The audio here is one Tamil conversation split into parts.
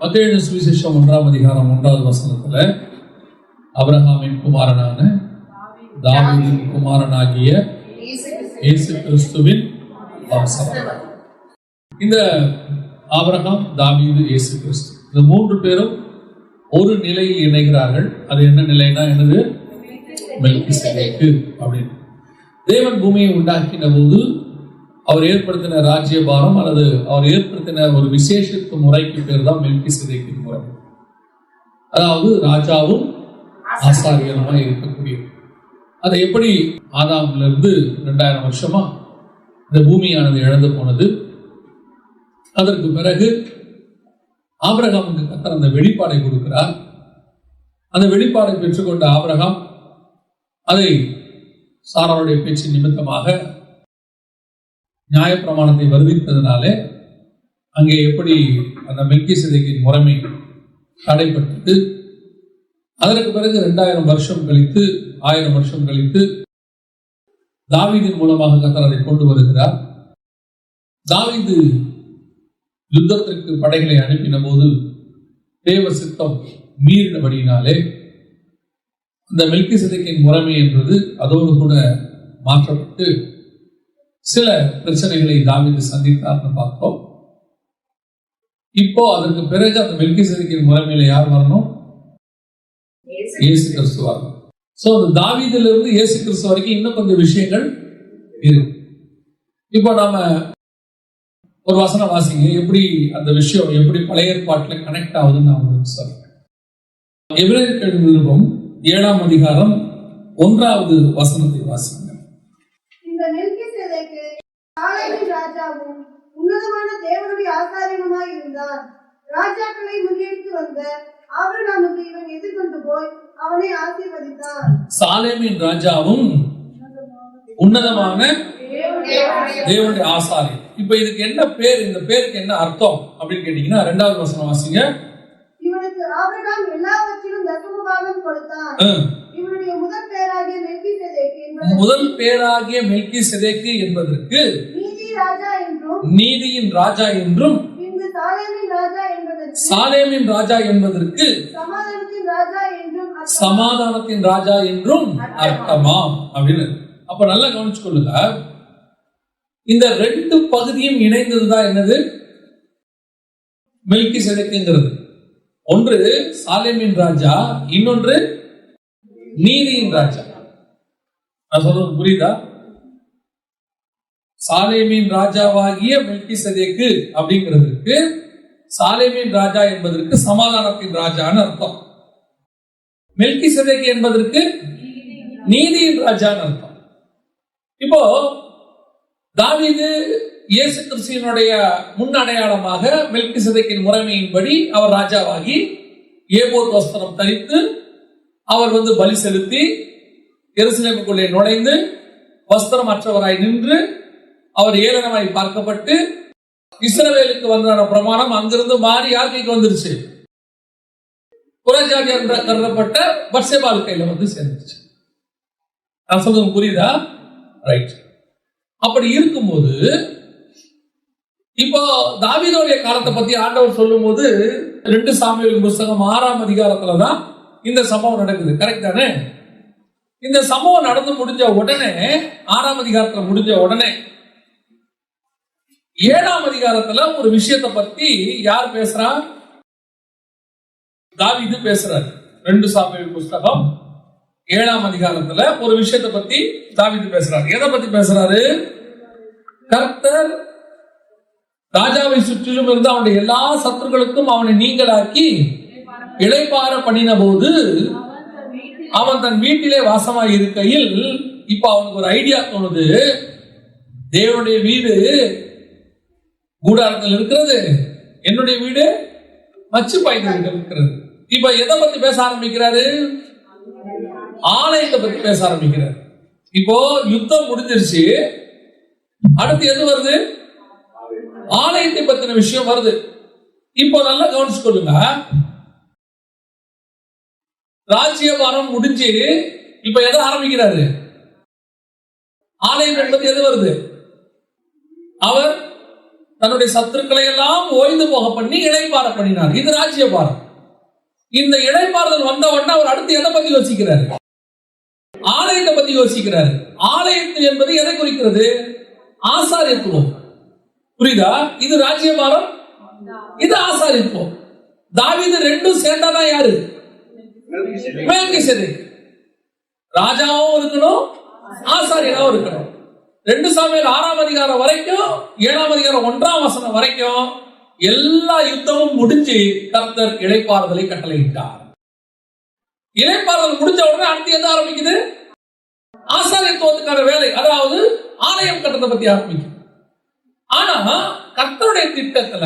மத்தேயு சுவிசேஷம் 1ஆம் அதிகாரம் 1வது வசனத்துல ஆபிரகாமின் குமாரனான தாவீதின் குமாரனாகிய இயேசு கிறிஸ்துவின் வம்சம். இந்த ஆபிரகாம், தாவீது, இயேசு கிறிஸ்து, இந்த 3 பேரும் ஒரு நிலையில் இணைகிறார்கள். அது என்ன நிலைனா என்னது? மெல்கிசேதேக்கு அப்படின்னு. தேவன் பூமியை உண்டாக்கின போது அவர் ஏற்படுத்தின ராஜ்யபாரம் அல்லது அவர் ஏற்படுத்தின ஒரு விசேஷித்த முறைக்கு பேர் தான் மெல்கிசேதேக்கின் முறை. அதாவது ராஜாவும் ஆசாரியருமாய் இருக்கக்கூடிய. அதை எப்படி ஆதாம்ல இருந்து 2000 வருஷமா இந்த பூமியானது இழந்து போனது. அதற்கு பிறகு ஆபிரகாமுக்கு கர்த்தர் அந்த வெளிப்பாடை கொடுக்கிறார். அந்த வெளிப்பாடை பெற்றுக்கொண்ட ஆபிரகாம் அதை சாராளுடைய பேச்சு நிமித்தமாக நியாயப்பிரமாணத்தை வருவித்ததினாலே அங்கே எப்படி அந்த மெல்கிசேதேக்கின் முறைமை தடைப்பட்டது. அதற்கு பிறகு 2000 வருஷம் கழித்து 1000 வருஷம் கழித்து தாவீதின் மூலமாக கர்த்தர் அதை கொண்டு வருகிறார். தாவீது யுத்தத்திற்கு படைகளை அனுப்பின போது தேவ சித்தம் மீறினபடியினாலே இந்த மெல்கிசேதேக்கின் முறைமை என்பது அதோடு கூட மாற்றப்பட்டு சில பிரச்சனைகளை தாவீது சந்தித்தார்னு பார்த்தோம். இப்போ அதற்கு பிறகு அந்த மெல்கிசேதேக்கின் முறைமையில யார் வரணும்? இயேசு கிறிஸ்து வரணும். சோ அந்த தாவீதுல இருந்து இயேசு கிறிஸ்து வரைக்கும் இன்னும் கொஞ்சம் விஷயங்கள் இருக்கு. இப்போ நாம ஒரு வசனம் வாசிங்க, எப்படி அந்த விஷயம் எப்படி பழைய ஏற்பாட்டுல கனெக்ட் ஆகுதுன்னு நான் உங்களுக்கு சொல்றேன். எபிரேயர் நிருபம் 7ஆம் அதிகாரம் 1வது வசனத்தை வாசிங்க. இந்த மெல்கிசேதேக்கு சாலேமின் ராஜாவும் உன்னதமான தேவனுடைய ஆசாரியனுமாய் இருந்தார். ராஜாக்களை முறியடித்து வந்த ஆபிரகாமுக்கு இவன் எதிர்கொண்டு போய் அவனை ஆசீர்வதித்தார். சாலேமின் ராஜாவும் உன்னதமான தேவனுடைய ஆசாரியன். இப்ப இதுக்கு என்ன பேர்? இந்த பேருக்கு என்ன அர்த்தம் அப்படின்னு கேட்டீங்கன்னா 2வது வசனம் வாசிங்க. இவனுக்கு ஆபிரகாம் எல்லாவற்றிலும் தசமபாகம் கொடுத்தான். இவனுடைய முதல் பேராகிய மெல்கிசேதேக்கு என்பதற்கு நீதியின் ராஜா என்றும் சாலேமின் ராஜா என்பதற்கு சமாதானத்தின் ராஜா என்றும் அர்த்தமாம் அப்படின்னு. அப்ப நல்லா கவனிச்சு கொள்ளுங்க, இந்த 2 பகுதியும் இணைந்ததுதான் என்னது? மெல்கிசேதேக்குங்கிறது. ஒன்று சாலேமின் ராஜா, இன்னொன்று நீதியின் ராஜா. நான் சொல்றது புரியுதா? சாலேமின் ராஜாவாகிய மெல்கிசேதேக்கு அப்படிங்கிறதுக்கு சாலேமின் ராஜா என்பதற்கு சமாதானத்தின் ராஜான்னு அர்த்தம். மெல்கிசேதேக்கு என்பதற்கு நீதியின் ராஜான்னு அர்த்தம். இப்போ தாவீது இயேசு கிறிஸ்துவினுடைய முன் அடையாளமாக மெல்கிசேதேக்கின் முறைமையின்படி அவர் ராஜாவாகி ஏபோத் வஸ்திரம் தரித்து அவர் பலி செலுத்தி எருசலேமுக்குள்ளே நுழைந்து வஸ்திரம் அற்றவராய் நின்று அவர் ஏளனமாய் பார்க்கப்பட்டு இஸ்ரவேலுக்கு வந்தான பிரமாணம் அங்கிருந்து மாறி யார் கைக்கு வந்துருச்சு? புறஜாதியார் கருதப்பட்ட பத்சேபாள் கையில சேர்ந்துச்சு. நான் சொல்றது புரியுதா? ரைட். அப்படி இருக்கும்போது இப்போ தாவீதுடைய காலத்தை பத்தி ஆண்டவர் சொல்லும் போது 2 சாமுவேல் புத்தகம் 6ஆம் அதிகாரத்துலதான் இந்த சம்பவம் நடக்குது. கரெக்ட் தானே? இந்த சம்பவம் நடந்து முடிஞ்ச உடனே 6ஆம் அதிகாரத்துல முடிஞ்ச உடனே 7ஆம் அதிகாரத்துல ஒரு விஷயத்தை பத்தி யார் பேசுறா? தாவீது பேசுறாரு. 2 சாமுவேல் புத்தகம் 7ஆம் அதிகாரத்துல ஒரு விஷயத்தை பத்தி தாவீது பேசுறாரு. எதை பத்தி பேசுறாரு? கர்த்தர் ராஜாவை சுற்றிலும் இருந்து அவனுடைய எல்லா சத்துருக்களுக்கும் அவனை நீங்களாக்கி இளைப்பாற பண்ணின போது அவன் தன் வீட்டிலே வாசமாய் இருக்கையில் இப்ப அவனுக்கு ஒரு ஐடியா தோணுது. தேவனுடைய வீடு கூடாரத்தில் இருக்கிறது, என்னுடைய வீடு மச்சு பாய்ந்ததில் இருக்கிறது. இப்ப எதை பத்தி பேச ஆரம்பிக்கிறாரு? ஆலயத்தை பத்தி பேச ஆரம்பிக்கிறார். இப்போ யுத்தம் முடிஞ்சிருச்சு, அடுத்து எது வருது? ஆலயத்தை பத்தின விஷயம் வருது. இப்போ நல்லா கவனிச்சு கொள்ளுங்க. ராஜ்யபாரம் முடிஞ்சு இப்ப எதை ஆரம்பிக்கிறாரு? ஆலயம் என்பது எது வருது? அவர் தன்னுடைய சத்துருக்களை எல்லாம் ஓய்ந்து போக பண்ணி இளைப்பாற பண்ணினார். இது ராஜ்யபாரம். இந்த இளைப்பாறுதல் வந்த உடனே அவர் அடுத்து எதை பத்தி யோசிக்கிறாரு? ஆலயத்தை பத்தி யோசிக்கிறாரு. ஆலயத்து என்பது எதை குறிக்கிறது? ஆசாரியத்துவம். புரியுதா? இது ராஜ்யபாரம், இது ஆசாரியத்துவம். தாவீது ரெண்டும் சேர்ந்தாதான் யாரு? மெல்கிசேதேக். ராஜாவும் இருக்கணும், ஆசாரியனாவும் இருக்கணும். 2 சாமுவேல் 6ஆம் அதிகாரம் வரைக்கும் 7ஆம் அதிகாரம் 1ஆம் வசனம் வரைக்கும் எல்லா யுத்தமும் முடிஞ்சு கர்த்தர் இளைப்பாறுதலை கட்டளையிட்டார். இளைப்பாறுதல் முடிஞ்ச உடனே அடுத்து எது ஆரம்பிக்குது? ஆசாரியத்துவத்துக்கான வேலை, அதாவது ஆலயம் கட்டத்தை பத்தி ஆரம்பிக்கும். ஆனா கர்த்தருடைய திட்டத்துல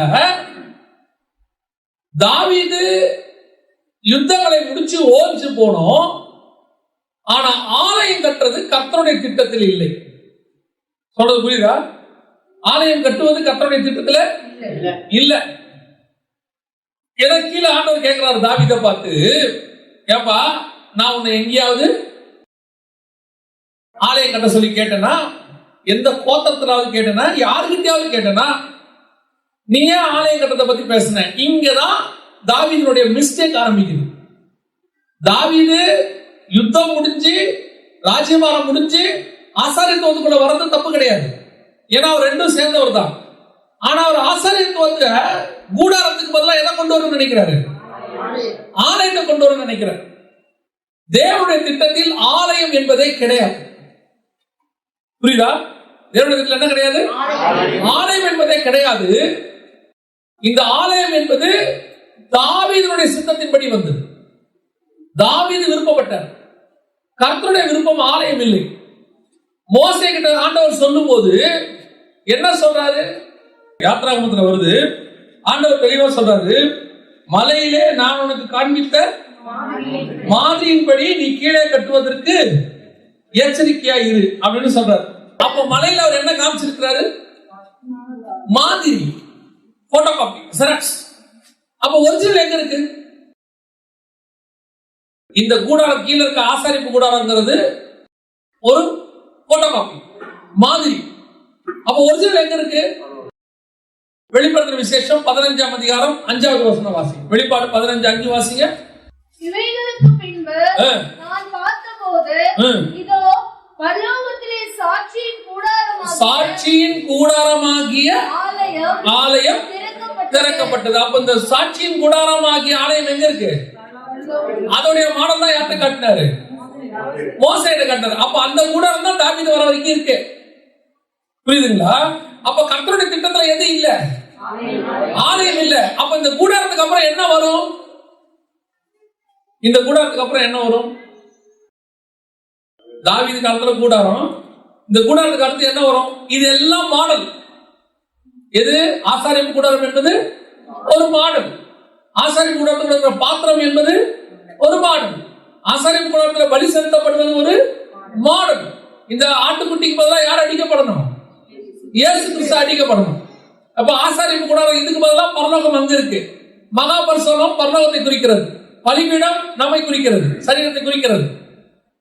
தாவீது யுத்தங்களை முடிச்சு ஓய்ஞ்சு போனோம். ஆனா ஆலயம் கட்டுறது கர்த்தருடைய திட்டத்தில் இல்லை. சொல்றது புரியுதா? ஆலயம் கட்டுவது கர்த்தருடைய திட்டத்துல இல்ல. எனக்கு கீழே ஆண்டவர் கேட்கிறாரு தாவீதை பார்த்து, ஏப்பா நான் உன்னை எங்கேயாவது ஆலயம் கட்ட சொல்லி கேட்டேனா? எந்த கோத்திரத்திலாவது கேட்டேனா? யாருக்கிட்டையாவது கேட்டேனா? நீ ஏன் ஆலயம் கட்டத்தை பத்தி பேசின? இங்கதான் தாவீதுடைய மிஸ்டேக் ஆரம்பிக்குது. தாவீது யுத்தம் முடிஞ்சு ராஜ்யபாரம் முடிஞ்சு ஆசாரியத்துவத்துக்குள்ள வரது தப்பு கிடையாது. ஏன்னா அவர் ரெண்டும் சேர்ந்தவர் தான். ஆனா அவர் ஆசாரியத்துவத்தை கூடாரத்துக்கு பதிலாக எதை கொண்டு வரணும்னு நினைக்கிறாரு? ஆலயத்தை கொண்டு வரணும்னு நினைக்கிறார். தேவனுடைய திட்டத்தில் ஆலயம் என்பதே கிடையாது. புரியுதா? தேவனுடைய திட்டத்தில் என்ன கிடையாது? ஆலயம் என்பதே கிடையாது. இந்த ஆலயம் என்பது தாவீதுடைய சித்தத்தின்படி வந்தது. தாவீது விருப்பப்பட்டார். கர்த்தருடைய விருப்பம் ஆலயம் இல்லை. மோசே கிட்ட ஆண்டவர் சொல்லும் போது என்ன சொல்றாரு? யாத்ராகமத்துல வருது, ஆண்டவர் தெளிவா சொல்றாரு, மலையிலே நான் உனக்கு காண்பித்த மாதிரியின்படி நீ கீழே கட்டுவதற்கு எச்சரிக்கையா இரு அப்படின்னு சொல்றாரு. அப்ப மலையில அவர் என்ன காமிச்சிருக்கிறாரு? மாதிரி, போட்டோ காப்பி, ஜெராக்ஸ். அப்ப ஒரிஜினல் எங்க இருக்கு? இந்த கூடாரம் கீழே இருக்க ஆசாரிப்பு கூடாரங்கிறது ஒரு போட்டோ காப்பி மாதிரி. அப்ப ஒரிஜினல் எங்க இருக்கு? வெளிப்படுத்தின விசேஷம் 15ஆம் அதிகாரம் 5வது வசனம் வாசிங்க. வெளிப்பாடு 15:5 வாசிங்க. இவைகளுக்கு பின்பு நான் பார்த்தபோது இதோ பரலோகத்திலே சாட்சியின் கூடாரமாகிய ஆலயம் திறக்கப்பட்டது. அப்ப இந்த சாட்சியின் கூடாரமாகிய ஆலயம் எங்க இருக்கு? அதோடைய மாடல் தான் யார்கிட்ட காட்டினாரு? மோசேட்ட காட்டினாரு. அப்ப அந்த கூடாரம் தான் தாவீது வர வரைக்கும் இருக்கு. புரியுதுங்களா? அப்ப கர்த்தருடைய திட்டத்துல எது இல்ல? ஆலயம் இல்ல. அப்ப இந்த கூடாரத்துக்கு அப்புறம் என்ன வரும்? இந்த கூடாரத்துக்கு அப்புறம் என்ன வரும்? தாவீது காலத்துல கூடாரம். இந்த கூடாரத்துக்கு அடுத்து என்ன வரும்? இது எல்லாம் மாடல். எது? ஆசாரிப்பு கூடாரம் என்பது ஒரு மாடல். ஆசாரிப்பு கூடாரத்தில் இருக்கிற பாத்திரம் என்பது ஒரு மாடல். ஆசாரிப்பு கூடாரத்தில் பலி செலுத்தப்படுவது ஒரு மாடல். இந்த ஆட்டுக்குட்டிக்கு பதிலாக யார் அடிக்கப்படணும்? இயேசு கிறிஸ்து அடிக்கப்படணும். அப்ப ஆசாரிப்பு கூடாரம் இதுக்கு பதிலாக பரலோகம் அங்க இருக்கு. மகா பரிசுத்தம் பரலோகத்தை குறிக்கிறது. பலிபீடம் நம்மை குறிக்கிறது, சரீரத்தை குறிக்கிறது.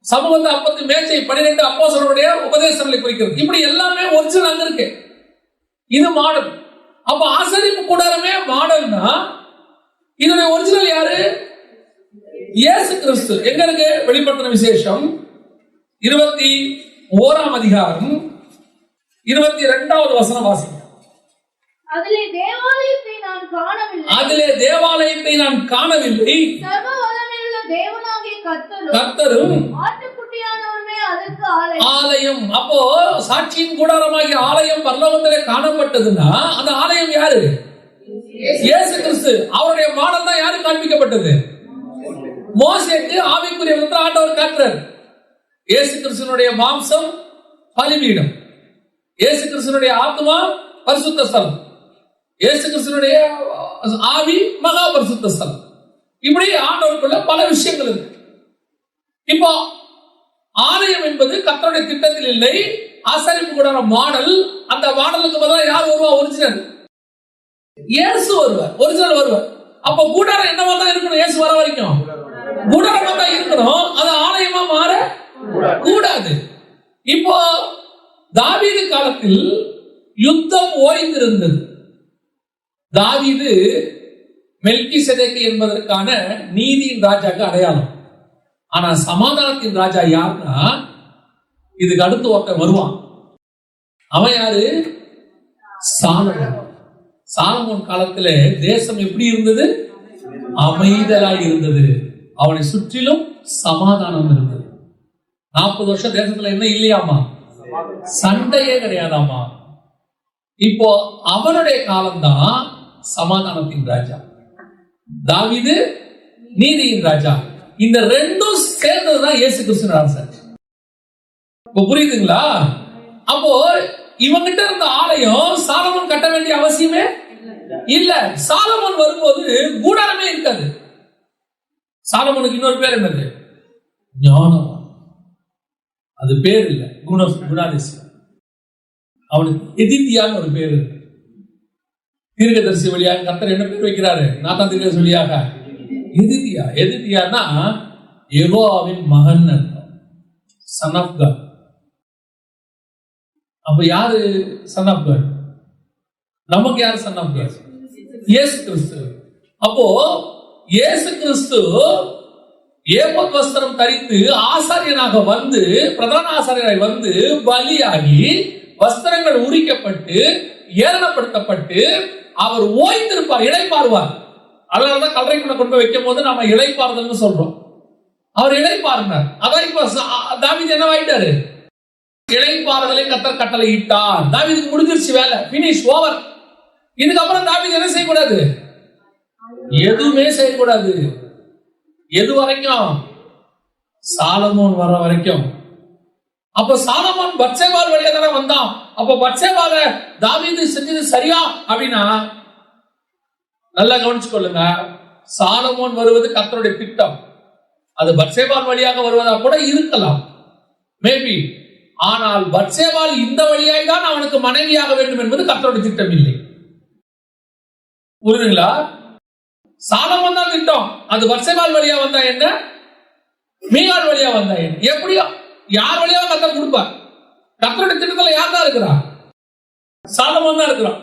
சமூகத்தை அப்பத்து மேஜை 12 அப்போஸ்தலருடைய உபதேசங்களை குறிக்கிறது. இப்படி எல்லாமே ஒரிஜினல் அங்க இருக்கு. இது மாடல். அப்ப ஆசாரிப்பு கூடாரமே மாடல்னா இதனுடைய ஒரிஜினல் யாரு? இயேசு கிறிஸ்து. எங்க இருக்கு? வெளிப்படுத்தின விசேஷம் 21ஆம் அதிகாரம் 22வது வசனம் வாசிங்க. அதிலே தேவாலயத்தை நான் காணவில்லை. சர்வ வல்லமையுள்ள தேவனாகிய கர்த்தரும் ஆட்டுக்குட்டியானவருமே அதற்கு ஆலயம். அப்போ சாட்சியின் கூடாரமாகிய ஆலயம் பரலோகத்திலே காணப்பட்டதுன்னா அந்த ஆலயம் யாரு? இயேசு கிறிஸ்து. அவருடைய மாடல் தான் யாரு காண்பிக்கப்பட்டது? மோசேக்கு ஆவிக்குரிய விதத்தில் ஆண்டவர் காட்டுறார். இயேசு கிறிஸ்துனுடைய மாம்சம் பலிபீடம், இயேசு கிறிஸ்துனுடைய ஆத்மா பரிசுத்த ஸ்தலம், இயேசு கிறிஸ்துனுடைய ஆவி மகா பரிசுத்த ஸ்தலம். இப்படி ஆண்டவருக்குள்ள பல விஷயங்கள் இருக்கு. இப்போ ஆலயம் என்பது கர்த்தருடைய திட்டத்தில் இல்லை. ஆசாரிப்பு கூடார மாடல். அந்த மாடலுக்கு பதிலாக யார் வருவா? ஒரிஜினல் இயேசு வருவார். ஒரிஜினல் வருவார். அப்ப கூடாரம் என்னவா தான் இருக்கணும்? இயேசு வர வரைக்கும் கூடாரமா தான் இருக்கணும். அது ஆலயமா மாற கூடாது. இப்போ தாவீது காலத்தில் யுத்தம் ஓய்ந்திருந்தது. தாவீது மெல்கிசேதேக்கு என்பதற்கான நீதியின் ராஜாக்கு அடையாளம். ஆனா சமாதானத்தின் ராஜா யாருன்னா, இதுக்கு அடுத்து ஒருத்தன் வருவான். அவன் யாரு? சாலமோன். சாலமோன் காலத்துல தேசம் எப்படி இருந்தது? அமைதலாய் இருந்தது. அவனை சுற்றிலும் சமாதானம் இருந்தது. 40 வருஷம் தேசத்துல என்ன இல்லையாமா? சண்டையே கிடையாதாமா. இப்போ அவனுடைய காலம்தான் சமாதானத்தின் ராஜா, தாவீது நீதியின் ராஜா. இந்த ரெண்டும் சேர்ந்ததுதான் இயேசு கிறிஸ்து அரசர். இப்போ புரியுதுங்களா? அப்போ இவங்கிட்ட இருந்த ஆலயம் சாலமோன் கட்ட வேண்டிய அவசியமே இல்ல. சாலமோன் வரும்போது கூடாரமே இருக்காது. சாலமோனுக்கு இன்னொரு பேர் என்னது? ஞானம். அது பேர் இல்ல, குணாதிசயம். அவனுக்கு எதித்தியான்னு ஒரு பேர் இருக்கு. தீர்க்கதரிசி வழியாக கர்த்தர் என்ன பேர் வைக்கிறாரு? நாத்தான் தீர்க்கதரிசி வழியாக எதித்தியா. எதித்தியான்னா யெகோவாவின் மகன் அர்த்தம், சன் ஆஃப் காட். அப்ப யாரு சன் ஆஃப் காட்? நமக்கு யாரு சன் ஆஃப் காட்? இயேசு கிறிஸ்து. அப்போ இயேசு கிறிஸ்து ஏபோத் வஸ்திரம் தரித்து ஆசாரியனாக வந்து, பிரதான ஆசாரியராய் வந்து பலியாகி வஸ்திரங்கள் உரிக்கப்பட்டு ஏளனப்படுத்தப்பட்டு அவர் ஓய்ந்திருப்பார், இளைப்பாறுவார். அதனாலதான் கல்லறைக்குள்ள கொண்டு போய் வைக்கும் போது நாம இளைப்பாறுதல்னு சொல்றோம். அவர் இளைப்பாறினார். அதான் இப்ப தாவீது என்னவாயிட்டாரு? இளைப்பாறுதலை கர்த்தர் கட்டளை இட்டார். தாவீதுக்கு முடிஞ்சிருச்சு வேலை, பினிஷ், ஓவர். இதுக்கப்புறம் தாவீது என்ன செய்யக்கூடாது? எதுவுமே செய்யக்கூடாது. எது வரைக்கும்? சாலமோன் வர வரைக்கும். அப்ப சாலமோன் பத்சேபாள் வழியா தானே வந்தான். அப்ப பத்சேபால தாவீது செஞ்சது சரியா அப்படின்னா நல்லா கவனிச்சுக்கொள்ளுங்க. சாலமோன் வருவது கர்த்தருடைய திட்டம். அது பத்சேபாள் வழியாக வருவதா கூட இருக்கலாம், மேபி. ஆனால் பத்சேபாள் இந்த வழியாய் தான் அவனுக்கு மனைவியாக வேண்டும் என்பது கர்த்தருடைய திட்டம் இல்லை. புரியுதுங்களா? சாலமோன் தான் திட்டம். அது பத்சேபாள் வழியா வந்தா என்ன, மீகாள் வழியா வந்தா என்ன, எப்படியோ யார் வழியாக கர்த்தர் கொடுப்பார். கர்த்தருடைய திட்டத்துல யார் தான் இருக்கிறா? சாலமோன் தான் இருக்கிறான்.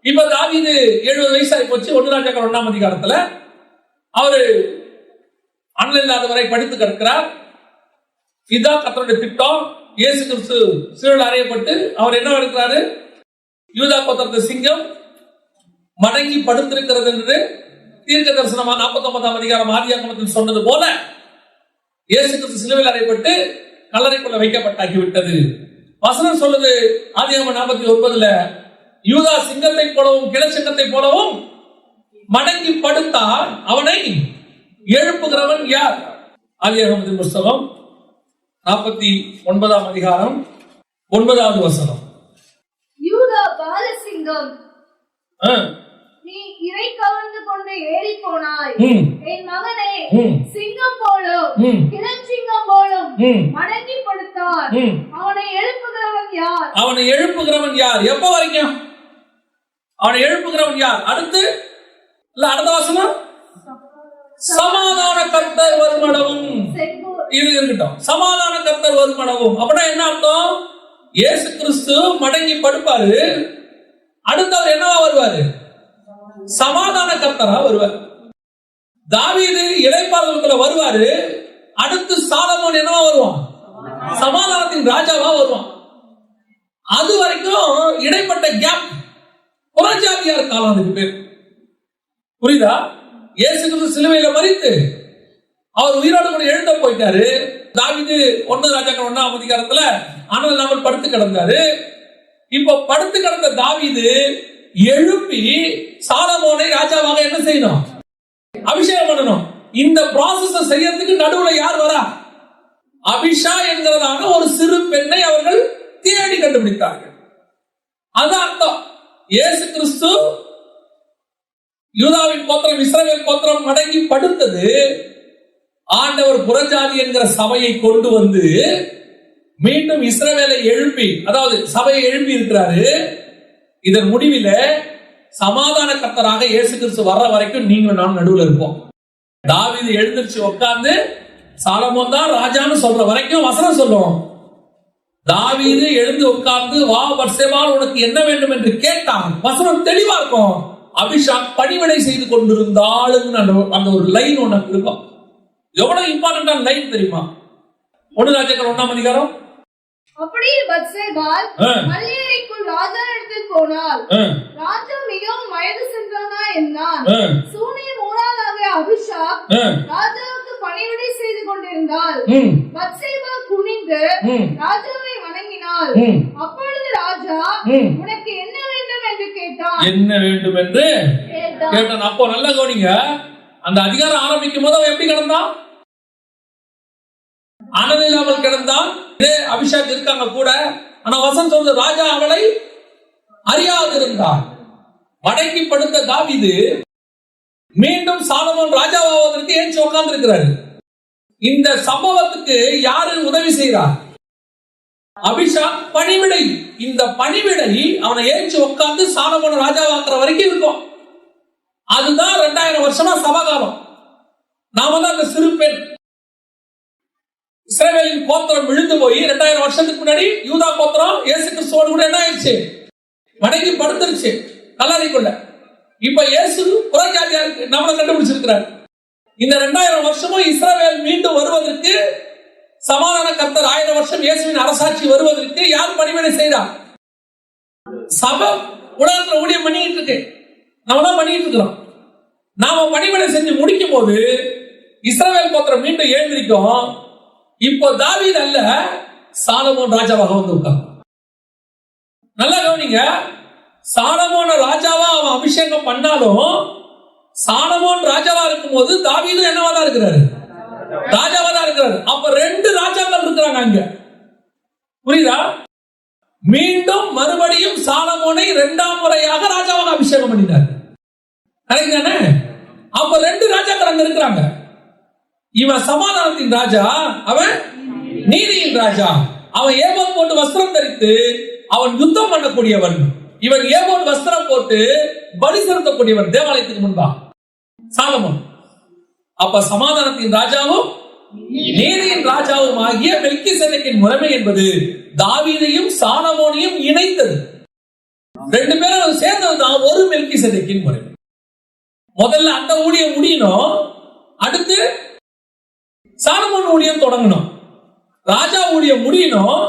இப்ப தாவீது 70 வயசாகி போச்சு. 1 ராஜாக்கள் 1ஆம் அதிகாரத்துல அவரு அண்ணன் இல்லாதவரை படித்து கிடக்கிறார். இதுதான் கர்த்தருடைய திட்டம். இயேசு கிறிஸ்து சிலுவையில் அறையப்பட்டு அவர் என்ன இருக்கிறாரு? யூதா கோத்திரத்து சிங்கம் மடங்கி படுத்திருக்கிறது என்று தீர்க்க தரிசனமா 49ஆம் அதிகாரம் ஆதியாகமத்தில் சொன்னது போல இயேசு கிறிஸ்து சிலுவையில் அறையப்பட்டு கல்லறைக்குள்ள வைக்கப்பட்டாகிவிட்டது. வசனம் சொல்லுது ஆதியாகமம் 49ல, யூதா சிங்கத்தை போலவும் கிளச்சிங்கத்தை போலவும் மடங்கி படுத்தான், அவனை எழுப்புகிறவன் யார்? ஆதியாகமத்தின் புஸ்தகம் 49ஆம் அதிகாரம் 9வது வசனம். யூதா பாலசிங்கம், நீ இறை கவர்ந்து கொண்டு ஏறி போனாய். என் மகனே, சிங்கம் போலும் கிளச்சிங்கம் போலும் மடங்கி படுத்தார், அவனை எழுப்புகிறவன் யார்? அவனை எழுப்புகிறவன் யார்? எப்ப வரைக்கும் அவனை எழுப்புகிறவன் யார்? அடுத்து அடுத்த வசனம், சமாதான கர்த்தர் வருமளவும். இது இருக்கட்டும், சமாதான கர்த்தர் வருமளவும். அப்படின்னா என்ன அர்த்தம்? இயேசு கிறிஸ்து மடங்கி படுப்பாரு, அடுத்தவர் என்னவா வருவாரு? சமாதான கர்த்தரா வருவார். தாவீது இளைப்பாறுதலுக்குள்ள வருவாரு, அடுத்து சாலமோன் என்னவா வருவான்? சமாதானத்தின் ராஜாவா வருவான். அது வரைக்கும் இடைப்பட்ட கேப் புறஜாதியார் காலம். அதுக்கு பேர் புரியுதா? இயேசு கிறிஸ்து சிலுவையில மரித்து அவர் உயிரோடு கூட எழுந்த போயிட்டாரு. தாவீது 1 ராஜாக்கள் 1ஆம் அதிகாரத்துல ஆனால் இல்லாமல் படுத்து கிடந்தாரு. இப்ப படுத்து கிடந்த தாவீது எழுப்பி சாலமோனை ராஜாவாக என்ன செய்யணும்? அபிஷேகம் பண்ணணும். இந்த ப்ராசஸ் செய்யறதுக்கு நடுவுல யார் வரா? அபிஷா என்கிறதான ஒரு சிறு பெண்ணை அவர்கள் தேடி கண்டுபிடித்தார்கள். அதான் அர்த்தம். இயேசு கிறிஸ்து யூதாவின் கோத்திரம் இஸ்ரவேல் கோத்திரம் மடங்கி படுத்தது. ஆண்டவர் புறஜாதி என்கிற சபையை கொண்டு வந்து மீண்டும் இஸ்ரவேலை எழுப்பி, அதாவது சபையை எழுப்பி இருக்கிறாரு. இதன் முடிவில சமாதான கர்த்தராக இயேசு கிறிஸ்து வர்ற வரைக்கும் நீங்களும் நான் நடுவில் இருப்போம். தாவீது எழுந்திருச்சு உட்கார்ந்து சாலமோன் தான் ராஜான்னு சொல்ற வரைக்கும் வசனம் சொல்லும். தாவீது எழுந்து உட்கார்ந்து, வா பத்சேபாள், உனக்கு என்ன வேண்டும் என்று கேட்டான். வசனம் தெளிவா இருக்கும். அபிஷாக் பணிவிடை செய்து கொண்டிருந்தாளுன்னு அந்த ஒரு லைன் ஒண்ணு இருக்கும். எவ்வளவு இம்பார்ட்டன்டான லைன் தெரியுமா? 1 ராஜாக்கள் 1ஆம் அதிகாரம். அப்படியே பத்சேபாள் மல்லிகைக்குள் ராஜாவிடத்தில் போனாள். ராஜா மிகவும் வயது சென்றவனா என்றான். சூனியம் ஊராளாகிய அபிஷாக் ராஜாவுக்கு பணிவிடை செய்து கொண்டிருந்தாள். பத்சேபாள் குனிந்து ராஜாவை வணங்கினாள். அப்பொழுது ராஜா, உனக்கு என்ன வேண்டும் என்று கேட்டான். என்ன வேண்டும் என்று கேட்டான். அப்போ நல்லா கவனிங்க, அந்த அதிகாரம் ஆரம்பிக்கும் போது அவன் எப்படி கிடந்தான்? அனலில்லாமல் கிடந்தான். அபிஷாக் இருக்காங்க கூட. ஆனா வசனம் சொல்றது, ராஜா அவளை அறியாதிருந்தார். வடக்கி படுத்த தாவீது மீண்டும் சாலமோன் ராஜாவாவதற்கு ஏஞ்சி உட்கார்ந்து இருக்கிறாரு. இந்த சம்பவத்துக்கு யாரு உதவி செய்கிறார்? அபிஷாக் பணிவிடை. இந்த பணிவிடை அவனை ஏஞ்சி உட்கார்ந்து சாலமோன் ராஜாவாக்குற வரைக்கும் இருக்கும். அதுதான் 2000 வருஷமா சபாகாலம். நாம தான் அந்த சிறு பெண். இஸ்ரவேலின் கோத்திரம் விழுந்து போய் 2000 வருஷத்துக்கு முன்னாடி யூதா கோத்திரம் இயேசு கிறிஸ்துவோடு கூட என்ன ஆயிடுச்சு? வடங்கி படுத்துருச்சு கல்லறைக்குள்ள. இப்ப இயேசு புறஜாதியா நம்மளை கண்டுபிடிச்சிருக்கிறார். இந்த 2000 வருஷமும் இஸ்ரவேல் மீண்டும் வருவதற்கு, சமாதான கர்த்தர் 1000 வருஷம் இயேசுவின் அரசாட்சி வருவதற்கு யார் பணிவிடை செய்தார்? சபை உலகத்துல ஊழியம் பண்ணிட்டு இருக்கு. நம்ம தான் பண்ணிட்டு இருக்கிறோம். நாம பணிவிடை செஞ்சு முடிக்கும் போது இஸ்ரவேல் கோத்திரம் மீண்டும் எழுந்திருக்கும். இப்போ தாவீது அல்ல, சாலமோன் ராஜாவாக வந்து உட்கார்ந்து. நல்லா கவனிங்க, சாலமோன் ராஜாவா அவன் அபிஷேகம் பண்ணாலும், சாலமோன் ராஜாவா இருக்கும் போது தாவீது என்னவா தான் இருக்கிறாரு? ராஜாவா தான் இருக்கிறாரு. அப்ப 2 ராஜாக்கள் இருக்கிறாங்க அங்க. புரியுதா? மீண்டும் மறுபடியும் சாலமோனை 2ஆம் முறையாக ராஜாவாக அபிஷேகம் பண்ணினார். கரெக்டானே? அப்ப 2 ராஜாக்கள் அங்க இருக்கிறாங்க. இவன் சமாதானத்தின் ராஜா, அவன் நீதியின் ராஜா. அவன் ஏபோத் போட்டு வஸ்திரம் தரித்து அவன் யுத்தம் பண்ணக்கூடியவன். இவன் ஏபோத் வஸ்திரம் போட்டு பலி செலுத்தக்கூடியவன் தேவாலயத்துக்கு முன்பா சாலமோன். அப்ப சமாதானத்தின் ராஜாவும் நீதியின் ராஜாவும் ஆகிய மெல்கிசேதேக்கின் முறைமை என்பது தாவீதையும் சாலமோனையும் இணைத்தது. 2 பேரும் சேர்ந்ததுதான் ஒரு மெல்கிசேதேக்கின் முறை. முதல்ல அந்த ஊழியம் முடியணும், அடுத்து சாலமோன் ஊழியம் தொடங்கணும். ராஜா ஊழியம் முடியணும்,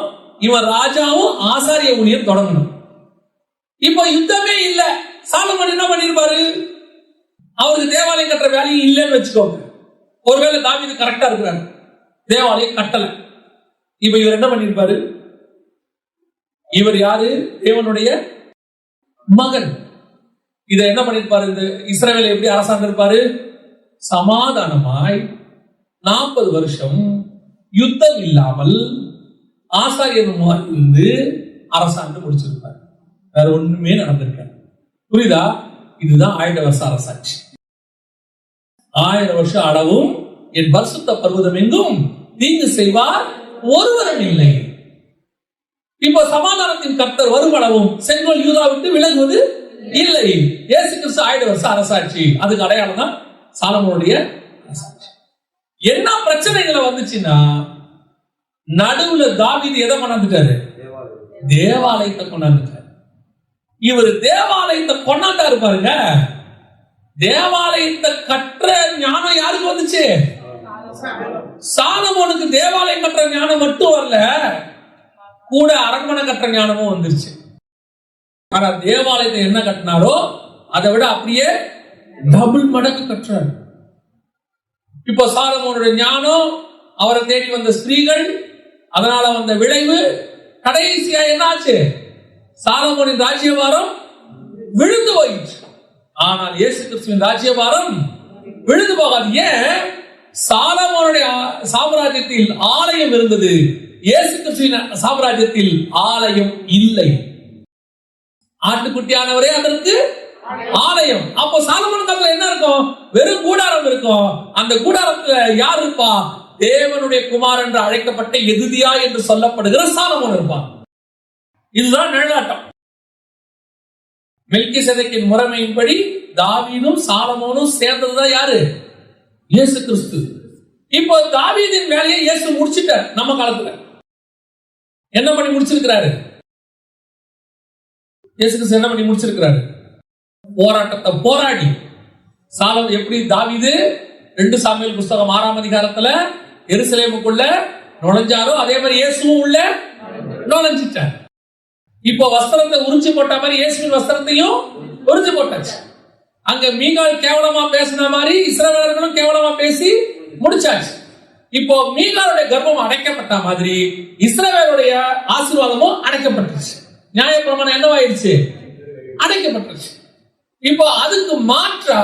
இவன் ராஜாவும் ஆசாரிய ஊழியம் தொடங்கணும். இப்ப யுத்தமே இல்ல. சாலமோன் என்ன பண்ணிருப்பாரு? அவருக்கு தேவாலயம் கட்டுற வேலையும் இல்லைன்னு வச்சுக்கோங்க. ஒருவேளை தாவீது கரெக்டா இருக்கிறாரு, தேவாலயம் கட்டல. இப்ப இவர் என்ன பண்ணிருப்பாரு? இவர் யாரு? தேவனுடைய மகன். இதை என்ன பண்ணிருப்பாரு? இந்த இஸ்ரவேலை எப்படி அரசாங்கம் இருப்பாரு? சமாதானமாய் 40 வருஷம் யுத்தம் இல்லாமல் ஆசாரியனுமாய் இருந்து அரசாங்கம் முடிச்சிருப்பார். வேற ஒண்ணுமே நடந்திருக்காரு. புரியுதா? இதுதான் 1000 வருஷ அரசாட்சி. 1000 வருஷம் அளவும் என் பரிசுத்த பர்வதம் எங்கும் தீங்கு செய்வார் ஒருவரும் இல்லை. இப்போ சமாதானத்தின் கர்த்தர் வருமளவும் செங்கோல் யூதா விட்டு விலகுவது இல்லை. இயேசு கிறிஸ்து 1000 வருஷ அரசாட்சி. அதுக்கு அடையாளம் தான் சாலமோனுடைய அரசாட்சி. என்ன பிரச்சனைகளை வந்துச்சுன்னா, நடுவுல தாவீது எதை கொண்டாந்துட்டாரு? தேவாலயத்தை கொண்டாந்துட்டாரு. இவர் தேவாலயத்தை கொண்டாந்தாரு பாருங்க. தேவாலயத்தை கற்ற ஞானம் யாருக்கு வந்துச்சு? சாலமோனுக்கு தேவாலயம் கற்ற ஞானம் மட்டும் வரல, கூட அரண்மனை கற்ற ஞானமும் வந்துருச்சு. ஆனா தேவாலயத்தை என்ன கட்டினாரோ அதை விட அப்படியே டபுள் மடங்கு கற்றார். இப்போ சாலமோனுடைய ஞானம், அவரை தேடி வந்த ஸ்திரீகள், அதனால வந்த விளைவு, கடைசியா என்னாச்சு? சாலமோனின் ராஜ்யபாரம் விழுந்து போயிடுச்சு. ஆனால் இயேசு கிறிஸ்துவின் ராஜ்யபாரம் விழுந்து போகாது. ஏன்? சாலமோனுடைய சாம்ராஜ்யத்தில் ஆலயம் இருந்தது, இயேசு கிறிஸ்துவின் சாம்ராஜ்யத்தில் ஆலயம் இல்லை. ஆட்டுக்குட்டியானவரே அதற்கு ஆலயம். அப்போ சாலமோன் காலத்துல என்ன இருக்கும்? வெறும் கூடாரம் இருக்கும். அந்த கூடாரத்துல யார் இருப்பா? தேவனுடைய குமார் என்று அழைக்கப்பட்ட எதுதியா என்று சொல்லப்படுகிற சாலமோன் இருப்பான். இதுதான் நிழலாட்டம். மெல்கிசேதேக்கின் முறைமையின்படி தாவீதும் சாலமோனும் சேர்ந்ததுதான் யாரு? இயேசு கிறிஸ்து. இப்போ தாவீதின் வேலையை இயேசு முடிச்சிட்டார். நம்ம காலத்துல என்ன பண்ணி முடிச்சிருக்கிறாரு? இயேசு கிறிஸ்து என்ன பண்ணி முடிச்சிருக்கிறாரு? போராட்டத்தை போராடி சாலமோன் எப்படி தாவீது 2 சாமுவேல் புஸ்தகம் 6ஆம் அதிகாரத்துல எருசலேமுக்குள்ள நுழைஞ்சாரோ அதே மாதிரி இயேசுவும் உள்ள நுழைஞ்சிட்டார். இப்போ வஸ்திரத்தை உரிச்சு போட்ட மாதிரி இயேசுவின் வஸ்திரத்தையும் உரிச்சு போட்டாச்சு. அங்க மீகால் கேவலமா பேசின மாதிரி இஸ்ரவேலர்களும் கேவலமா பேசி முடிச்சாச்சு. இப்போ மீகாலுடைய கர்ப்பம் அடைக்கப்பட்ட மாதிரி இஸ்ரவேலுடைய ஆசீர்வாதமும் அடைக்கப்பட்டுருச்சு. நியாயப்பிரமாணம் என்னவாயிருச்சு? அடைக்கப்பட்டுருச்சு. இப்போ அதுக்கு மாற்றா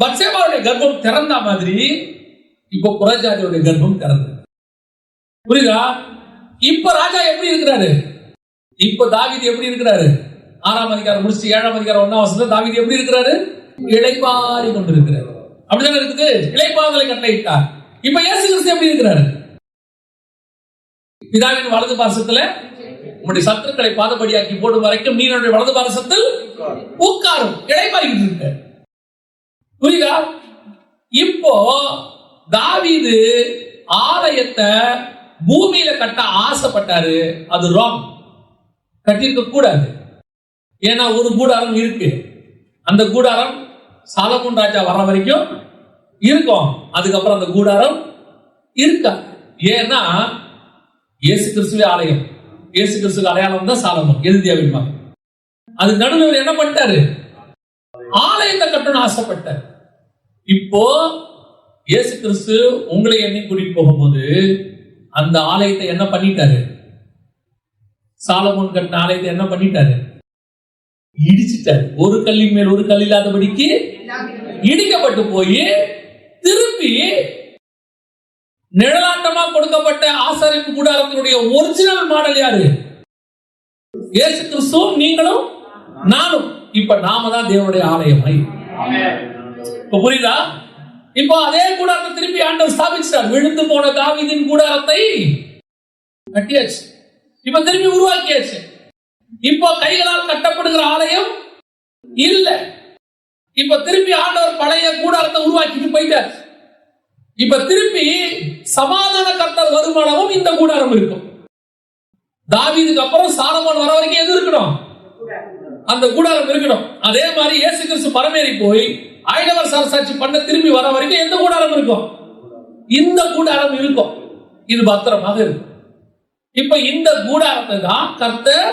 பத்சேபாவுடைய கர்ப்பம் திறந்த மாதிரி இப்போ புறஜாதியுடைய கர்ப்பம் திறந்தது. புரியுதா? இப்ப ராஜா எப்படி இருக்கிறாரு? இப்ப தாவீது எப்படி இருக்கிறாரு? 6ஆம் அதிகாரம் முடிச்சு 7ஆம் அதிகாரம் 1ஆம் வசனத்துல தாவீது எப்படி இருக்கிறாரு? இளைப்பாரி கொண்டிருக்கிறார். அப்படிதானே இருக்குது. இளைப்பாறுதலை கட்டளையிட்டார். இப்ப இயேசு கிறிஸ்து எப்படி இருக்கிறாரு? பிதாவின் வலது பாரசத்துல உங்களுடைய சத்துருக்களை பாதபடியாக்கி போடும் வரைக்கும் நீ என்னுடைய வலது பாரசத்தில் உட்காரும். இளைப்பாறிக்கிட்டு இருக்க. புரியுதா? இப்போ தாவீது ஆலயத்தை பூமியில கட்ட ஆசைப்பட்டாரு. அது ராங். கட்டியிருக்க கூடாது. ஏன்னா ஒரு கூடாரம் இருக்கு. அந்த கூடாரம் சாலமோன் ராஜா வர்ற வரைக்கும் இருக்கும். அதுக்கப்புறம் அந்த கூடாரம் இருக்கா. ஏன்னா இயேசு கிறிஸ்துவே ஆலயம். இயேசு கிறிஸ்துவ அடையாளம் தான் சாலமோன், எதிரியாவின் மகன். அது நடுவில் என்ன பண்ணிட்டாரு? ஆலயத்தை கட்டணும்னு ஆசைப்பட்டார். இப்போ இயேசு கிறிஸ்து உங்களை எண்ணி கூட்டிட்டு போகும்போது அந்த ஆலயத்தை என்ன பண்ணிட்டாரு? சாலமோன் கட்டின ஆலயத்தை என்ன பண்ணிட்டாரு? இடிச்சிட்டாரு. ஒரு கல்லின் மேல் ஒரு கல் இல்லாதபடிக்கு இடிக்கப்பட்டு போய் திருப்பி நிழலாட்டமா கொடுக்கப்பட்ட ஆசாரிப்பு கூடாரத்தினுடைய ஒரிஜினல் மாடல் யாரு? இயேசு கிறிஸ்துவும் நீங்களும் நானும். இப்ப நாம தான் தேவனுடைய ஆலயம். இப்ப புரியுதா? இப்போ அதே கூடாரத்தை திருப்பி ஆண்டவர் ஸ்தாபிச்சார். விழுந்து போன தாவீதின் கூடாரத்தை கட்டியாச்சு. இப்ப திருப்பி உருவாக்கியாச்சு. இப்போ கைகளால் கட்டப்படுகிற ஆலயம் இல்ல. இப்ப திருப்பி ஆண்டவர் பழைய கூடாரத்தை உருவாக்கிட்டு போயிட்டார். இப்ப திருப்பி சமாதான கர்த்தர் வருமானமும் இந்த கூடாரம் இருக்கும். தாவீதுக்கு அப்புறம் சாலமோன் வர வரைக்கும் எது இருக்கணும்? அந்த கூடாரம் இருக்கணும். அதே மாதிரி இயேசு கிறிஸ்து பரமேறி போய் ஆயிடவர் சாட்சி பண்ண திரும்பி வர வரைக்கும் எந்த கூடாரம் இருக்கும்? இந்த கூடாரம் இருக்கும். இது பத்திரமாக இருக்கும். இப்ப இந்த கூடாரத்தை தான் கர்த்தர்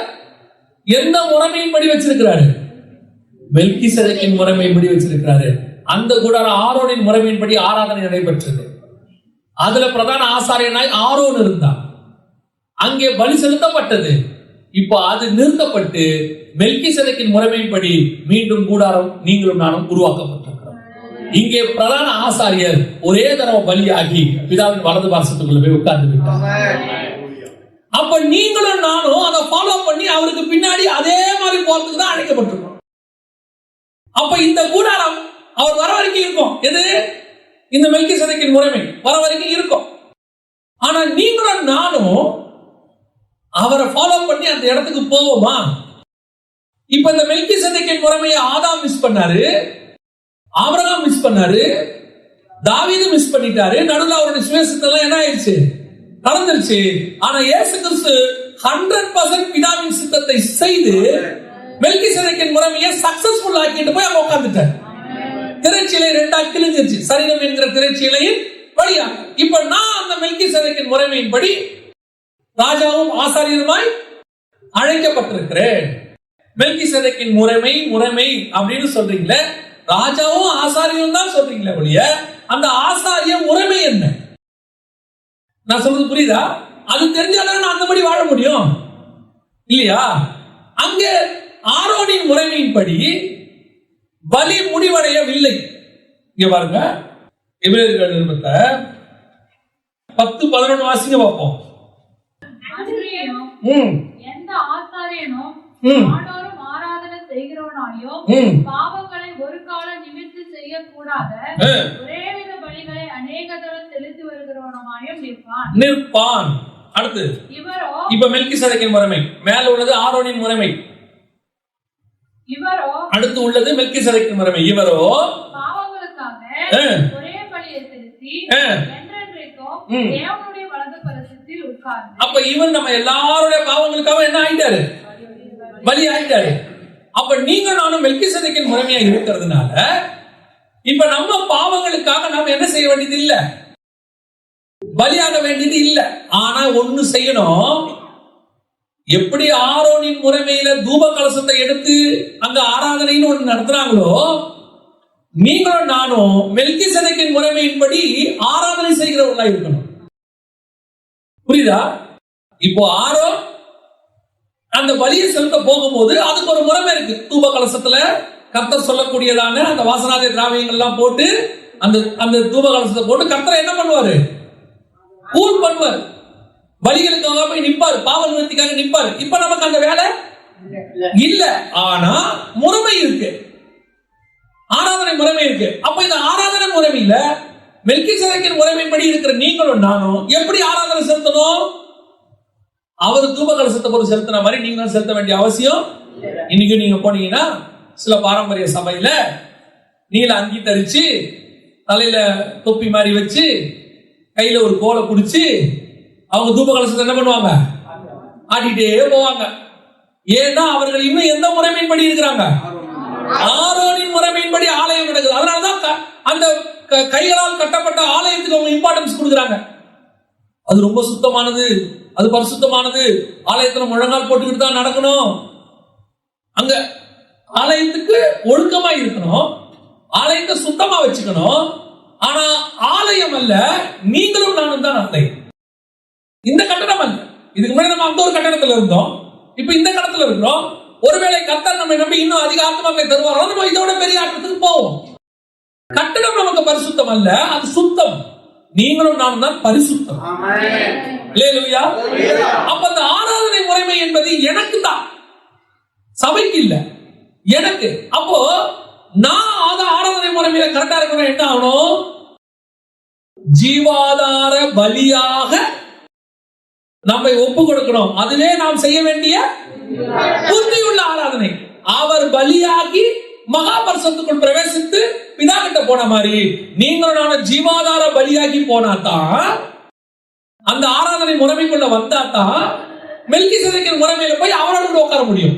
எந்த முறைமையின்படி வச்சிருக்கிறாரு? மெல்கிசேதேக்கின் முறைமையின்படி வச்சிருக்கிறாரு. அந்த கூடாரம் ஆரோனின் முறைமையின்படி ஆராதனை நடைபெற்றது. அதுல பிரதான ஆசாரியனாய் ஆரோன் இருந்தார். அங்கே பலி செலுத்தப்பட்டது. இப்போ அது நிறுத்தப்பட்டு மெல்கிசேதேக்கின் முறைமையின்படி மீண்டும் கூடாரம் நீங்களும் நானும் உருவாக்கப்பட்டிருக்கிறோம். இங்கே பிரதான ஆசாரியர் ஒரே தடவை பலியாகி பிதாவின் வலது பாரசத்துக்குள்ள போய் உட்கார்ந்து விட்டார். அப்ப நீங்களும் நானும் அதை ஃபாலோ பண்ணி அவருக்கு பின்னாடி அதே மாதிரி போறதுக்கு தான் அழைக்கப்பட்டிருக்கோம். அப்ப இந்த கூடாரம் அவர் வர வரைக்கும் இருக்கும். எது? இந்த மெல்கிசேதேக்கின் முறைமை வர வரைக்கும் இருக்கும். ஆனா நீங்களும் நானும் அவரை ஃபாலோ பண்ணி அந்த இடத்துக்கு போவோமா? இப்ப இந்த மெல்கிசேதேக்கின் முறைமையை ஆதாம் மிஸ் பண்ணாரு, ஆபிரகாம் மிஸ் பண்ணாரு, தாவீது மிஸ் பண்ணிட்டாரு. நடுவில் அவருடைய சுயசித்தம் என்ன ஆயிடுச்சு? கலந்துருச்சு. ஆனா இயேசு கிறிஸ்து 100% பிதாவின் சித்தத்தை செய்து மெல்கிசேதேக்கின் முறைமையை சக்சஸ்ஃபுல் ஆக்கிட்டு போய் அங்க உட்கார்ந்துட்டார். திரைச்சீலை 2ஆ கிழிஞ்சிருச்சு. சரீரம் என்கிற திரைச்சீலையின் வழியா இப்ப நான் அந்த மெல்கிசேதேக்கின் முறைமையின்படி ராஜாவும் ஆசாரியருமாய் அழைக்கப்பட்டிருக்கிறேன். மெல்கிசேதேக்கின் முறைமை அப்படின்னு சொல்றீங்களே, ராஜாவும் ஆசாரியரும் தான் சொல்றீங்களே ஒழிய அந்த ஆசாரிய முறைமை என்ன? நான் சொல்றது புரியுதா? அது தெரிஞ்சாதான் நான் அந்தபடி வாழ முடியும் இல்லையா? அங்கே ஆரோனின் முறைமையின்படி பலி முடிவடையவில்லை. இங்க பாருங்க, எபிரேயர்கள் நிருபத்தை 10-11 வாசிங்க பார்ப்போம். எந்த ஆசாரியனும் ஆண்டோரும் ஆராதனை செய்கிறவனாயோ பாவங்களை ஒரு காலம் நிமிர்த்தி செய்யக்கூடாத ஒரேவித பலிகளை அநேக தரம் செலுத்தி வருகிறவனாயும் நிற்பான். அடுத்து இவரோ, இப்ப மெல்கிசேதேக்கின் முறைமை மேல உள்ளது ஆரோனின் முறைமை. இவரோ அடுத்து உள்ளது மெல்கிசேதேக்கின் முறைமை. இவரோ பாவங்களுக்காக ஒரே பலியை செலுத்தி என்றென்றைக்கும் தேவனுடைய வலது பரிசுத்தில் உட்கார்ந்து. அப்ப இவன் நம்ம எல்லாருடைய பாவங்களுக்காக என்ன ஆயிட்டாரு? பலி ஆயிட்டாரு. அப்ப நீங்க நானும் மெல்கிசேதேக்கின் முறைமையா இருக்கிறதுனால இப்ப நம்ம பாவங்களுக்காக நாம என்ன செய்ய வேண்டியது இல்ல, பலியாக வேண்டியது இல்ல. ஆனா ஒண்ணு செய்யணும். எப்படி ஆரோனின் முறைமையில தூப கலசத்தை எடுத்து அங்க ஆராதனைன்னு ஒண்ணு நடத்துறாங்களோ, நீங்களும் நானும் மெல்கிசேதேக்கின் முறைமையின்படி ஆராதனை செய்கிறவர்களா இருக்கணும். புரியுதா? இப்போ ஆரோன் அந்த பலியை செலுத்த போகும்போது அதுக்கு ஒரு முறைமை இருக்கு. தூப கலசத்துல கர்த்தர் சொல்லக்கூடியதான அந்த வாசனாதி திராவியங்கள் எல்லாம் போட்டு அந்த தூப கலசத்தை போட்டு கர்த்தர் என்ன பண்ணுவாரு, கூல் பண்ணுவார். பலிகளுக்காக போய் நிப்பாரு, பாவ நிவர்த்திக்காக நிப்பாரு. இப்ப நமக்கு அந்த வேலை இல்ல. ஆனா முறைமை இருக்கு, ஆராதனை முறைமை இருக்கு. அப்ப இந்த ஆராதனை முறைமையில மெல்கிசேதேக்கின் முறைமைப்படி இருக்கிற நீங்களும் நானும் எப்படி ஆராதனை செலுத்தணும்? அவர் தூப கலசத்தை போட்டு செலுத்தின மாதிரி நீங்களும் செலுத்த வேண்டிய அவசியம். இன்னைக்கு நீங்க போனீங்கன்னா சில பாரம்பரிய சபையில நீல அங்கி தரிச்சு தலையில தொப்பி மாதிரி வச்சு கையில ஒரு கோலை குடிச்சு அவங்க தூப கலசத்தை என்ன பண்ணுவாங்க, ஆட்டிட்டே போவாங்க. ஏன்னா அவர்கள் இன்னும் எந்த முறைமையின்படி இருக்கிறாங்க, ஆரோனின் முறைமையின்படி ஆலயம் நடக்குது. அதனாலதான் அந்த கைகளால் கட்டப்பட்ட ஆலயத்துக்கு அவங்க இம்பார்ட்டன்ஸ் கொடுக்குறாங்க. அது ரொம்ப சுத்தமானது, அது பரிசுத்தமானது, ஆலயத்துல முழங்கால் போட்டுக்கிட்டு தான் நடக்கணும். அங்க ஆலயத்துக்கு ஒழுக்கமா இருக்கணும், ஆலயத்தை சுத்தமா வச்சுக்கணும். ஆனா ஆலயம் அல்ல, நீங்களும் நானும் தான் ஆலயம். இந்த கட்டடம் அல்ல. இதுக்கு முன்னாடி நம்ம அந்த ஒரு கட்டடத்துல இருந்தோம், இப்ப இந்த கட்டத்துல இருக்கிறோம். ஒருவேளை கர்த்தர் நம்ம நம்பி இன்னும் அதிக ஆத்மாக்களை தருவாரோ நம்ம இதோட பெரிய ஆட்டத்துக்கு போவோம். கட்டடம் நமக்கு பரிசுத்தம் அல்ல, அது சுத்தம். நீங்களும் நானும் தான் பரிசுத்தம். அல்லேலூயா. அப்ப அந்த ஆராதனை முறைமை என்பது எனக்கு தான், சபைக்கு இல்ல, எனக்கு. அப்போ நான் ஆராதனை முறைமையில கரெக்டா இருக்கணும். என்ன ஆகணும், ஜீவாதார பலியாக நம்மை ஒப்பு கொடுக்கணும். அதுவே நாம் செய்ய வேண்டிய உறுதியுள்ள ஆராதனை. அவர் பலியாகி மகா பரிசுத்தத்துக்குள் பிரவேசித்து பிதா கிட்ட போன மாதிரி நீங்களும் நானும் ஜீவாதார பலியாகி போனாதான், அந்த ஆராதனை முறைமைக்குள்ள வந்தாதான் மெல்கிசேதேக்கின் முறைமையில போய் அவரோட உட்கார முடியும்.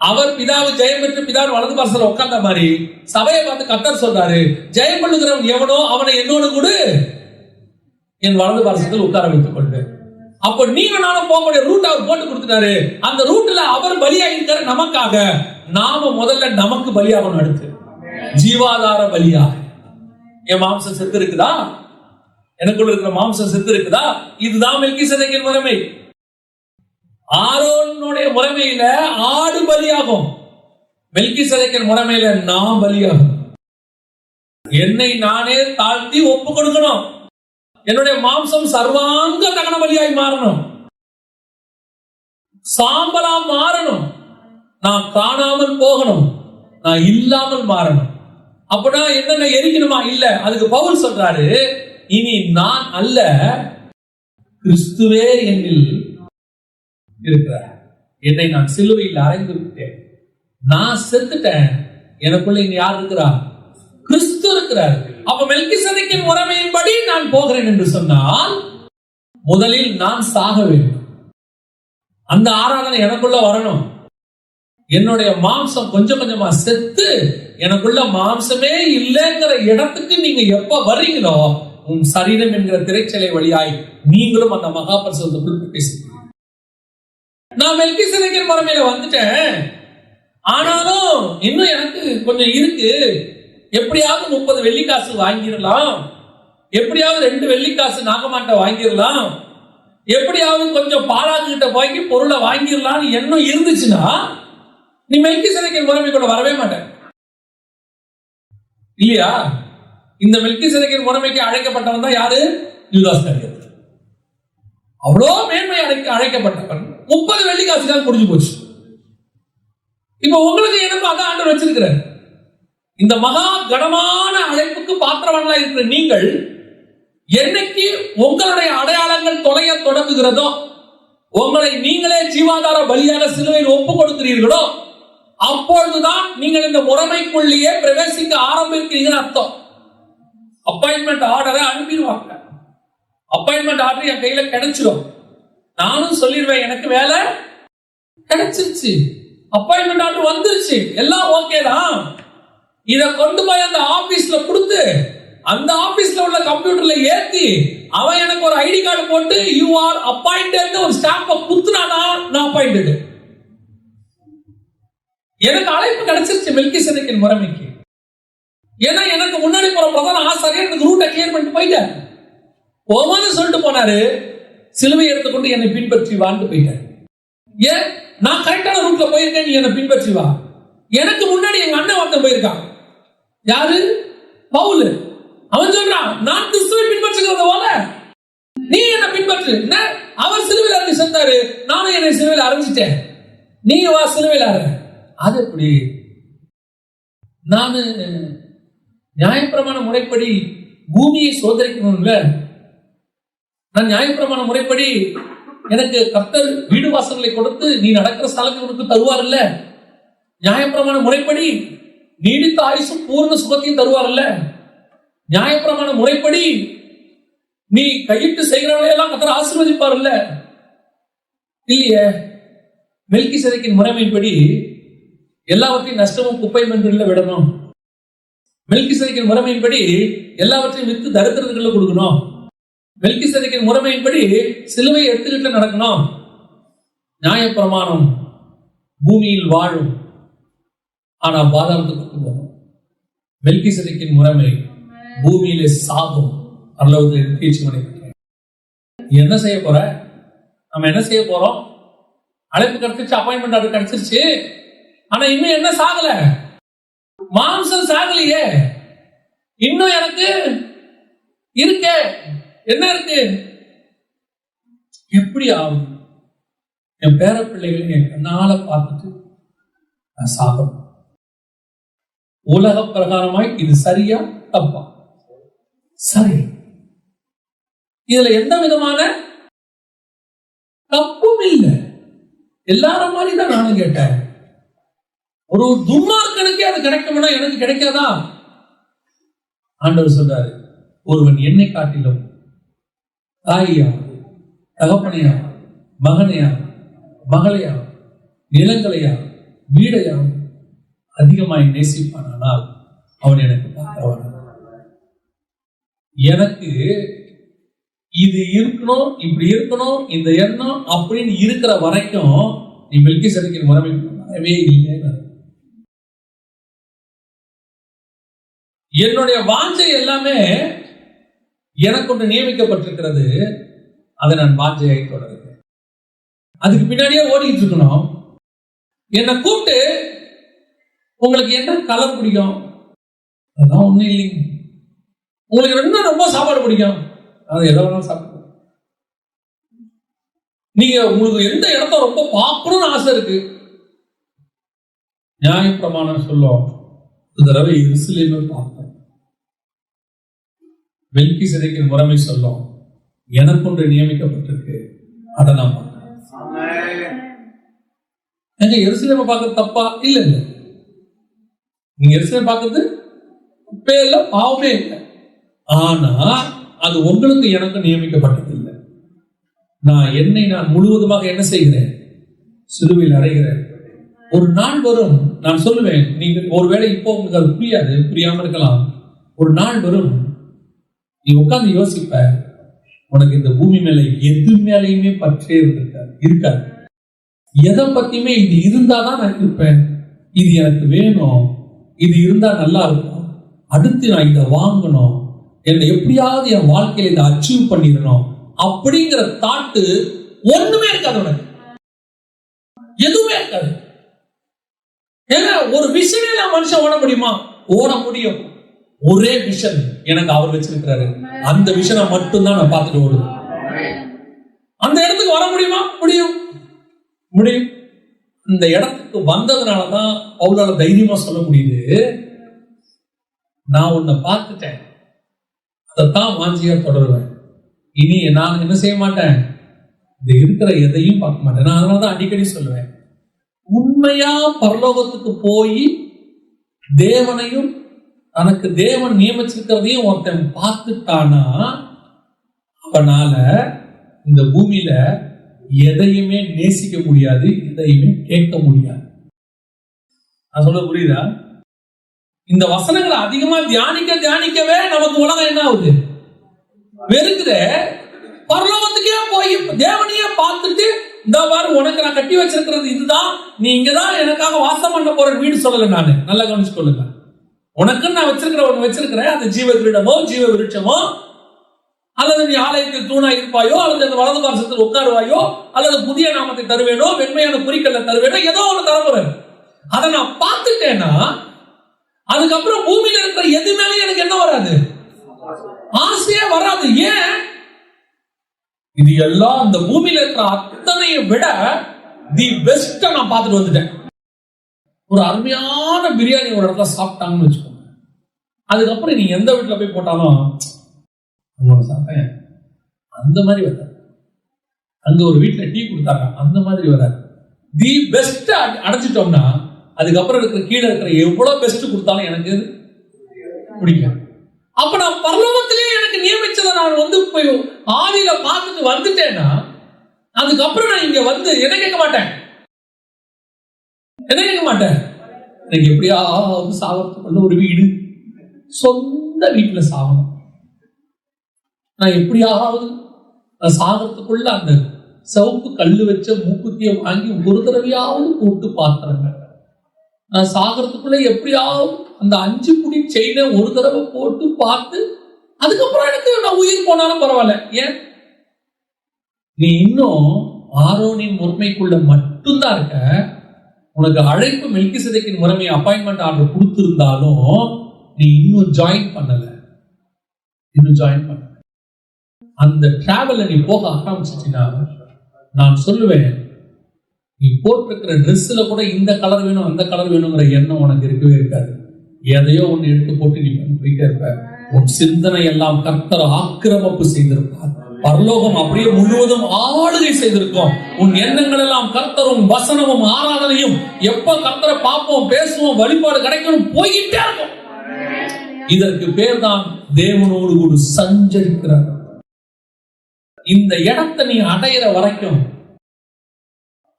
அவர் பிதாவு ஜெயம் பெற்று பிதாவின் வலது பார்சல உட்கார்ந்த மாதிரி சபையை பார்த்து கர்த்தர் சொல்றாரு, ஜெயம் பண்ணுகிறவன் எவனோ அவனை என்னோடு கூட என் வலது பார்சத்தில் உட்கார வைத்துக் கொண்டு. அப்போ நீங்க நானும் போகக்கூடிய ரூட் அவர் போட்டு கொடுத்துட்டாரு. அந்த ரூட்ல அவர் பலியாயிருக்காரு நமக்காக. நாம முதல்ல நமக்கு பலியாகணும். அடுத்து ஜீவாதார பலியாக. என் மாம்சம் செத்து இருக்குதா, எனக்குள்ள இருக்கிற மாம்சம் செத்து இருக்குதா, இதுதான் மெல்கிசேதேக்கின் முறைமை. ஆரோனுடைய முறைமையில ஆடு பலியாகும், மெல்கிசேதேக்கின் முறைமையில நான் பலியாகும். என்னை நானே தாழ்த்தி ஒப்பு கொடுக்கணும். என்னுடைய மாம்சம் சர்வாங்க தகன பலியாய் மாறணும், சாம்பலா மாறணும். நான் காணாமல் போகணும், நான் இல்லாமல் மாறணும். அப்படின்னா என்னென்ன எரிக்கணுமா? இல்ல. அதுக்கு பவுல் சொல்றாரு, இனி நான் அல்ல, கிறிஸ்துவே என்னில் இருக்கிறார். என்னை நான் சிலுவையில் அறைந்து விட்டேன், நான் செத்துட்டேன். எனக்குள்ள இங்க யார் இருக்கிறா? கிறிஸ்து இருக்கிறார். அப்ப மெல்கிசேதேக்கின் முறைமையின்படி நான் போகிறேன் என்று சொன்னால் முதலில் நான் சாக வேண்டும். அந்த ஆராதனை எனக்குள்ள வரணும். என்னுடைய மாம்சம் கொஞ்சம் கொஞ்சமா செத்து எனக்குள்ள மாம்சமே இல்லைங்கிற இடத்துக்கு நீங்க எப்ப வர்றீங்களோ உன் சரீரம் என்கிற திரைச்சலை வழியாய் நீங்களும் அந்த மகா பரிசுத்தத்துக்குள் பேசுறீங்க. நான் மெல்கிசேதேக்கின் முறைமையில வந்துட்டேன், ஆனாலும் இன்னும் எனக்கு கொஞ்சம் இருக்கு. எப்படியாவது 30 வெள்ளிக்காசு வாங்கிடலாம், எப்படியாவது 2 வெள்ளிக்காசு நாகமாட்டை வாங்கிடலாம், எப்படியாவது கொஞ்சம் பாலாக்கிட்ட போய் பொருளை வாங்கிடலாம் எண்ணம் இருந்துச்சுன்னா நீ மெல்கிசேதேக்கின் முறைமைக்குள்ள வரவே மாட்டேன், இல்லையா? இந்த மெல்கிசேதேக்கின் முறைமைக்கு அழைக்கப்பட்டவன் தான் யாரு? யூதாஸ் காரியர். அவ்வளோ மேன்மை அழைக்கப்பட்டவன் 30 வெள்ளிக்காசுக்காக முடிஞ்சு போச்சு. இப்ப உங்களுக்கு எனக்கு அதான் ஆண்டவர் வச்சிருக்கிறார். இந்த மகா கனமான அழைப்புக்கு பாத்திரவான்களா இருக்கிற நீங்கள் என்னைக்கு உங்களுடைய அடையாளங்கள் தொலைய தொடங்குகிறதோ, உங்களை நீங்களே ஜீவாதார பலியாக சிலுவையில் ஒப்பு கொடுக்கிறீர்களோ, அப்பொழுதுதான் நீங்கள் இந்த முறைமைக்குள்ளேயே பிரவேசிக்க ஆரம்பிக்கிறீங்கன்னு அர்த்தம். அப்பாயின்மெண்ட் ஆர்டரை அனுப்பிடுவாங்க. அப்பாயின்மெண்ட் ஆர்டர் என் கையில கிடைச்சிடும். நானும் சொல்லிடுவேன், எனக்கு வேலை கிடைச்சிருச்சு. அப்பாயின்மெண்ட் ஆர்டர் வந்துருச்சு, எல்லாம் ஓகே தான். இத கொண்டு போய் அந்த ஆபீஸ்ல கொடுத்து அந்த ஆபீஸ்ல உள்ள கம்ப்யூட்டர்ல ஏத்தி அவன் எனக்கு ஒரு ஐடி கார்டு போட்டு யூ ஆர் அப்பாயிண்டட் ஒரு ஸ்டாம்பை குத்துனானா நான் அப்பாயிண்டட். எனக்கு அழைப்பு கிடைச்சிருச்சு மெல்கிசேதேக்கின் முறைமைக்கு. ஏன்னா எனக்கு முன்னாடி போற பிரதான ஆசாரியர் எனக்கு ரூட்டை கிளியர் பண்ணிட்டு போயிட்டார். போவான்னு சொல்லிட்டு போனாரு, சிலுவை எடுத்துக்கொண்டு என்னை பின்பற்றி வான்னு போயிட்டார். ஏன் நான் கரெக்டான ரூட்ல போயிருக்கேன், நீ என்னை பின்பற்றி வா. எனக்கு முன்னாடி எங்க அண்ணன் ஒருத்தன் போயிருக்கான். யாரு? பவுல். அவன் சொல்றான், நான் கிறிஸ்துவை பின்பற்றுகிறது போல நீ என்ன பின்பற்று. அவர் சிலுவையில் அறைஞ்சு செத்தாரு, நானும் என்னை சிலுவையில் அரைஞ்சிட்டேன், நீங்க வா சிலுவையில் அறை. அது எப்படி? நான் நியாயப்பிரமாண முறைப்படி பூமியை சோதரிக்கணும்ல, நான் நியாயப்பிரமாண முறைப்படி எனக்கு கர்த்தர் வீடு வாசல்களை கொடுத்து நீ நடக்கிற ஸ்தலத்தை கொடுத்து தருவார் இல்ல, நியாயப்பிரமாண முறைப்படி நீடித்த ஆயுசும் பூர்ண சுகத்தையும் தருவார் இல்ல, நியாயப்பிரமாண முறைப்படி நீ கையிட்டு செய்கிறவங்களை எல்லாம் கர்த்தர் ஆசீர்வதிப்பார் இல்ல. இல்லையே, மெல்கிசேதேக்கின் முறைமைப்படி எல்லாவற்றையும் நஷ்டமும் குப்பையும் என்று விடணும். மெல்கிசேதேக்கின் முறைமையின்படி எல்லாவற்றையும் வித்து தரித்திரத்துக்குள்ள கொடுக்கணும். மெல்கிசேதேக்கின் முறைமையின்படி சிலுவை எடுத்துக்கிட்டு நடக்கணும். நியாயப்பிரமாணம் பூமியில் வாழும், ஆனா பாதாளத்துக்கு போகும். மெல்கிசேதேக்கின் முறைமை பூமியிலே சாகும், பரலோகத்தில் தீர்ச்சி பண்ணிக்கிறேன். என்ன செய்ய போற? நம்ம என்ன செய்ய போறோம்? அழைப்பு கிடைச்சிருச்சு, அப்பாயின்மெண்ட் ஆர்டர் கிடைச்சிருச்சு, ஆனா இன்னும் என்ன சாகல? மாம்சம் சாகலையே, இன்னும் எனக்கு இருக்கே. என்ன இருக்கு? எப்படி ஆகும்? என் பேர பிள்ளைகளை என் கண்ணால பார்த்துட்டு நான் சாகணும். உலக பிரகாரமாய் இது சரியா தப்பா? சரி. இதுல எந்த விதமான தப்பும் இல்லை. எல்லாரும் மாதிரி தான் நானும் கேட்டேன். ஒரு துன்மார்க்கனுக்கே அது கிடைக்கும்னா எனக்கு கிடைக்காதா? ஆண்டவர் சொல்றாரு, ஒருவன் என்னை காட்டிலும் தாயாவது, தகப்பனையாவது, மகனையாவது, மகளையாவது, நிலங்களையாவது, வீடையாவது அதிகமாய் நேசிப்பானால் அவன் எனக்கு பார்க்கிறவன். எனக்கு இது இருக்கணும், இப்படி இருக்கணும், இந்த எண்ணம் அப்படின்னு இருக்கிற வரைக்கும் நீ மெல்கிசேதேக்கின் முறைமை வரவே இல்லை. என்னுடைய வாஞ்சை எல்லாமே எனக்கு ஒன்று நியமிக்கப்பட்டிருக்கிறது, அதை நான் வாஞ்சையை தொடருகிறேன். அதுக்கு பின்னாடியே ஓடிட்டு இருக்கணும். என்னை கூப்பிட்டு உங்களுக்கு என்ன கலர் பிடிக்கும்? அதான் ஒண்ணும் இல்லைங்க. உங்களுக்கு என்ன ரொம்ப சாப்பாடு பிடிக்கும்? அது எதை வேணாலும் சாப்பிடுங்க. நீங்க உங்களுக்கு எந்த இடத்த ரொம்ப பார்க்கணும்னு ஆசை இருக்கு? நியாயப்பிரமாணம் சொல்லும், ஒரு தடவை எருசலேமை பார்த்தேன். மெல்கிசேதேக்கின் முறைமை சொல்லும், எனக்கு ஒன்று நியமிக்கப்பட்டிருக்கு, அதை நான் பார்க்கிறேன். எங்க எருசலேமை பார்க்கறது தப்பா? இல்ல இல்ல, நீங்க எருசலேமை பார்க்கறது தப்பே இல்லை, பாவமே இல்லை. ஆனா அது உங்களுக்கு எனக்கு நியமிக்கப்பட்டது இல்லை. நான் முழுவதுமாக என்ன செய்கிறேன்? சிலுவையில் அறைகிறேன். ஒரு நாள் வரும், நான் சொல்லுவேன், நீங்க ஒருவேளை இப்போ உங்களுக்கு அது புரியாது, புரியாம இருக்கலாம். ஒரு நாள் வரும், நீ உட்கார்ந்து யோசிப்ப, உனக்கு இந்த பூமி மேல எது மேலையுமே பற்றே இருக்காது. எதை பத்தியுமே இது இருந்தாதான் நான் இருப்பேன், இது எனக்கு வேணும், இது இருந்தா நல்லா இருக்கும், அடுத்து நான் இதை வாங்கணும், என்னை எப்படியாவது என் வாழ்க்கையில இதை அச்சீவ் பண்ணிடணும் அப்படிங்கிற தாட்டு ஒண்ணுமே இருக்காது உனக்கு. எதுவுமே இருக்காது. ஏன்னா ஒரு விஷயம் நான் மனுஷன் ஓட முடியுமா? ஓட முடியும். ஒரே விஷன் எனக்கு அவர் வச்சிருக்கிறாரு, அந்த விஷனை மட்டும்தான் நான் பார்த்துட்டு ஓடுவேன். அந்த இடத்துக்கு வர முடியுமா? முடியும். இந்த இடத்துக்கு வந்ததுனாலதான் அவளால தைரியமா சொல்ல முடியுது, நான் உன்னை பார்த்துட்டேன், அதைத்தான் வாஞ்சியா தொடருவேன். இனி நான் என்ன செய்ய மாட்டேன்? இது இருக்கிற எதையும் பார்க்க மாட்டேன். நான் அதனாலதான் அடிக்கடி சொல்லுவேன், உண்மையா பரலோகத்துக்கு போய் தேவனையும் தனக்கு தேவன் நியமிச்சிருக்கிறதையும் ஒருத்தன் பார்த்துட்டானா அவனால இந்த பூமியில எதையுமே நேசிக்க முடியாது, எதையுமே கேட்க முடியாது. நான் சொல்ல புரியுதா? இந்த வசனங்களை அதிகமா தியானிக்கவே நமக்கு உலகம் என்ன ஆகுது? வெறுக்குது. பரலோகத்துக்கே போய் தேவனையே பார்த்துட்டு, இந்த வாரு உனக்கு நான் கட்டி வச்சிருக்கிறது இதுதான், நீ இங்கதான் எனக்காக வாசம் பண்ண போற வீடு சொல்லல. நானு நல்லா கவனிச்சுக்கொள்ளுங்க. உனக்கு நான் வச்சிருக்கிறேன். அது ஜீவ கிரீடமோ ஜீவ விருட்சமோ, அல்லது நீ ஆலயத்தில் தூணா இருப்பாயோ, அல்லது அந்த வலது பாரசத்தில் உட்காருவாயோ, அல்லது புதிய நாமத்தை தருவேனோ, வெண்மையான குறிக்கல்ல தருவேனோ, ஏதோ ஒன்று தரப்போறேன். அதை நான் பார்த்துட்டேன்னா அதுக்கப்புறம் பூமியில இருக்கிற எது மேலே எனக்கு என்ன வராது? ஆசையே வராது. ஏன்? இது எல்லாம் அந்த பூமியில இருக்கிற அத்தனையை விட தி பெஸ்ட் நான் பார்த்துட்டு வந்துட்டேன். ஒரு அருமையான பிரியாணி ஒரு இடத்துல சாப்பிட்டாங்கன்னு வச்சுக்கோங்க. அதுக்கப்புறம் நீங்க எந்த வீட்டுல போய் போட்டாலும் உங்களோட சாப்பிட்டேன் அந்த மாதிரி வராது. அங்க ஒரு வீட்டுல டீ கொடுத்தாங்க அந்த மாதிரி வராது. தி பெஸ்ட் அடைச்சிட்டோம்னா அதுக்கப்புறம் இருக்கிற கீழே இருக்கிற எவ்வளவு பெஸ்ட் கொடுத்தாலும் எனக்கு பிடிக்கும். அப்ப நான் பரலோகத்திலேயே எனக்கு நியமிச்சதை நான் போய் ஆதியில பார்த்துட்டு வந்துட்டேன்னா அதுக்கப்புறம் நான் இங்க என்ன கேட்க மாட்டேன். எனக்கு எப்படியாவது சாகிறதுக்குள்ள ஒரு வீடு, சொந்த வீட்டுல சாகணும். நான் எப்படியாவது சாகிறதுக்குள்ள அந்த சிவப்பு கல்லு வச்ச மூக்குத்திய வாங்கி ஒரு தடவையாவது போட்டு பாத்துறேங்க. நான் சாகிறதுக்குள்ள எப்படியாவது அந்த 5 புடி செயினை ஒரு தடவை போட்டு பார்த்து அதுக்கப்புறம் எனக்கு நான் உயிர் போனாலும் பரவாயில்ல. ஏன்? நீ இன்னும் ஆரோனின் முறைமைக்குள்ள மட்டும்தான் இருக்க. உனக்கு அழைப்பு மெல்கிசேதேக்கின் முறைமை அப்பாயின்மெண்ட் ஆர்டர் கொடுத்திருந்தாலும் நீ இன்னும் ஜாயின் பண்ணல. அந்த டிராவல்ல நீ போக ஆரம்பிச்சிட்டீங்கன்னா நான் சொல்லுவேன், நீ போட்டிருக்கிற ட்ரெஸ்ல கூட இந்த கலர் வேணும் அந்த கலர் வேணுங்கிற எண்ணம் உனக்கு இருக்கவே இருக்காது. எதையோ ஒண்ணு எடுத்து போட்டு நீ போயிட்டே இருப்ப. உன் சிந்தனை எல்லாம் கர்த்தர் ஆக்கிரமிப்பு செய்திருப்பார். பரலோகம் அப்படியே முழுவதும் ஆளுகை செய்திருக்கும். உன் எண்ணங்கள் எல்லாம் கர்த்தரும் வசனமும் ஆராதனையும் எப்ப கர்த்தரை பார்ப்போம், பேசுவோம், வழிபாடு கிடைக்கும் போயிட்டே இருக்கும். இதற்கு பேர் தான் தேவனோடு கூட சஞ்சரிக்கிறார். இந்த இடத்தை நீ அடையிற வரைக்கும்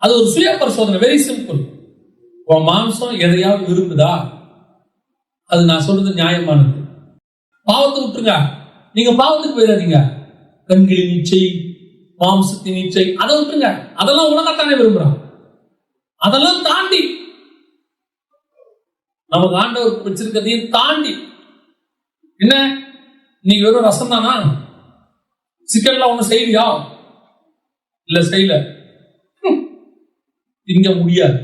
அது ஒரு சுய பரிசோதனை. Very simple. உன் மாம்சம் எதையாவது விரும்புதா? அது நான் சொல்றது நியாயமானது. பாவத்தை விட்டுருங்க. நீங்க பாவத்துக்கு போயிடாதீங்க. கண்களின் இச்சை, மாம்சத்தின் இச்சை, அதை விட்டுருங்க. அதெல்லாம் உலகத்தானே விரும்புறான். அதெல்லாம் தாண்டி நமக்கு ஆண்டவர் வச்சிருக்கிறதையும் தாண்டி என்ன, நீங்க வெறும் ரசம் தானா? சிக்கன்ல ஒண்ணு செய்யலையா? இல்ல செய்யல, திங்க முடியாது.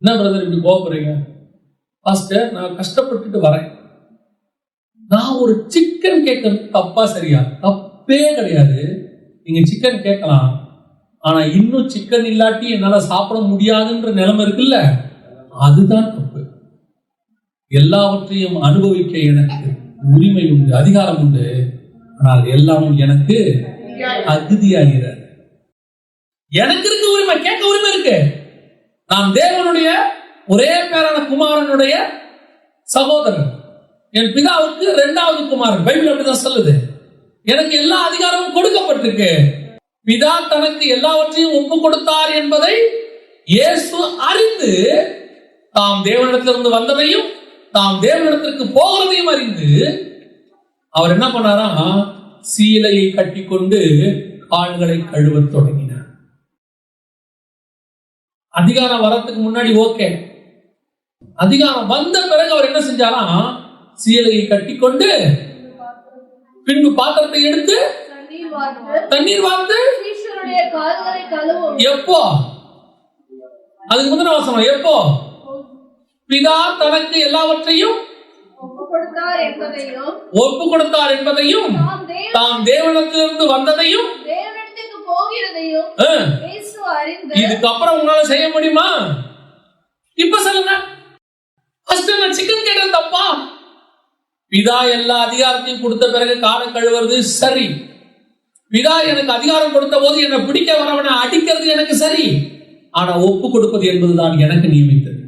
என்ன பிரதர் இப்படி கோபப்படுறீங்க? பாஸ்டர், நான் கஷ்டப்பட்டுட்டு வரேன். நான் ஒரு சிக்கன் கேட்கறது தப்பா சரியா? தப்பே கிடையாது. நீங்க சிக்கன் கேட்கலாம். ஆனா இன்னும் சிக்கன் இல்லாட்டி என்னால சாப்பிட முடியாதுன்ற நிலைமை இருக்குல்ல, அதுதான் தப்பு. எல்லாவற்றையும் அனுபவிக்க எனக்கு உரிமை உண்டு, அதிகாரம் உண்டு. ஆனால் எல்லாமும் எனக்கு அகதியாகிறார். எனக்கு இருக்கு உரிமை, கேட்க உரிமை இருக்கு. நான் தேவனுடைய ஒரே பேரான குமாரனுடைய சகோதரன். என் பிதாவுக்கு 2வது குமாரன். பைபிள் அப்படிதான் சொல்லுது. எனக்கு எல்லா அதிகாரமும் கொடுக்கப்பட்டிருக்கு. பிதா தனக்கு எல்லாவற்றையும் ஒப்பு கொடுத்தார் என்பதை இயேசு அறிந்து, தாம் தேவனிடத்திலிருந்து வந்ததையும் தாம் தேவனிடத்திற்கு போகிறதையும் அறிந்து அவர் என்ன பண்ணாரா? சீலையை கட்டிக்கொண்டு கால்களை கழுவ தொடங்கினார். அதிகாரம் வரத்துக்கு முன்னாடி ஓகே. அதிகாரம் வந்த பிறகு அவர் என்ன செஞ்சாரா? சீலையை கட்டிக்கொண்டு பின்பு பாத்திரத்தை எடுத்து தண்ணீர் வார்த்து எப்போ? அதுக்கு முந்தின வசனம் எப்போ? பிதா தனக்கு எல்லாவற்றையும் ஒப்பு கொடுத்தார் என்பதையும் தாம் தேவனிடத்திலிருந்து வந்ததையும் இதுக்கப்புறம் உங்களால செய்ய முடியுமா? இப்ப சொல்லுங்க. நான் சிக்கன் கேட்டது தப்பா? பிதா எல்லா அதிகாரத்தையும் கொடுத்த பிறகு காலை கழுவுறது சரி. பிதா எனக்கு அதிகாரம் கொடுத்த போது என்னை பிடிக்க வரவனை அடிக்கிறது எனக்கு சரி. ஆனா ஒப்பு கொடுப்பது என்பதுதான் எனக்கு நியமித்தது.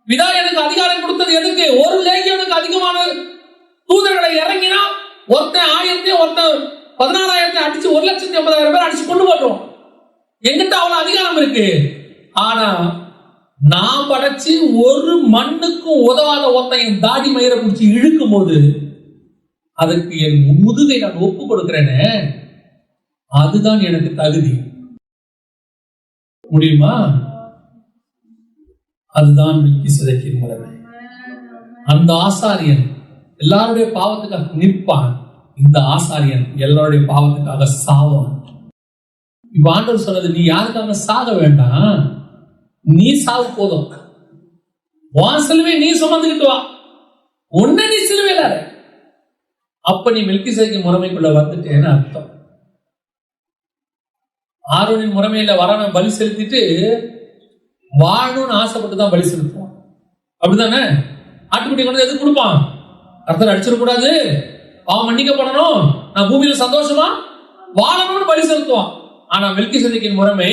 பிதா எனக்கு அதிகாரம் கொடுத்தது எதுக்கு? ஒரு லேகியோனுக்கு அதிகமான தூதர்களை இறங்கினா ஒருத்தன் 1000 ஒருத்தன் 14000 அடிச்சு 1,80,000 பேர் அடிச்சு கொண்டு போட்டோம். எங்கிட்ட அவ்வளவு அதிகாரம் இருக்கு. ஆனா நான் படைச்சு ஒரு மண்ணுக்கும் உதவாத ஒருத்தன் என் தாடி மயிரை பிடிச்சி இழுக்கும் போது அதுக்கு என் முதுகை நான் ஒப்பு கொடுக்கிறேனே, அதுதான் எனக்கு தகுதி. முடியுமா? அதுதான் மெல்கிசேதேக்கின் முறைமை. அந்த ஆசாரியன் எல்லாருடைய பாவத்துக்காக நிற்பான், இந்த ஆசாரியன் எல்லாருடைய பாவத்துக்காக சாவான். இப்ப ஆண்டவர் சொன்னது, நீ யாருக்காக சாக வேண்டாம், நீ சாவு போதும், உன் சிலுவை நீ சுமந்துக்கிட்டு வா, உன்ன நீ சிலுவையில அப்ப நீ மெல்கிசேதேக்கின் முறைமைக்குள்ள வந்துட்டேன்னு அர்த்தம். ஆரோனின் முறைமையில வரவன் பலி செலுத்திட்டு வாழணும்னு ஆசைப்பட்டு தான் பலி செலுத்துவான். அப்படித்தானே? ஆட்டுக்குட்டி கொண்டு எதுக்கு கொடுப்பான்? கர்த்தர் அடிச்சிடக்கூடாது, அவன் மன்னிக்கப்படணும், நான் பூமியில சந்தோஷமா வாழணும்னு பலி செலுத்துவான். ஆனா மெல்கிசேதேக்கின் முறைமை,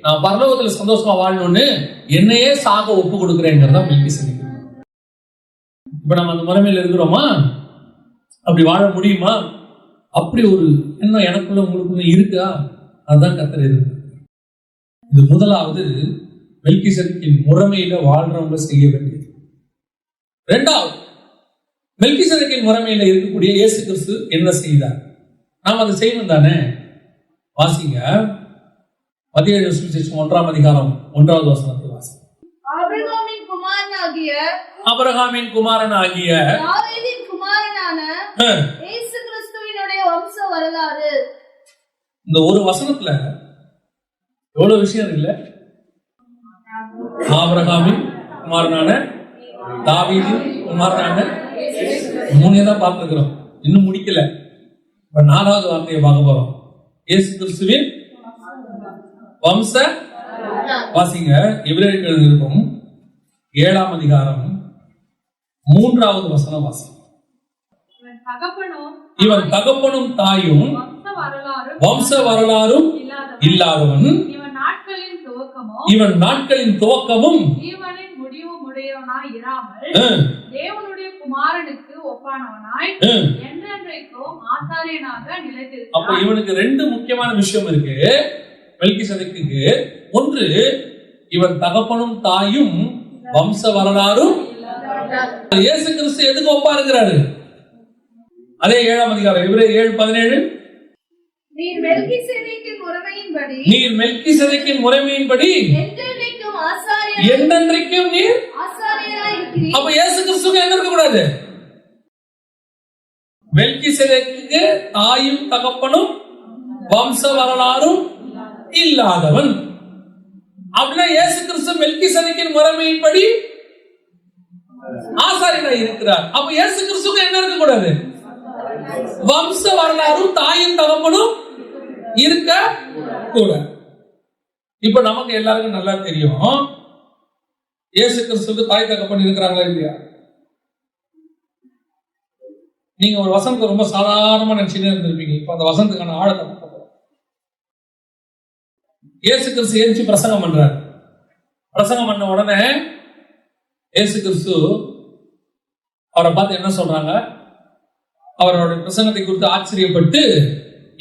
நான் பரலோகத்துல சந்தோஷமா வாழணும்னு என்னையே சாக ஒப்பு கொடுக்கிறேங்கிறதா மெல்கிசேதேக். இப்ப நம்ம அந்த முறைமையில இருக்கிறோமா? அப்படி வாழ முடியுமா? அப்படி ஒரு எண்ணம் எனக்குள்ள உங்களுக்குள்ள இருக்கா? அதுதான் கர்த்தர் எதிர்பார்க்கிறார். இது முதலாவது மெல்கிசேதேக்கின் முறைமையில வாழ்றவங்க செய்ய வேண்டியது. இரண்டாவது, மெல்கிசேதேக்கின் முறைமையில இருக்கக்கூடிய இயேசு கிறிஸ்து என்ன செய்தார்? நாம் அதை செய்யணும் தானே? வாசிங்க, மத்தேயு சுவிசேஷம் 1ஆம் அதிகாரம் 1வது வசனத்தை வாசிங்க. ஆபிரகாமின் குமாரனாகிய தாவீதின் குமாரனான இயேசு கிறிஸ்துவினுடைய வம்ச வரலாறு. இந்த ஒரு வசனத்துல எவ்வளவு விஷயம் இல்ல? ஆபிரகாமின் குமாரனான, தாவீதின் குமாரனான, மூணே தான் பார்த்துக்கிறோம், இன்னும் முடிக்கல. இப்ப 4வது வார்த்தையை பார்க்க போறோம். இயேசு கிறிஸ்துவின் வம்ச. வாசிங்க, எபிரேயருக்கு எழுதியிருக்கும் 7ஆம் அதிகாரம் 3வது வசனம் வாசிங்க. இவன் தகப்பனும் தாயும் வம்ச வரலாறும் இல்லாதவன், இவன் நாட்களின் துவக்கமும் தேவனுடைய குமாரனுக்கு ஒப்பானவனாய் என்றென்றைக்கும் ஆசாரியனாக நிலைத்திருக்கிறான். அப்ப இவனுக்கு 2 முக்கியமான விஷயம் இருக்கு மெல்கிசேதேக்குக்கு. ஒன்று, இவன் தகப்பனும் தாயும் வம்ச வரலாறும். இயேசு கிறிஸ்து எதுக்கு ஒப்பா இருக்கிறாரு? அதே 7ஆம் அதிகாரம் எபிரேயர் 7:17, நீர் மெல்கிசேதேக்கின் முறைமையின்படி என்றென்றைக்கும் நீர் ஆசாரியராய் இருக்கிறீர். அப்ப இயேசு கிறிஸ்துக்கு என்ன இருக்க கூடாது? மெல்கிசேதேக்கு தாயும் தகப்பனும் வம்ச வரலாறும் இல்லாதவன். அப்படின்னா இயேசு கிறிஸ்து மெல்கிசேதேக்கின் முறைமையின்படி ஆசாரியராய் இருக்கிறார். அப்ப இயேசு கிறிஸ்துக்கு என்ன இருக்க கூடாது? வம்ச வரலாறும் தாயும் தகப்பனும் இருக்க கூட. இப்ப நமக்கு எல்லாருக்கும் நல்லா தெரியும், இயேசு கிறிஸ்துக்கு தாய் தகப்பன் இருக்கிறாங்களா இல்லையா? நீங்க ஒரு வசனத்தை ரொம்ப சாதாரணமா நினைச்சுட்டே இருந்திருப்பீங்க. இப்ப அந்த வசனத்துக்கான ஆழத்தை பார்க்க போறோம். இயேசு கிறிஸ்து ஏறிச்சு பிரசங்கம் பண்றார். பிரசங்கம் பண்ண உடனே இயேசு கிறிஸ்து அவரை பார்த்து என்ன சொல்றாங்க? அவரோட பிரசங்கத்தை குறித்து ஆச்சரியப்பட்டு,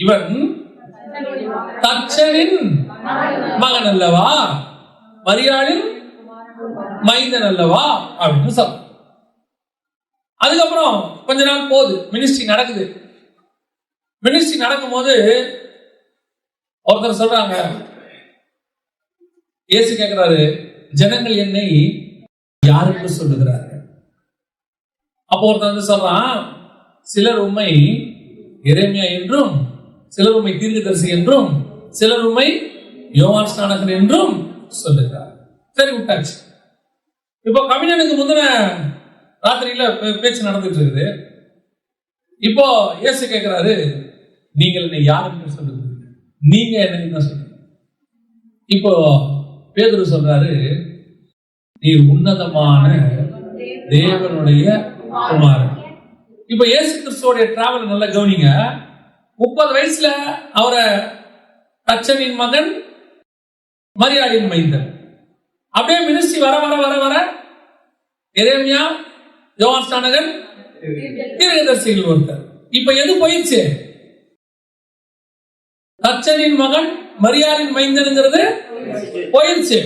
இவன் தச்சனின் மகன் அல்லவா, மரியாளின் மைந்தன் அல்லவா அப்படின்னு சொல்ற. அதுக்கப்புறம் கொஞ்ச நாள் போகுது, மினிஸ்ட்ரி நடக்குது. மினிஸ்ட்ரி நடக்கும் போது ஒருத்தர் சொல்றாங்க, இயேசு கேட்கிறாரு, ஜனங்கள் என்னை யாருக்கு சொல்லுகிறார்கள்? அப்போ ஒருத்தர் வந்து சொல்றான், சிலர் உம்மை எரேமியா என்றும், சிலர் உம்மை தீர்க்கதரிசி என்றும், சிலர் உம்மை யோவான் ஸ்நானகன் என்றும் சொல்லுகிறார். சரி, விட்டாச்சு. இப்போ கவிஞனுக்கு முந்தின ராத்திரியில பேச்சு நடந்துட்டு இருக்குது. இப்போ இயேசு கேட்கிறாரு, நீங்கள் என்னை யாருக்கு சொல்லுங்க? நீங்க என்ன சொல்லுங்க? இப்போ பேதுரு சொல்றாரு, நீர் உன்னதமான தேவனுடைய குமாரன். இப்ப இயேசு கிறிஸ்துவோட டிராவல் நல்லா கவனிங்க. 30 வயசுல அவரை தச்சனின் மகன், மரியாளின் மைந்தன். அப்படியே மினிஸ்ட்ரி வர வர வர வர எரேமியா, யோவான் ஸ்நானகன், தீர்க்கதரிசிகள் ஒருத்தர். இப்ப எது போயிடுச்சு? தச்சனின் மகன், மரியாளின் மைந்தன்ங்கிறது போயிடுச்சு.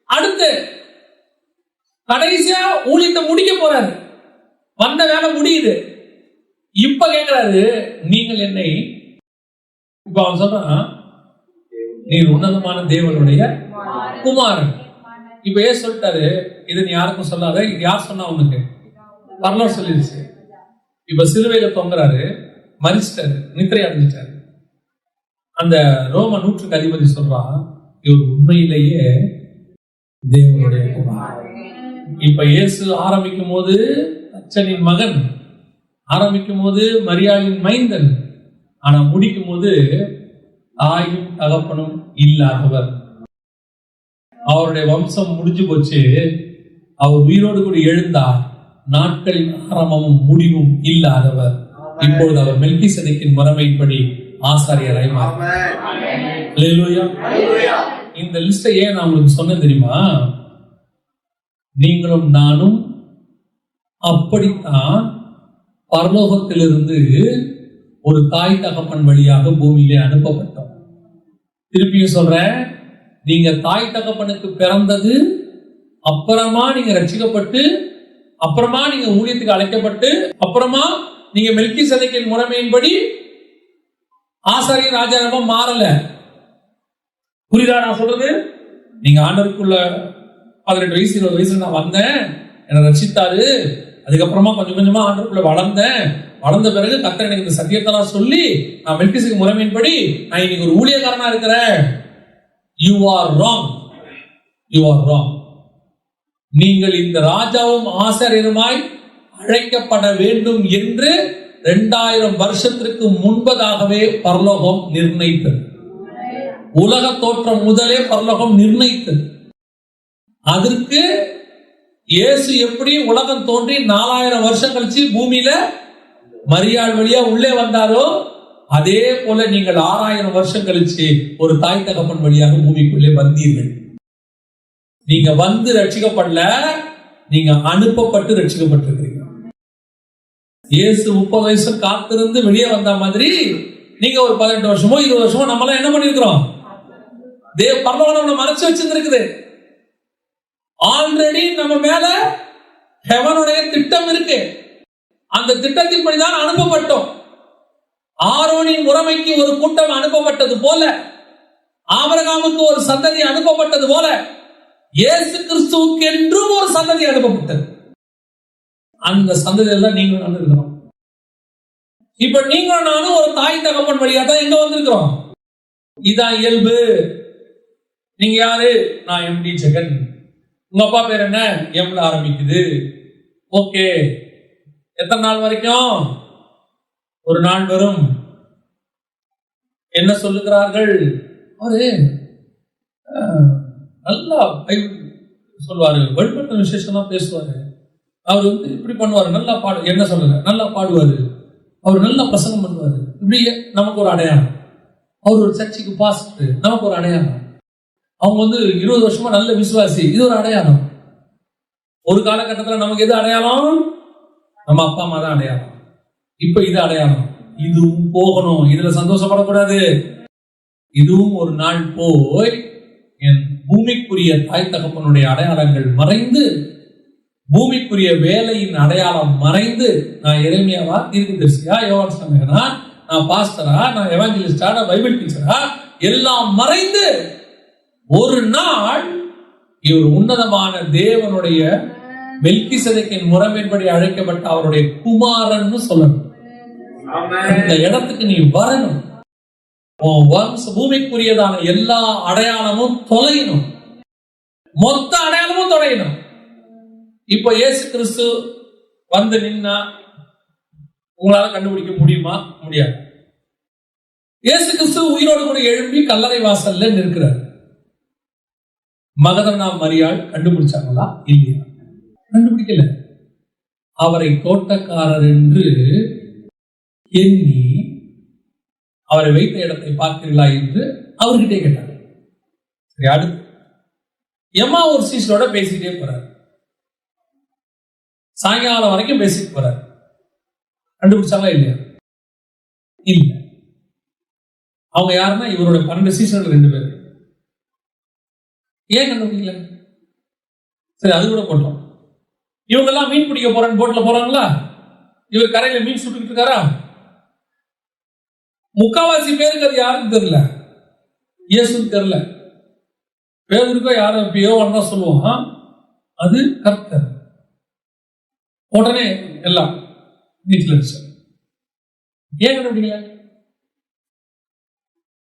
அடுத்து கடைசியா ஊழியத்தை முடிக்க போறாரு. வந்த வேலை முடியுது. இப்ப கேட்கிறாரு, நீங்கள் என்னை, இப்ப அவன் சொல்றான், நீர் உன்னதமான தேவனுடைய குமாரன். இப்ப ஏன் சொல்லிட்டாரு, இதை நீ யாருக்கும் சொல்லாத. இது யார் சொன்னா உனக்கு? பரலோகம் சொல்லிருச்சு. இப்ப சிலுவையில தொங்குறாரு, மரிச்சிட்டாரு, நித்திரை அடைஞ்சிட்டாரு. அந்த ரோம நூற்றுக்கு அதிபதி சொல்றான், இவர் உண்மையிலேயே தேவனுடைய குமாரன். இப்ப இயேசு ஆரம்பிக்கும் போது அச்சனின் மகன், ஆரம்பிக்கும் போது மரியாளின் மைந்தன், ஆனா முடிக்கும் போது தாயும் தகப்பனும் இல்லாதவர். அவருடைய வம்சம் முடிஞ்சு போச்சு. அவர் உயிரோடு கூட எழுந்தார். நாட்களின் ஆரம்பமும் முடிவும் இல்லாதவர். இப்பொழுது அவர் மெல்கிசேதேக்கின் முறைமைப்படி ஆசாரியராய் மாறினார். அல்லேலூயா. இந்த லிஸ்டை ஏன் நான் உங்களுக்கு சொன்னேன் தெரியுமா? நீங்களும் நானும் அப்படித்தான் பரலோகத்திலிருந்து ஒரு தாய் தகப்பன் வழியாக பூமியிலே அனுப்பப்பட்டோம். திருப்பியும் சொல்றேன், நீங்க தாய் தகப்பனுக்கு பிறந்தது, அப்புறமா நீங்க ரட்சிக்கப்பட்டு, அப்புறமா நீங்க ஊழியத்துக்கு அழைக்கப்பட்டு, அப்புறமா நீங்க மெல்கிசேதேக்கின் முறைமையின்படி ஆசாரியர் ராஜாரமா மாறல. புரியுதா நான் சொல்றது? நீங்க ஆண்டவருக்குள்ள 18 வயசு 20 வயசுல நான் வந்தேன், என்னை ரட்சித்தாரு. அதுக்கப்புறமா கொஞ்சம் கொஞ்சமா ஆண்டவருக்குள்ள வளர்ந்தேன். வளர்ந்த பிறகு கர்த்தர் எனக்கு இந்த சத்தியத்தெல்லாம் சொல்லி நான் மெல்கிசேதேக் முறைமையின்படி நான் இன்னைக்கு ஒரு ஊழியக்காரனா இருக்கிறேன். You are wrong. You are wrong. நீங்கள் இந்த ராஜாவும் ஆசாரியருமாய் அழைக்கப்பட வேண்டும் என்று 2000 வருஷத்திற்கு முன்பதாகவே பரலோகம் நிர்ணயித்தது. உலக தோற்றம் முதலே பரலோகம் நிர்ணயித்தது. அதற்கு இயேசு எப்படி உலகம் தோன்றி 4000 வருஷம் கழிச்சு பூமியில மரியாள் வழியா உள்ளே வந்தாரோ, அதே போல நீங்கள் 6000 வருஷம் கழிச்சு ஒரு தாய் தகப்பன் வழியாக பூமிக்குள்ளே வந்தீர்கள். நீங்க வந்து ரட்சிக்கப்படல, நீங்க அனுப்பப்பட்டு ரட்சிக்கப்பட்டிருக்கிறீங்க. இயேசு 30 வயசு காத்திருந்து வெளியே வந்த மாதிரி நீங்க ஒரு 18 வருஷமோ 20 வருஷமோ நம்மளாம் என்ன பண்ணிருக்கிறோம்? பரலோகம் மறைச்சு வச்சிருக்குது. ஆல்ரெடி நம்ம மேல ஹெவனுடைய திட்டம் இருக்கு. அந்த திட்டத்தின்படிதான் அனுப்பப்பட்டோம். ஆரோனின் முறைமைக்கு ஒரு கூட்டம் அனுப்பப்பட்டது போல, ஆபிரகாமுக்கு ஒரு சந்ததி அனுப்பப்பட்டது போல, இயேசு கிறிஸ்துவுக்கு என்றும் ஒரு சந்ததி அனுப்பப்பட்டது. அந்த சந்ததியில தான் நீங்களும் நானும் இருக்கிறோம். இப்ப நீங்களும் நானும் ஒரு தாய் தகப்பன் வழியா தான் எங்க வந்திருக்கிறோம். இதான் இயல்பு. நீங்க யாரு? நான் எம்டி ஜெகன். உங்க அப்பா பேர் என்ன? எம்ல ஆரம்பிக்குது. ஓகே, எத்தனை நாள் வரைக்கும்? ஒரு நாள் வரும். என்ன சொல்லுகிறார்கள்? அவரு நல்லா சொல்லுவாரு, வெளிப்படுத்த விசேஷமா பேசுவாரு. அவர் இப்படி பண்ணுவாரு, நல்லா பாடு. என்ன சொல்லுங்க, நல்லா பாடுவாரு. அவர் நல்லா பிரசங்கம் பண்ணுவாரு. இப்படி நமக்கு ஒரு அடையாளம். அவர் ஒரு சர்ச்சுக்கு பாஸ்டர், நமக்கு ஒரு அடையாளம். அவங்க 20 வருஷமா நல்ல விசுவாசி, இது ஒரு அடையாளம். ஒரு காலகட்டத்தில் நமக்கு எது அடையாளம்? நம்ம அப்பா அம்மா தான் அடையாளம். இப்ப இது அடையாளம். இதுவும் போகணும். இதுல சந்தோஷப்படக்கூடாது. இதுவும் ஒரு நாள் போய் என் பூமிக்குரிய தாய் தகப்பனுடைய அடையாளங்கள் மறைந்து, பூமிக்குரிய வேலையின் அடையாளம் மறைந்து, நான் எரேமியாவா, தீர்க்கதரிசியா, யோவான் ஸ்நானகனா, நான் பாஸ்டரா, நான் எவாஞ்சலிஸ்டா, நான் பைபிள் டீச்சரா, எல்லாம் மறைந்து ஒரு நாள் இவர் உன்னதமான தேவனுடைய மெல்கிசேதேக்கின் முறைமையின்படி அழைக்கப்பட்ட அவருடைய குமாரன் சொல்லணும். இந்த இடத்துக்கு நீ வரணும். பூமிக்குரியதான எல்லா அடையாளமும் தொலையணும். மொத்த அடையாளமும் தொலையணும். இப்ப இயேசு கிறிஸ்து வந்து நின்னா உங்களால கண்டுபிடிக்க முடியுமா? முடியாது. இயேசு கிறிஸ்து உயிரோடு கூட எழும்பி கல்லறை வாசல்ல நிற்கிறார். மகதலேனா மரியாள் கண்டுபிடிச்சாங்களா? இல்லையா? கண்டுபிடிக்கல. அவரை தோட்டக்காரர் என்று எண்ணி அவரை வைத்த இடத்தை பார்த்தீர்களா என்று அவர்கிட்டே கேட்டார். சரி, அடுத்து எம்மா ஒரு சீசரோட பேசிக்கிட்டே போறார். சாயங்காலம் வரைக்கும் பேசிட்டு போறார். கண்டுபிடிச்சாங்களா? இல்லையா? இல்ல. அவங்க யாருன்னா இவரோட 12 சீசர்கள் 2 பேர். ஏன் கண்டுபிடிக்கல? சரி, அது கூட போட்டோம். இவங்க எல்லாம் மீன் பிடிக்க போறேன்னு போட்ல போறாங்களா? இவர் கரையில மீன் சுட்டுக்கிட்டு இருக்காரா? முக்காவாசி பேருக்கு அது யாருன்னு தெரியல, இயேசுன்னு தெரியல. பேருக்கோ யாரும் எப்பயோ தான் சொல்லுவான், அது கர்த்தர். உடனே எல்லாம் வீட்டில் இருந்துச்சு. ஏன் கண்டுபிடிக்கல?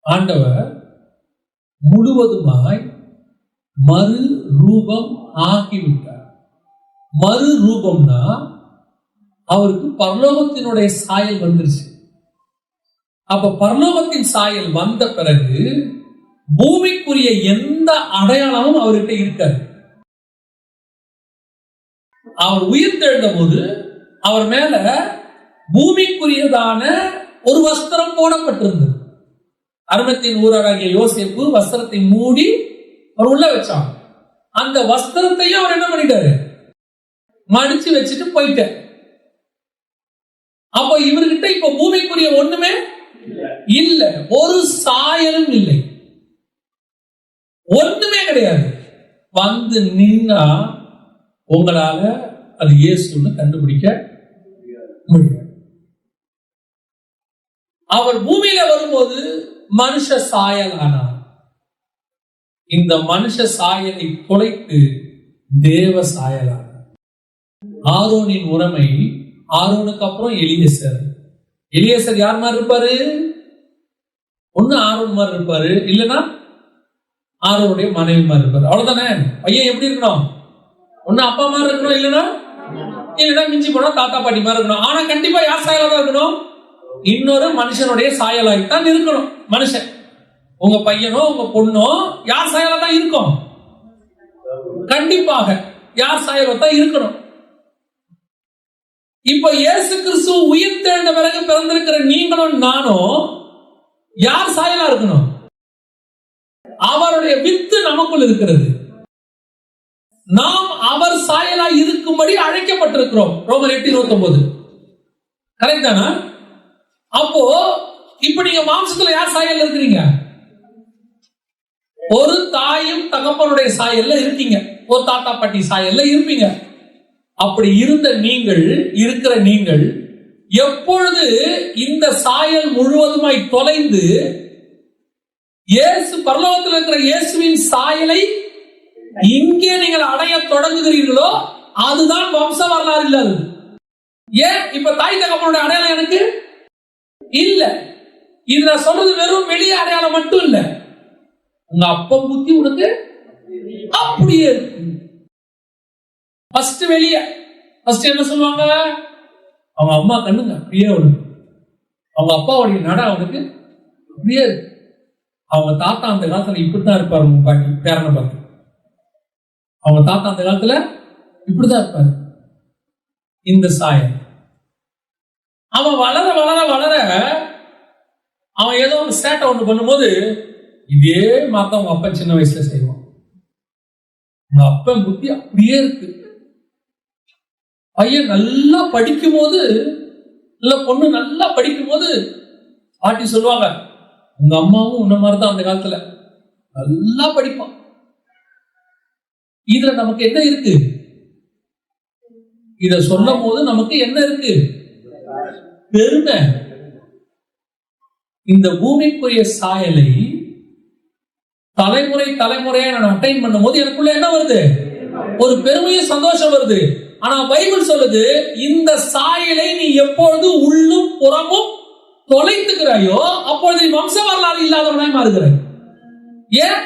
ஆண்டவர் முழுவதுமாய் மறு ரூபம் ஆகிவிட்டார். மறு ரூபம்னா அவருக்கு பரலோகத்தினுடைய சாயல் வந்துருச்சு. அப்ப பரலோகத்தின் சாயல் வந்த பிறகு பூமிக்குரிய எந்த அடையாளமும் அவர்கிட்ட இருக்காது. அவர் உயிர் தெழுந்த போது அவர் மேல பூமிக்குரியதான ஒரு வஸ்திரம் போடப்பட்டிருந்தது. அருமத்தின் ஊராகிய யோசேப்பு வஸ்திரத்தை மூடி அவர் உள்ள வச்சான். அந்த வஸ்திரத்தையும் அவர் என்ன பண்ணிட்டாரு? மடிச்சு வச்சுட்டு போயிட்டார். அப்ப இவர்கிட்ட இப்ப பூமிக்குரிய ஒண்ணுமே இல்ல, ஒரு சாயலும் இல்லை, ஒண்ணுமே கிடையாது. வந்து நின்னா உங்களால அது இயேசுன்னு கண்டுபிடிக்க முடியாது. அவர் பூமியில வரும்போது மனுஷ சாயல் ஆனார். இந்த மனுஷ சாயலை குலைத்து தேவ சாயல் ஆனார். ஆரோனின் உரைமை, ஆரோனுக்கு அப்புறம் எலியேசர். எலியேசர் யார் மாதிரி இருப்பாரு? ஒண்ணு ஆரோன் மாதிரி இருப்பாரு, இல்லைன்னா ஆரோனுடைய மனைவி மாதிரி இருப்பாரு. அவ்வளவுதானே. பையன் எப்படி இருக்கணும்? ஒண்ணு அப்பா மாதிரி இருக்கணும், இல்லைன்னா மிஞ்சி போனா தாத்தா பாட்டி மாதிரி இருக்கணும். ஆனா கண்டிப்பா யார் சாயலா தான் இருக்கணும்? இன்னொரு மனுஷனுடைய சாயலாய்த்தான் இருக்கணும். மனுஷன், உங்க பையனோ உங்க பொண்ணோ யார் சாயலா தான் இருக்கும்? கண்டிப்பாக யார் சாயலா தான் இருக்கணும். இப்ப இயேசு கிறிஸ்து உயிர் தெழுந்த பிறகு பிறந்திருக்கிற நீங்களும் நானும் யார் சாயலா இருக்கணும்? அவருடைய வித்து நமக்குள் இருக்கிறது. நாம் அவர் சாயலா இருக்கும்படி அழைக்கப்பட்டிருக்கிறோம். ரோமர் 8:29 கரெக்ட் தானா? அப்போ இப்ப நீங்க மாம்சத்துல யார் சாயல்ல இருக்கிறீங்க? ஒரு தாயும் தகப்பனுடைய சாயல்ல இருக்கீங்க, ஒரு தாத்தா பாட்டி சாயல்ல இருப்பீங்க. அப்படி இருந்த நீங்கள், இருக்கிற நீங்கள் எப்பொழுது இந்த சாயல் முழுவதுமாய் தொலைந்து இயேசு பரலோகத்தில் இருக்கிற இயேசுவின் சாயலை இங்கே நீங்கள் அடைய தொடங்குகிறீர்களோ அதுதான் வம்ச வரலாறு இல்லாது. ஏன்? இப்ப தாய் தகப்பனுடைய அடையாளம் எனக்கு இல்ல. இது நான் சொல்றது வெறும் வெளியே அடையாளம் மட்டும் இல்ல, உங்க அப்பா புத்தி உனக்கு அப்படியே இருக்கு. ஃபர்ஸ்ட் வெளியே ஃபர்ஸ்ட் என்ன சொல்லுவாங்க? அவங்க அம்மா கண்ணுங்க அப்படியே உனக்கு, அவங்க அப்பாவுடைய நட அவனுக்கு அப்படியே இருக்கு. அவங்க தாத்தா அந்த காலத்துல இப்படித்தான் இருப்பாரு, உங்க பாட்டி பேரனை பார்த்து. அவங்க தாத்தா அந்த காலத்துல இப்படிதான் இருப்பாரு. இந்த சாயம் அவன் வளர வளர வளர அவன் ஏதோ ஒரு சேட்டை ஒண்ணு பண்ணும்போது இதே மாதிரி உங்க அப்பா சின்ன வயசுல செய்வான். உங்க அப்பன் புத்தி அப்படியே இருக்கு. பையன் நல்லா படிக்கும் போது, இல்ல பொண்ணு நல்லா படிக்கும் போது பாட்டி சொல்லுவாங்க, உங்க அம்மாவும் உன்ன மாதிரிதான் அந்த காலத்துல நல்லா படிப்பான். இதுல நமக்கு என்ன இருக்கு? இத சொல்லும் போது நமக்கு என்ன இருக்கு? பெருமை. இந்த பூமிக்குரிய சாயலை தலைமுறை தலைமுறையா நான் அட்டைன் பண்ணும் போது எனக்குள்ள என்ன வருது? ஒரு பெருமையும் சந்தோஷம் வருது. ஆனா பைபிள் சொல்லுது, இந்த சாயலை நீ எப்பொழுது உள்ளும் புறமும் தொலைத்துக்கிறாயோ அப்பொழுது நீ வம்ச வரலாறு இல்லாதவனாய் மாறுகிறாய். ஏன்?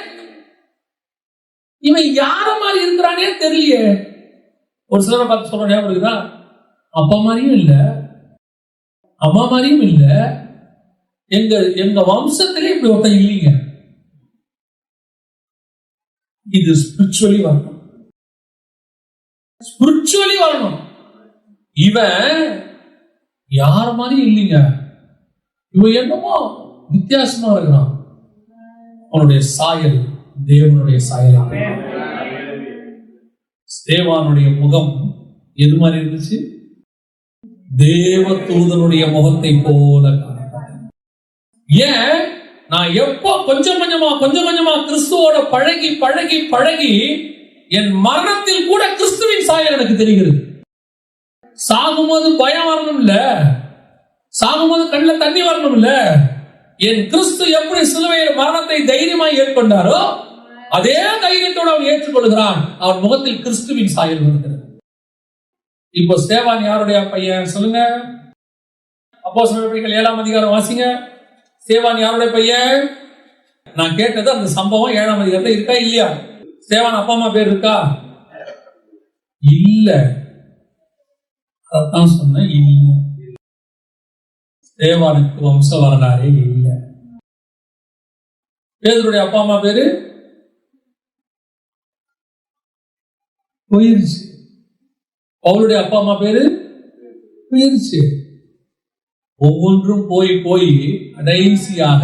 இவன் யார மாதிரி இருக்கிறானே தெரியலையே. ஒரு சிலரை பார்த்து சொல்ற ஞாபகம் இருக்குதா? அப்பா மாதிரியும் இல்ல, அம்மா மாதிரியும் இல்ல, எங்க வம்சத்திலே இப்படி ஒருத்தன் இல்லைங்க. இது ஸ்பிரிச்சுவலி வரணும், ஸ்பிரிச்சுவலி வரணும். இவன் யார மாதிரி இல்லைங்க, இவன் என்னமோ வித்தியாசமா இருக்கிறான். அவனுடைய சாயல் தேவனுடைய சாயல். ஸ்தேவானுடைய முகம் எது மாதிரி இருந்துச்சு? தேவ தூதனுடைய முகத்தை போல காணப்பட்டது. ஏன்? நான் எப்போ கொஞ்சம் கொஞ்சமா கிறிஸ்துவோட பழகி பழகி பழகி என் மரணத்தில் கூட கிறிஸ்துவின் சாயல் எனக்கு தெரிகிறது. சாகும்போது பயம் வரணும் இல்ல, சாகும்போது கண்ணில் தண்ணி வரணும் இல்ல. என் கிறிஸ்து எப்படி சிலுவையில் மரணத்தை தைரியமாய் ஏற்கொண்டாரோ அதே தைரியத்தோடு அவன் ஏற்றுக்கொள்கிறான். அவன் முகத்தில் கிறிஸ்துவின் சாயல் வருகிறது. இப்போ ஸ்தேவான் யாருடைய பையன் சொல்லுங்க? அப்போஸ்தலர்கள் 7ஆம் அதிகாரம் வாசிங்க. ஸ்தேவான் யாருடைய பையன்? நான் கேட்டது அந்த சம்பவம் 7ஆம் அதிகாரத்துல இருக்கா இல்லையா? ஸ்தேவான் அப்பா அம்மா பேர் இருக்கா? இல்ல. அதான் சொன்ன, இல்ல. ஸ்தேவானுக்கு வம்ச வரலாறே இல்ல. பேதுருடைய அப்பா அம்மா பேரு போயிருச்சு. பவுலுடைய அப்பா அம்மா பேரு போயிருச்சு. ஒவ்வொன்றும் போய் போய் கடைசியாக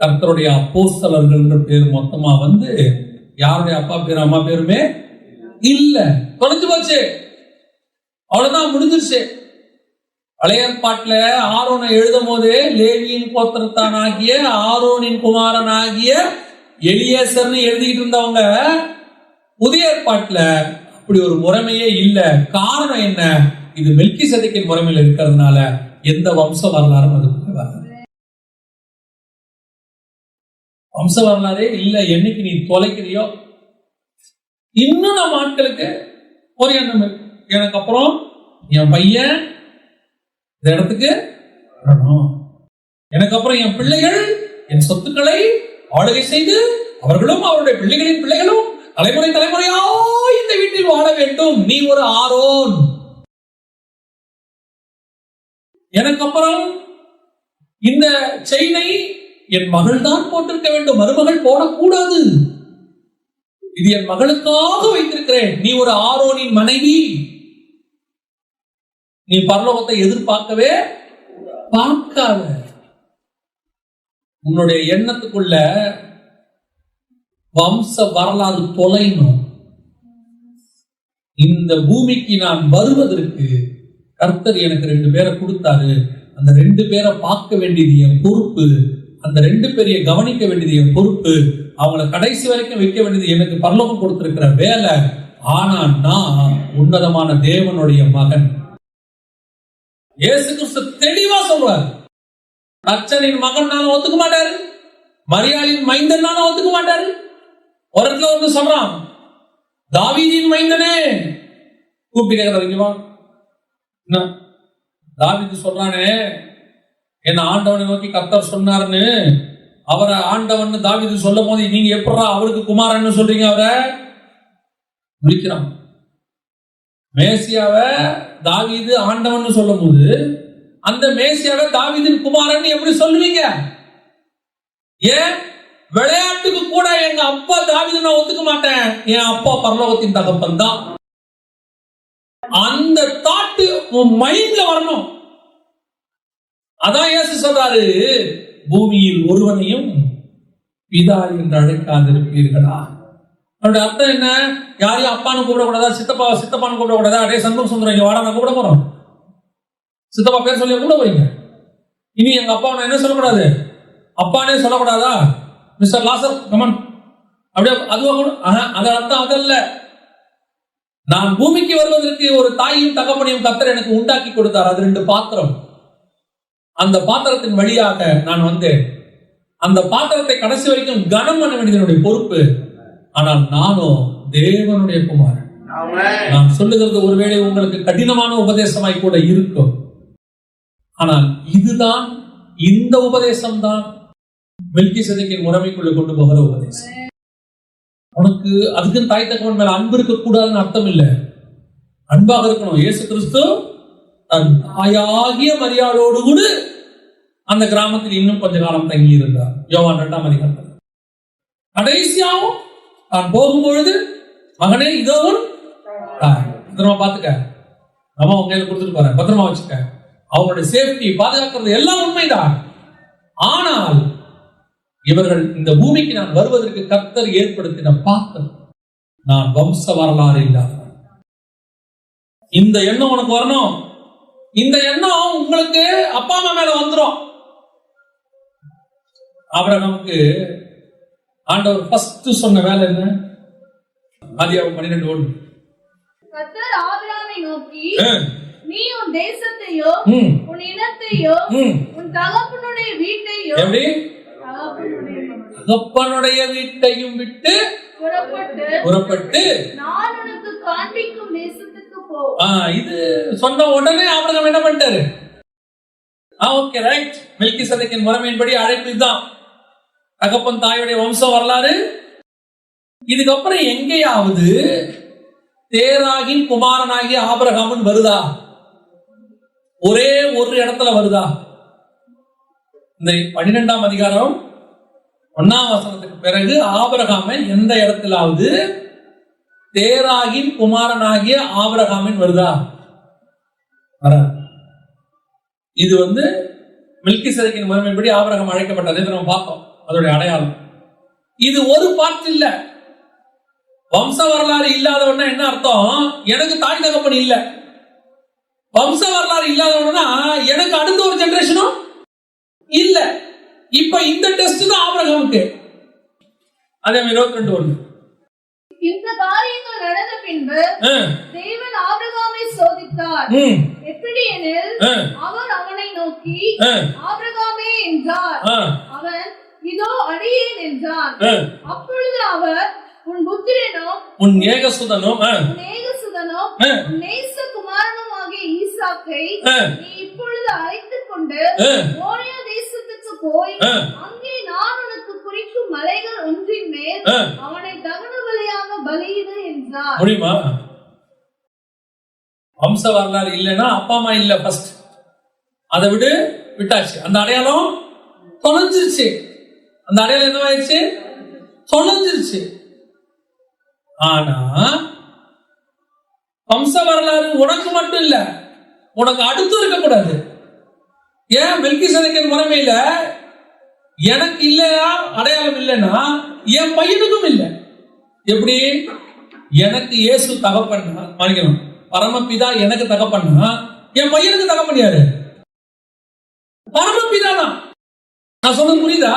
கர்த்தருடைய அப்போஸ்தலர்கள் பேர் மொத்தமா வந்து யாருடைய அப்பா பேரு அம்மா பேருமே இல்ல, தொலைஞ்சு போச்சு. அவ்வளவுதான், முடிஞ்சிருச்சு. பழைய ஏற்பாட்டுல ஆரோனை எழுதும் போதே லேவியின் கோத்திரத்தானாகிய ஆரோனின் குமாரன் ஆகிய எலியேசர்னு எழுதிட்டு இருந்தவங்க புதிய ஏற்பாட்டுல அப்படி ஒரு முறைமையே இல்ல. காரணம் என்ன? இது மெல்கிசேதேக்கின் முறைமையில் இருக்கிறதுனால எந்த வம்ச வரலாறும் அதுக்குள்ள வரல. வம்ச வரலாறே இல்ல. என்னைக்கு நீ தொலைக்கிறியோ இன்னும் நம்ம ஆட்களுக்கு ஒரு எண்ணம் இருக்கு, எனக்கு அப்புறம் என் பையன் இந்த இடத்துக்கு வரணும், எனக்கு அப்புறம் என் பிள்ளைகள் என் சொத்துக்களை ஆளுகை செய்து அவர்களும் அவருடைய பிள்ளைகளின் பிள்ளைகளும் தலைமுறை தலைமுறையா இந்த வீட்டில் வாழ வேண்டும். நீ ஒரு ஆரோன். எனக்கு அப்புறம் இந்த செயினை என் மகள் தான் போட்டிருக்க வேண்டும், மருமகள் போடக்கூடாது. இது என் மகளுக்காக வைத்திருக்கிறேன். நீ ஒரு ஆரோனின் மனைவி. நீ பரலோகத்தை எதிர்பார்க்கவே பார்க்காத. உன்னுடைய எண்ணத்துக்குள்ள வம்ச வரலாறு தொலைணும். இந்த பூமிக்கு நான் வருவதற்கு கர்த்தர் எனக்கு 2 பேரை கொடுத்தாரு. அந்த 2 பேரை பார்க்க வேண்டியது என் பொறுப்பு. அந்த 2 பேரைய கவனிக்க வேண்டியது என் பொறுப்பு. அவங்கள கடைசி வரைக்கும் வைக்க வேண்டியது எனக்கு பரலோகம் கொடுத்திருக்கிற வேலை. ஆனா நான் உன்னதமான தேவனுடைய மகன். இயேசு கிறிஸ்து தெளிவா சொல்றார். அச்சனின் மகன் நான் ஒத்துக்க மாட்டாரு, மரியாளின் மைந்தன் நான் ஒத்துக்க மாட்டாரு. ஒரு இடத்துல வந்து சொல்றான், தாவீதின் மைந்தனே கூப்பிட்டு கேட்கிறாருவா. தாவீது சொல்றானே, என்ன ஆண்டவனை நோக்கி கர்த்தர் சொன்னாருன்னு அவரை ஆண்டவன் தாவீது சொல்லும் போது நீங்க எப்படா அவருக்கு குமாரன்னு சொல்றீங்க? அவரை முடிக்கிறான். மேசியாவை தாவீது ஆண்டவன் சொல்லும் போது அந்த மேசியாவை தாவீதின் குமாரன் எப்படி சொல்லுவீங்க? ஏன் விளையாட்டுக்கு கூட எங்க அப்பா தாவீது நான் ஒத்துக்க மாட்டேன், என் அப்பா பரலோகத்தின் தகப்பன் தான். அந்த தாட்டு உன் மைண்ட்ல வரணும். அதான் இயேசு சொல்றாரு, பூமியில் ஒருவனையும் பிதா என்று அழைக்காதிருப்பீர்களா. அவருடைய அர்த்தம் என்ன? யாரையும் அப்பான்னு கூப்பிடக்கூடாதா, சித்தப்பான்னு கூப்பிடக்கூடாதா? அடே சண்முகம் சுந்தரம் இங்க வாடா, நான் கூப்பிட போறோம். சித்தப்பா பேர் சொல்லி கூட போறீங்க. இனி எங்க அப்பா என்ன சொல்லக்கூடாது, அப்பானே சொல்லக்கூடாதா? மிஸ்டர் லாசர் கமன் அப்படியே அதுவா கூட அது அர்த்தம் அதல்ல. நான் பூமிக்கு வருவதற்கு ஒரு தாயும் தகப்பனையும் கர்த்தர் எனக்கு உண்டாக்கி கொடுத்தார். அது 2 பாத்திரம். அந்த பாத்திரத்தின் வழியாக நான் வந்தேன். அந்த பாத்திரத்தை கடைசி வரைக்கும் கனம் பண்ண வேண்டியது என்னுடைய பொறுப்பு. ஆனால் நானும் தேவனுடைய குமாரன். நான் சொல்லுகிறது ஒருவேளை உங்களுக்கு கடினமான உபதேசமாய் கூட இருக்கும். ஆனால் இதுதான், இந்த உபதேசம் தான் மெல்கிசேதேக்கின் முறைமைக்குள்ள கொண்டு போகிற உபதேசம். உனக்கு அதுக்கு தாய் தகவன் மேல அன்பு இருக்க கூடாதுன்னு அர்த்தம் இல்லை, அன்பாக இருக்கணும். இயேசு கிறிஸ்து தன் தாயாகிய மரியாளோடு கூட அந்த கிராமத்தில் இன்னும் கொஞ்ச காலம் தங்கி இருந்தார். யோவான் 2ஆம் அதிகாரத்தில் கடைசியாவும் நான் போகும்பொழுது, மகனே இதோவும் பத்திரமா பாத்துக்க, நம்ம அவங்க கையில கொடுத்துட்டு போறேன், பத்திரமா வச்சுக்க. அவங்களுடைய சேஃப்டி பாதுகாக்கிறது எல்லாம் உண்மைதான். ஆனால் இவர்கள் இந்த பூமிக்கு நான் வருவதற்கு கர்த்தர் ஏற்படுத்தின பாத்திரம். நான் வம்ச வரலாறு இல்லாத. இந்த எண்ணம் உனக்கு வரணும். இந்த எண்ணம் உங்களுக்கு அப்பா அம்மா மேல வந்துடும். ஆபிரகாமுக்கு ஆண்டவர் ஃபர்ஸ்ட் சொன்ன வேலை என்ன? ஆதியாகமம் 12:1. கர்த்தர் ஆபிரகாமை நோக்கி, நீ உன் தேசத்தையும் உன் இனத்தையும் உன் தகப்பனுடைய வீட்டையும் எப்படி தகப்பனுடைய வீட்டையும் விட்டு புறப்பட்டு நான் உனக்கு காண்பிக்கும் தேசத்துக்கு போ. இது சொன்ன உடனே ஆபிரகாம் என்ன பண்ணிட்டாரு? Okay right. மெல்கிசேதேக்கின் முறைமையின்படி அழைப்பு இதுதான். தகப்பன் தாயுடைய வம்ச வரலாறு. இதுக்கப்புறம் எங்கேயாவது தேராகின் குமாரனாகிய ஆபிரகாமன் வருதா? ஒரே ஒரு இடத்துல வருதா? இந்த 12ஆம் அதிகாரம் 1ஆம் வசனத்துக்கு பிறகு ஆபிரகாமை எந்த இடத்திலாவது தேராகின் குமாரனாகிய ஆபிரகாமின் வருதா? இது மெல்கிசேதேக்கின் முறைமைப்படி ஆபிரகாம் அழைக்கப்பட்டதை நம்ம பார்த்தோம். அதோடைய அடையாளம் இது ஒரு பார்ட் இல்ல. வம்ச வரலாறு இல்லாதவன்னா என்ன அர்த்தம்? எனக்கு தாய் தகப்பன் இல்ல. வம்ச வரலாறு இல்லாதவனா எனக்கு அடுத்த ஒரு ஜெனரேஷனும் இல்ல. இப்ப இந்த டெஸ்ட் தான் ஆபிரகாமுக்கு. அதே 22:1. இந்த காரியங்கள் நடந்த பின்பு தேவன் ஆபிரகாமை சோதித்தார். எப்படி எனில், அவர் அவனை நோக்கி ஆபிரகாமே என்றார். அவன் இதோ அடியேன் என்றான். அப்பொழுது அவர், உன் புத்திரனும் உன் ஏகசுதனும் உன் நேசகுமாரனும் ஆகிய ஈசாக்கை நீ இப்பொழுது அழைத்துக் கொண்டு மோரியா தேசத்துக்கு போய் அங்கே நான் உனக்கு குறிக்கும் மலைகள் ஒன்றின் மேல் அவனை தகன பலியாக பலியிடு என்றார். முடியுமா? வம்ச வரலாறு இல்லைன்னா அப்பா அம்மா இல்ல. ஃபர்ஸ்ட் அதை விட்டாச்சு. அந்த அடையாளம் தொலைஞ்சிருச்சு. அந்த அடையாளம் என்னவாயிருச்சு? தொலைஞ்சிருச்சு. ஆனா வம்ச வரலாறு உனக்கு மட்டும் இல்ல, உனக்கு அடுத்து இருக்கக்கூடாது. ஏன்? மெல்கிசேதேக்கின் முறைமையில எனக்கு இல்லையா அடையாளம் இல்லைன்னா என் பையனுக்கும் இல்லை. எப்படி? எனக்கு இயேசு தகப்பன்னா, மன்னிக்கணும், பரமபிதா எனக்கு தகப்பன்னா என் பையனுக்கு தகப்பன் யாரு? பரமபிதா தான். நான் சொல்றது புரியுதா?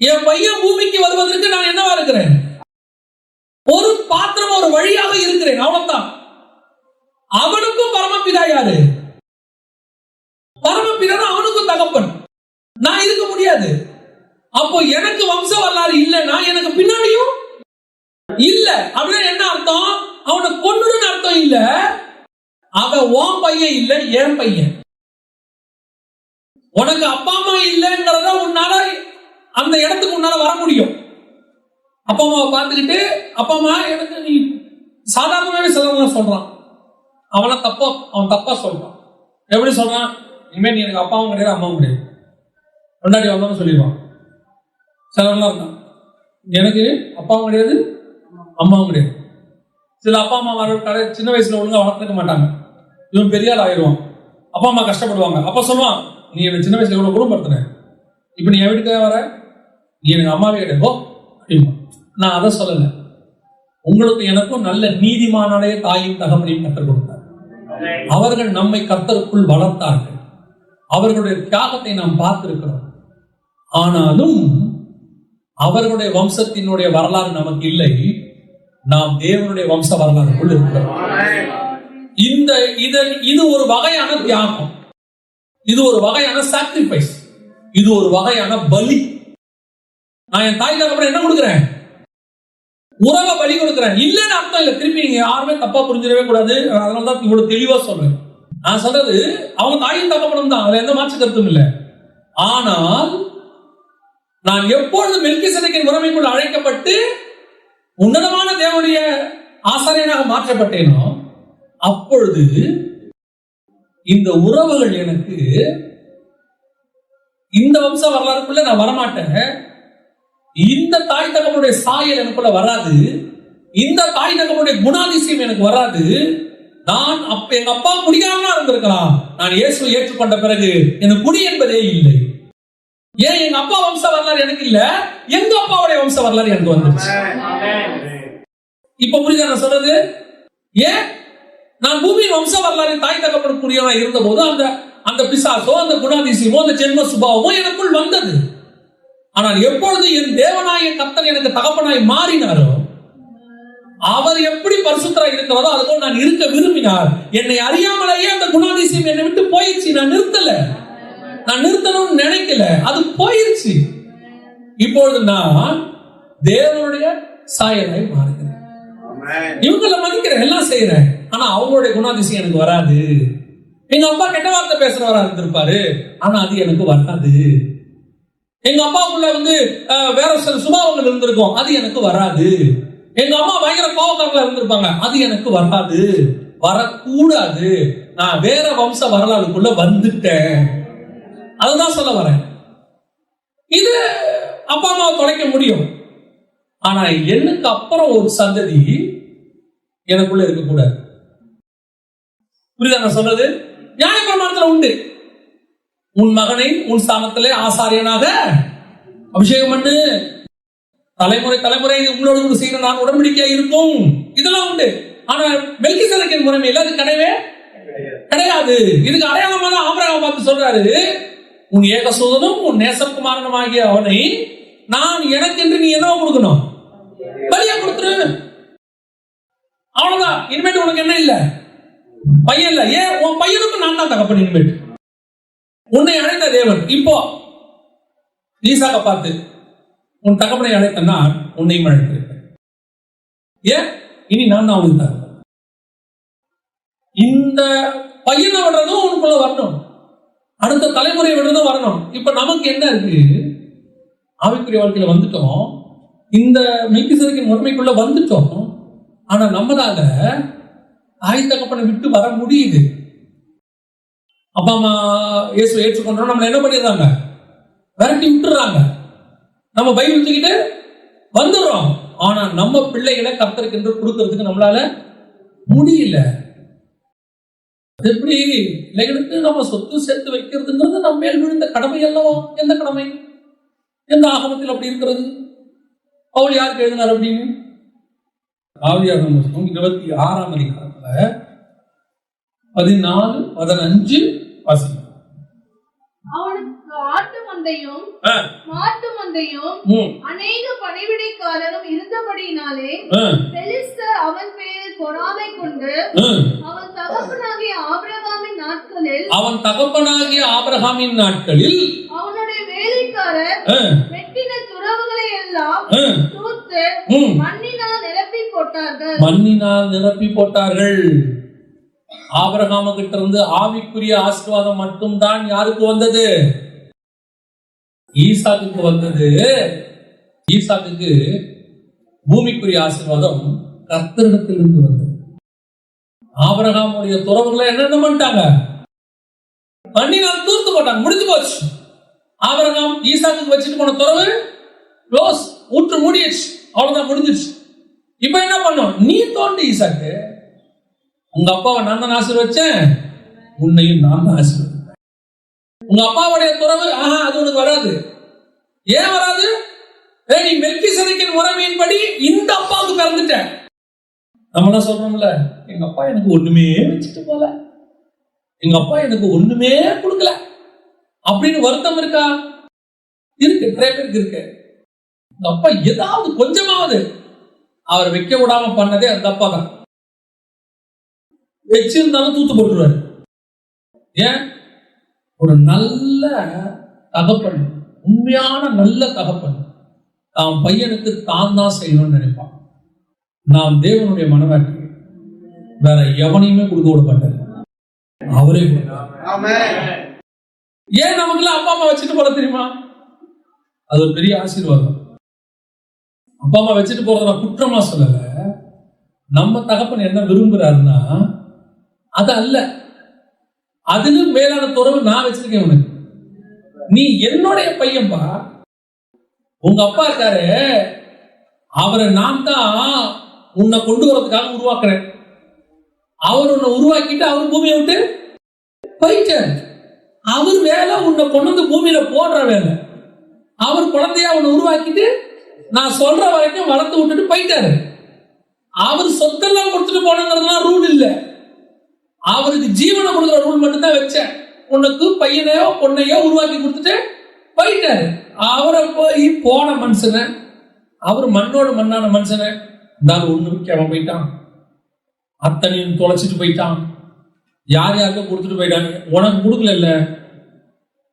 என் பையன் பூமிக்கு வருவதற்கு நான் என்னவா இருக்கிறேன்? ஒரு பாத்திரம், ஒரு வழியாக இருக்கிறேன், அவ்வளவுதான். அவனுக்கும் பரமபிதா யாரு? பரமபிதா அவனுக்கும் தகப்பன். நான் இருக்க முடியாது. அப்போ எனக்கு வம்ச வரலாறு இல்லைன்னா எனக்கு பின்னாடியும் இல்ல. அப்படின்னா என்ன அர்த்தம்? அவனை கொன்னுடுன்னு அர்த்தம் இல்ல. அவன் உன் பையன் இல்ல, என் பையன். உனக்கு அப்பா அம்மா இல்லைங்கிறத உன்னால அந்த இடத்துக்கு உன்னால வர முடியும். அப்பா அம்மாவை பார்த்துக்கிட்டு, அப்பா அம்மா எனக்கு நீ சாதாரணமாவே சிலவங்க சொல்றான், அவன் தப்பா சொல்றான். எப்படி சொல்றான்? இனிமே நீ எனக்கு அப்பாவும் கிடையாது அம்மாவும் கிடையாது, கொண்டாடி வந்தோம்னு சொல்லிடுவான். சிலவங்களாம் இருந்தான், எனக்கு அப்பாவும் கிடையாது அம்மாவும் கிடையாது. சில அப்பா அம்மா வர சின்ன வயசுல ஒழுங்கா வளர்த்துக்க மாட்டாங்க. இவன் பெரிய ஆள் ஆயிடுவான். அப்பா அம்மா கஷ்டப்படுவாங்க. அப்ப சொல்லுவான், நீ எனக்கு சின்ன வயசுல எவ்வளவு குடும்பப்படுத்தின, இப்ப நீ என் வீட்டுக்காக வர, நீ எனக்கு அம்மாவே கிடையாது அப்படிமா. நான் அதை சொல்லல. உங்களுக்கு எனக்கும் நல்ல நீதிமானாலே தாயும் தகப்பனையும் கற்றுக் கொடுத்தார். அவர்கள் நம்மை கர்த்தருக்குள் வளர்த்தார்கள். அவர்களுடைய தியாகத்தை நாம் பார்த்திருக்கிறோம். ஆனாலும் அவர்களுடைய வம்சத்தினுடைய வரலாறு நமக்கு இல்லை. நாம் தேவனுடைய வம்ச வரலாறுக்குள் இருக்கிறோம். இது ஒரு வகையான தியாகம், இது ஒரு வகையான சாக்ரிஃபைஸ், இது ஒரு வகையான பலி. நான் என் தாய் தகப்பன் என்ன கொடுக்கிறேன்? உறவை பலி கொடுக்கிறேன். இல்லைன்னு அர்த்தம் இல்லை. திருப்பி நீங்க யாருமே தப்பா புரிஞ்சிடவே கூடாது. அதனாலதான் இவ்வளவு தெளிவா சொல்றேன். நான் சொல்றது அவங்க தாயும் தகப்பனும் தான், அதுல எந்த மாற்று கருத்தும் இல்லை. ஆனால் நான் எப்பொழுது மெல்கிசேதேக்கின் முறைமைக்குள் அழைக்கப்பட்டு உன்னதமான தேவனுடைய ஆசாரியனாக மாற்றப்பட்டேனோ அப்பொழுது இந்த உறவுகள் எனக்கு, இந்த வம்ச வரலாறுக்குள்ள நான் வரமாட்டேன். இந்த தாய் தகப்பனுடைய சாயல் எனக்குள்ள வராது. இந்த தாய் தகப்பனுடைய குணாதிசயம் எனக்கு வராது. நான் எங்க அப்பா குடிக்காம இருந்திருக்கலாம். நான் இயேசுவை ஏற்றுக்கொண்ட பிறகு எனக்கு குடி என்பதே இல்லை. ஏன்? எங்க அப்பா வம்ச வரலாறு எனக்கு இல்ல, எங்க அப்பாவுடைய வம்ச வரலாறு எனக்கு வந்துருச்சு. இப்ப புரியுதா நான் சொல்றது? ஏன்? நான் பூமியின் வம்ச வரலாறு தாய் தகப்பனுக்குரியவனா இருந்த போது அந்த பிசாசோ, அந்த குணாதிசயமோ, அந்த ஜென்ம சுபாவமோ எனக்குள் வந்தது. ஆனால் எப்பொழுது என் தேவனாய கர்த்தர் எனக்கு தகப்பனாய் மாறினாரோ அவர் எப்படி பரிசுத்தரா இருக்கிறதோ அதுபோல் நான் இருக்க விரும்பினார். என்னை அறியாமலேயே அந்த குணாதிசயம் என்னை விட்டு போயிடுச்சு. நான் நிறுத்தணும்னு நினைக்கல, அது போயிருச்சு. இப்பொழுது நான் தேவனுடைய சாயலாய் மாறுகிறேன். இவங்களை மதிக்கிறேன், எல்லாம் செய்யறேன். ஆனா அவங்களுடைய குணாதிசயம் எனக்கு வராது. எங்க அப்பா கெட்ட வார்த்தை பேசுறவரா இருந்திருப்பாரு, ஆனா அது எனக்கு வராது. எங்க அப்பாவுக்குள்ள வேற சில சுபாவங்கள் இருந்திருக்கும், அது எனக்கு வராது. எங்க அம்மா பயங்கர கோபக்காரங்களா இருந்திருப்பாங்க, அது எனக்கு வராது, வரக்கூடாது. நான் வேற வம்ச வரலாறுக்குள்ள வந்துட்டேன். அதுதான் சொல்ல வரேன். இது அப்பா அம்மாவை தொலைக்க முடியும், ஆனா எனக்கு அப்புறம் ஒரு சந்ததி எனக்குள்ள இருக்கக்கூடாது. புரியுதா நான் சொல்றது? நியாயப்பிரமாணத்துல உண்டு, உன் மகனை உன் ஸ்தானத்திலே ஆசாரியனாக அபிஷேகம் பண்ணு, தலைமுறை தலைமுறை உங்களோடு செய்கிற நான் உடன்படிக்கையா இருக்கும், இதெல்லாம் உண்டு. ஆனா மெல்கிசேதேக்கின் முறைமையில அது கிடையாது. இதுக்கு அடையாளமான ஆபிரகாம் பார்த்து சொல்றாரு, உன் ஏகசூதனும் உன் நேசகுமாரனும் ஆகிய அவனை நான் எனக்கு என்று நீ என்ன கொடுக்கணும்? பலியா கொடுத்துரு. அவ்வளவுதான். இனிமேட்டு உனக்கு என்ன இல்ல, பையன் இல்ல. ஏன் உன் பையனுக்கு நான் தான் தகப்பன். இனிமேட்டு உன்னை அழைத்த தேவன் இப்போ ஈசாக்க பார்த்து உன் தகப்பனை அழைத்தனா உன்னையும் அழைத்திருக்கிறேன். ஏன் இனி நான் தான் உனக்கு தகப்பன். இந்த பையனை விடுறதும் உனக்குள்ள வரணும், அடுத்த தலைமுறை விடுறதும் வரணும். இப்ப நமக்கு என்ன இருக்கு? ஆவிக்குரிய வாழ்க்கையில வந்துட்டோம், இந்த மெல்கிசேதேக்கின் முறைமைக்குள்ள வந்துட்டோம். ஆனா நம்மளால தாய் தகப்பனை விட்டு வர முடியுது. அப்பா அம்மா இயேசுவை ஏற்றுக்கொண்டோம், நம்மளை என்ன பண்ணிடுறாங்க? விரட்டி விட்டுறாங்க. நம்ம பைபிள் தூக்கிட்டு வந்துடுறோம். ஆனா நம்ம பிள்ளைகளை கர்த்தருக்கு என்று கொடுக்கறதுக்கு நம்மளால முடியல. எப்படி பிள்ளைகளுக்கு நம்ம சொத்து சேர்த்து வைக்கிறதுங்கிறது நம்ம மேல் விழுந்த கடமை அல்லவா? எந்த கடமை? எந்த ஆகமத்தில் அப்படி இருக்கிறது? பவுல் யாருக்கு எழுதினார் அப்படின்னு? ஆவியாகமம் 26ஆம் அதிகாரத்துல 14-15 வாசிங்க. அவனுக்கு ஆட்டு மந்தையும் மாட்டு மந்தையும் அநேக பணிவிடைக்காரரும் இருந்தபடியினாலே பெலிஸ்தர் அவன் பேரில் பொறாமை கொண்டு அவன் தகப்பனாகிய ஆபிரகாமின் நாட்களில் அவனுடைய வேலைக்காரர் வெட்டின துறவுகளை எல்லாம் தூர்த்து மண்ணினால் நிரப்பி போட்டார்கள். ஆபிரகாம கிட்ட இருந்து ஆவிக்குரிய ஆசீர்வாதம் மட்டும்தான் யாருக்கு வந்தது? ஈசாக்குக்கு வந்தது. ஈசாக்குக்கு பூமிக்குரிய ஆசீர்வாதம் கர்த்தரிடத்திலிருந்து வந்தது. ஆபிரகாமுடைய துறவுகளை என்ன பண்ணிட்டாங்க? மண்ணினால் தூர்த்து போட்டாங்க, முடிஞ்சு போச்சு. ஆபிரகாம் ஈசாக்குக்கு வச்சுட்டு போன துறவு க்ளோஸ், ஊற்று மூடிடுச்சு, அவ்வளவுதான், முடிஞ்சிருச்சு. இப்ப என்ன பண்ணும்? நீ தோண்டி ஈசாக்கு, உங்க அப்பாவை நான் தான் ஆசீர்வச்சேன், உன்னையும் நான் தான் ஆசீர்வச்சேன். உங்க அப்பாவுடைய துறவு அது உனக்கு வராது. ஏன் வராது? நீ மெல்கிசேதேக்கின் முறைமையின்படி இந்த அப்பாவுக்கு பிறந்துட்ட. நம்ம என்ன சொல்றோம்ல, எங்க அப்பா எனக்கு ஒண்ணுமே வச்சுட்டு போல, எங்க அப்பா எனக்கு ஒண்ணுமே கொடுக்கல அப்படின்னு வருத்தம் இருக்கா? இருக்கு, நிறைய பேருக்கு இருக்கு. இந்த அப்பா ஏதாவது கொஞ்சமாவது அவர் வைக்க விடாம பண்ணதே அந்த அப்பா தான். வச்சிருந்தாலும் தூத்து போட்டுருவாரு. ஏன்? ஒரு நல்ல தகப்பன், உண்மையான நல்ல தகப்பன் தாம் பையனுக்கு தான் செய்யணும்னு நினைப்பான். நாம் தேவனுடைய மனவாட்டி வேற எவனையுமே கொடுக்க விடப்பட்டார், அவரே. ஏன் நமக்குள்ள அப்பா அம்மா வச்சுட்டு போற தெரியுமா? அது ஒரு பெரிய ஆசீர்வாதம். அப்பா அம்மா வச்சுட்டு போறத நான் குற்றமா சொல்லல. நம்ம தகப்பன் என்ன விரும்புறாருன்னா அது அல்ல, அதுக்கு மேலான துறவு நான் வச்சிருக்கேன் உனக்கு. நீ என்னுடைய பையன்பா. உங்க அப்பா இருக்காரு, அவரை நான் தான் உன்னை கொண்டு வரதுக்காக உருவாக்குறேன். அவர் உன்னை உருவாக்கிட்டு அவர் பூமியை விட்டு போயிட்டார். அவர் வேலை உன்னை கொண்டு வந்து பூமியில போடுற வேலை. அவர் குழந்தையா உன்னை உருவாக்கிட்டு நான் சொல்ற வரைக்கும் வளர்த்து விட்டுட்டு போயிட்டாரு. அவர் சொத்தெல்லாம் கொடுத்துட்டு போனங்கிறதுலாம் ரூல் இல்லை, அவருக்கு ஜீவனை கொடுக்குற ரூல் மட்டும்தான் வச்சேன். உனக்கு பையனையோ பொண்ணையோ உருவாக்கி கொடுத்துட்டு போயிட்டாரு. அவரை போய் போன மனுஷனை, அவர் மண்ணோடு மண்ணான மனுஷனை இருந்தாலும் ஒண்ணு விற்காம போயிட்டான், அத்தனையும் தொலைச்சிட்டு போயிட்டான், யார் யாருக்கும் கொடுத்துட்டு போயிட்டாங்க. உனக்கு கொடுக்கல,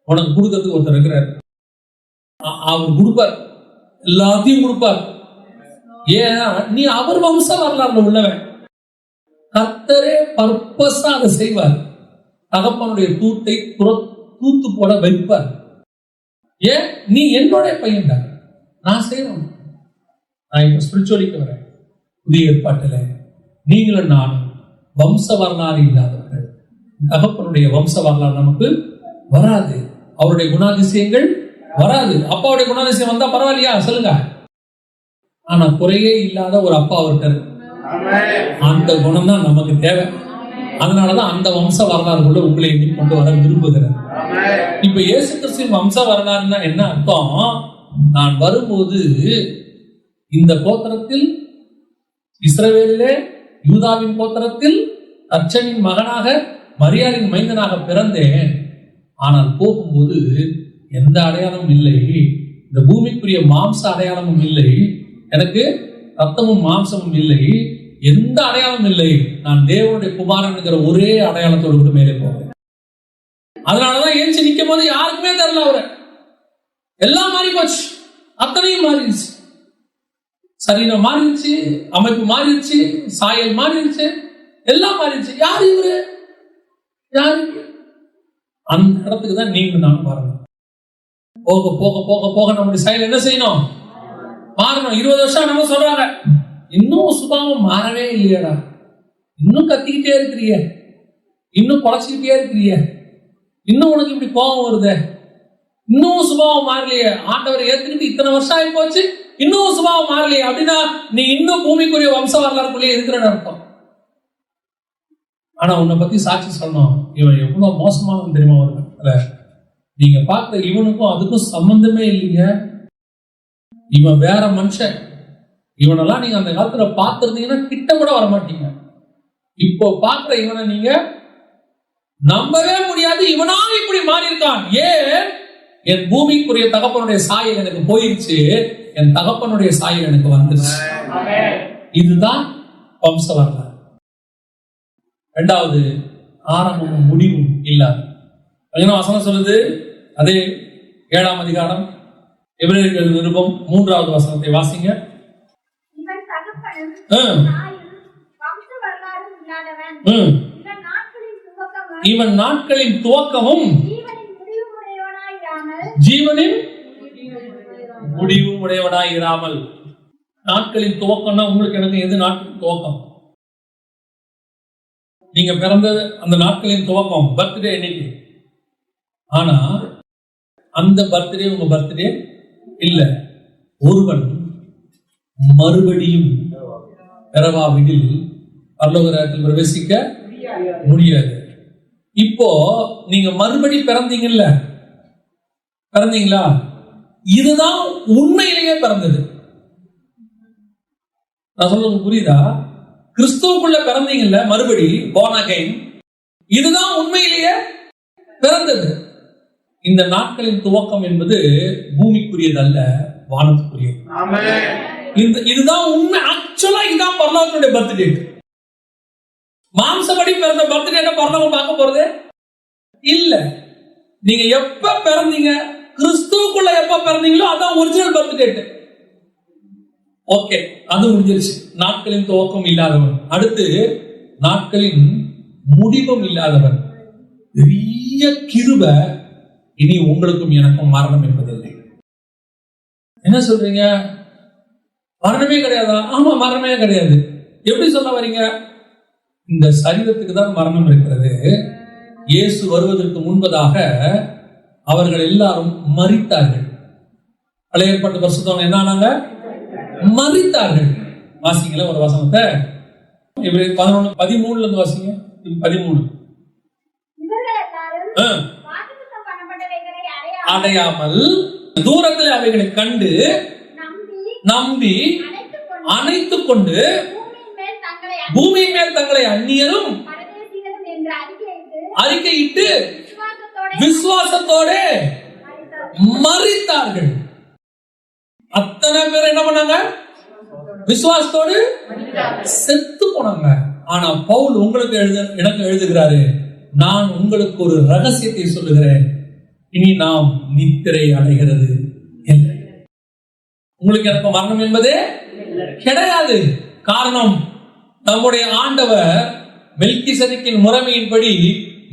உனக்கு கொடுக்கறதுக்கு ஒருத்தர் இருக்கிறார், அவர் கொடுப்பார், எல்லாத்தையும் கொடுப்பார். ஏன் நீ அவர் வம்ச வரலாறுல உள்ளவன். கர்த்தரே பர்பஸா அதை செய்வார். தகப்பனுடைய தூத்தை தூத்து போட வைப்பார். ஏன் நீ என்னுடைய பையன் தான், நான் செய்யணும். நான் இப்ப ஸ்பிரிச்சுவலிக்கு வரேன். புதிய ஏற்பாட்டில் நீங்களும் நானும் வம்ச வரலாறு இல்லாதவர்கள். தகப்பனுடைய வம்ச வரலாறு நமக்கு வராது. அவருடைய குணாதிசயங்கள் வராது. அப்பாவுடைய குணாதிசயம் வந்தா பரவாயில்லையா சொல்லுங்க. ஆனா குறையே இல்லாத ஒரு அப்பா இருக்காரு. அந்த குணம் தான் நமக்கு தேவை. அதனாலதான் அந்த வம்ச வரலாறுக்குள்ள உங்களை கொண்டு வர விரும்புகிறேன். இப்ப இயேசு கிறிஸ்துவின் வம்ச வரலாறுன்னா என்ன அர்த்தம்? நான் வரும்போது இந்த கோத்திரத்தில், இஸ்ரவேலிலே யூதாவின் கோத்திரத்தில் அர்ச்சனின் மகனாக மரியாளின் மைந்தனாக பிறந்தேன். ஆனால் போகும்போது எந்த அடையாளமும் இல்லை, இந்த பூமிக்குரிய மாம்ச அடையாளமும் இல்லை, எனக்கு ரத்தமும் மாம்சமும் இல்லை, எந்த அடையாளமும் இல்லை. நான் தேவனுடைய குமாரன்ங்கிற ஒரே அடையாளத்தோடு கூட மேலே போகிறேன். அதனாலதான் ஏஞ்சி நிற்கும் போது யாருக்குமே தெரியல அவரை. எல்லாம் மாறி போச்சு, அத்தனையும் மாறிடுச்சு. சரீரம் மாறிடுச்சு, அமைப்பு மாறிடுச்சு, சாயல் மாறிடுச்சு, எல்லாம் மாறிடுச்சு. யார் இவரு? யாரு? அந்த இடத்துக்கு தான் நீங்க நான் மாறணும். போக போக போக போக நம்முடைய செயல் என்ன செய்யணும்? மாறணும். 20 வருஷம் நம்ம சொல்றாங்க, இன்னும் சுபாவம் மாறவே இல்லையடா, இன்னும் கத்திக்கிட்டே இருக்கிறிய, இன்னும் குறைச்சிக்கிட்டே இருக்கிறிய, இன்னும் உனக்கு இப்படி கோபம் வருது, இன்னும் சுபாவம் மாறலையே, ஆண்டவரை ஏத்துக்கிட்டு இத்தனை வருஷம் ஆகி போச்சு, இன்னும் சுபாவம் மாறலையே அப்படின்னா நீ இன்னும் பூமிக்குரிய வம்ச வரலாறுக்குள்ளே இருக்கிறன்னு அர்த்தம். ஆனா உன்னை பத்தி சாட்சி சொல்லணும், இவன் எவ்வளவு மோசமானவன் தெரியுமா? ஒரு நீங்க பார்த்த இவனுக்கும் அதுக்கும் சம்பந்தமே இல்லைங்க. இவன் வேற மனுஷன். இவனெல்லாம் நீங்க அந்த காலத்துல பார்த்திருந்தீங்கன்னா கிட்ட கூட வரமாட்டீங்க. இப்போ பார்க்கிற இவனை நீங்க நம்பவே முடியாது. இவனா இப்படி மாறி இருக்கான். ஏன்? என் பூமிக்குரிய தகப்பனுடைய சாயல் எனக்கு போயிருச்சு, என் தகப்பனுடைய சாயல் எனக்கு வந்துருச்சு. இதுதான் வம்ச வரலாறு. இரண்டாவது, ஆரம்பமும் முடிவும் இல்லாது. வசனம் சொல்லுது, அதே 7ஆம் அதிகாரம் எபிரேயர் நிருபம் 3வது வசனத்தை வாசிங்க. இவன் நாட்களின் துவக்கமும் ஜீவனின் முடிவும் உடையவனாய் இராமல். நாட்களின் துவக்கம்னா உங்களுக்கு எனக்கு எது நாட்களின் துவக்கம்? நீங்க பிறந்த அந்த நாட்களின் துவக்கம் பர்த்டே இன்னைக்கு. ஆனா அந்த பர்த்டே உங்க பர்த்டே இல்ல. ஒருவன் மறுபடியும் பிறவாவிடில் பரலோகத்தில் பிரவேசிக்க முடியாது. இப்போ நீங்க மறுபடி பிறந்தீங்களா? இதுதான் உண்மையிலேயே பிறந்தது. நான் சொல்றது புரியுதா? கிறிஸ்துவுக்குள்ள பிறந்தீங்கல்ல, மறுபடி born again, இதுதான் உண்மையிலேயே பிறந்தது. இந்த நாட்களின் துவக்கம் என்பது பூமிக்குரியது அல்ல, வானத்துக்குரியது. இதுதான் உண்மை. ஆக்சுவலா இதுதான் பரலோகத்துடைய பர்த்டே. மாம்சப்படி பிறந்த பர்த்டே பரலோகம் பார்க்க போறது இல்ல. நீங்க எப்ப பிறந்தீங்க, கிறிஸ்துவுக்குள்ள எப்ப பிறந்தீங்களோ அதான் ஒரிஜினல் பர்த்டே. ஓகே, அது முடிஞ்சிருச்சு. நாட்களின் துவக்கம் இல்லாதவன். அடுத்து நாட்களின் முடிவும் இல்லாதவன். பெரிய கிருபை, இனி உங்களுக்கும் எனக்கும் மரணம் என்பதில்லை. என்ன சொல்றீங்க? மரணமே கிடையாதா? ஆமா, மரணமே கிடையாது. எப்படி சொல்ல வரீங்க? இந்த சரீரத்துக்கு தான் மரணம் இருக்கிறது. இயேசு வருவதற்கு முன்பதாக அவர்கள் எல்லாரும் மரித்தார்கள். பழைய ஏற்பாட்டு பரிசுத்தவங்க என்ன ஆனாங்க? மரித்தார்கள். வாசிங்கள ஒரு வசனத்தை 11:13 இருந்து வாசிங்க. 13. அடையாமல் தூரத்தில் அவைகளை கண்டு நம்பி அணைத்துக் கொண்டு பூமியின் மேல் தங்களை அந்நியரும் அறிக்கையிட்டு விசுவாசத்தோட மரித்தார்கள். அத்தனை பேர் என்ன பண்ணாங்க? விசுவாசத்தோடு செத்து போனாங்க. ஆனா பவுல் உங்களுக்கு எனக்கு எழுதுகிறாரு, நான் உங்களுக்கு ஒரு ரகசியத்தை சொல்லுகிறேன், இனி நாம் நித்திரை அடைகிறது இல்லை. உங்களுக்கு எனக்கு மரணம் என்பதே கிடையாது. காரணம், நம்முடைய ஆண்டவர் மெல்கிசேதேக்கின் முறைமையின்படி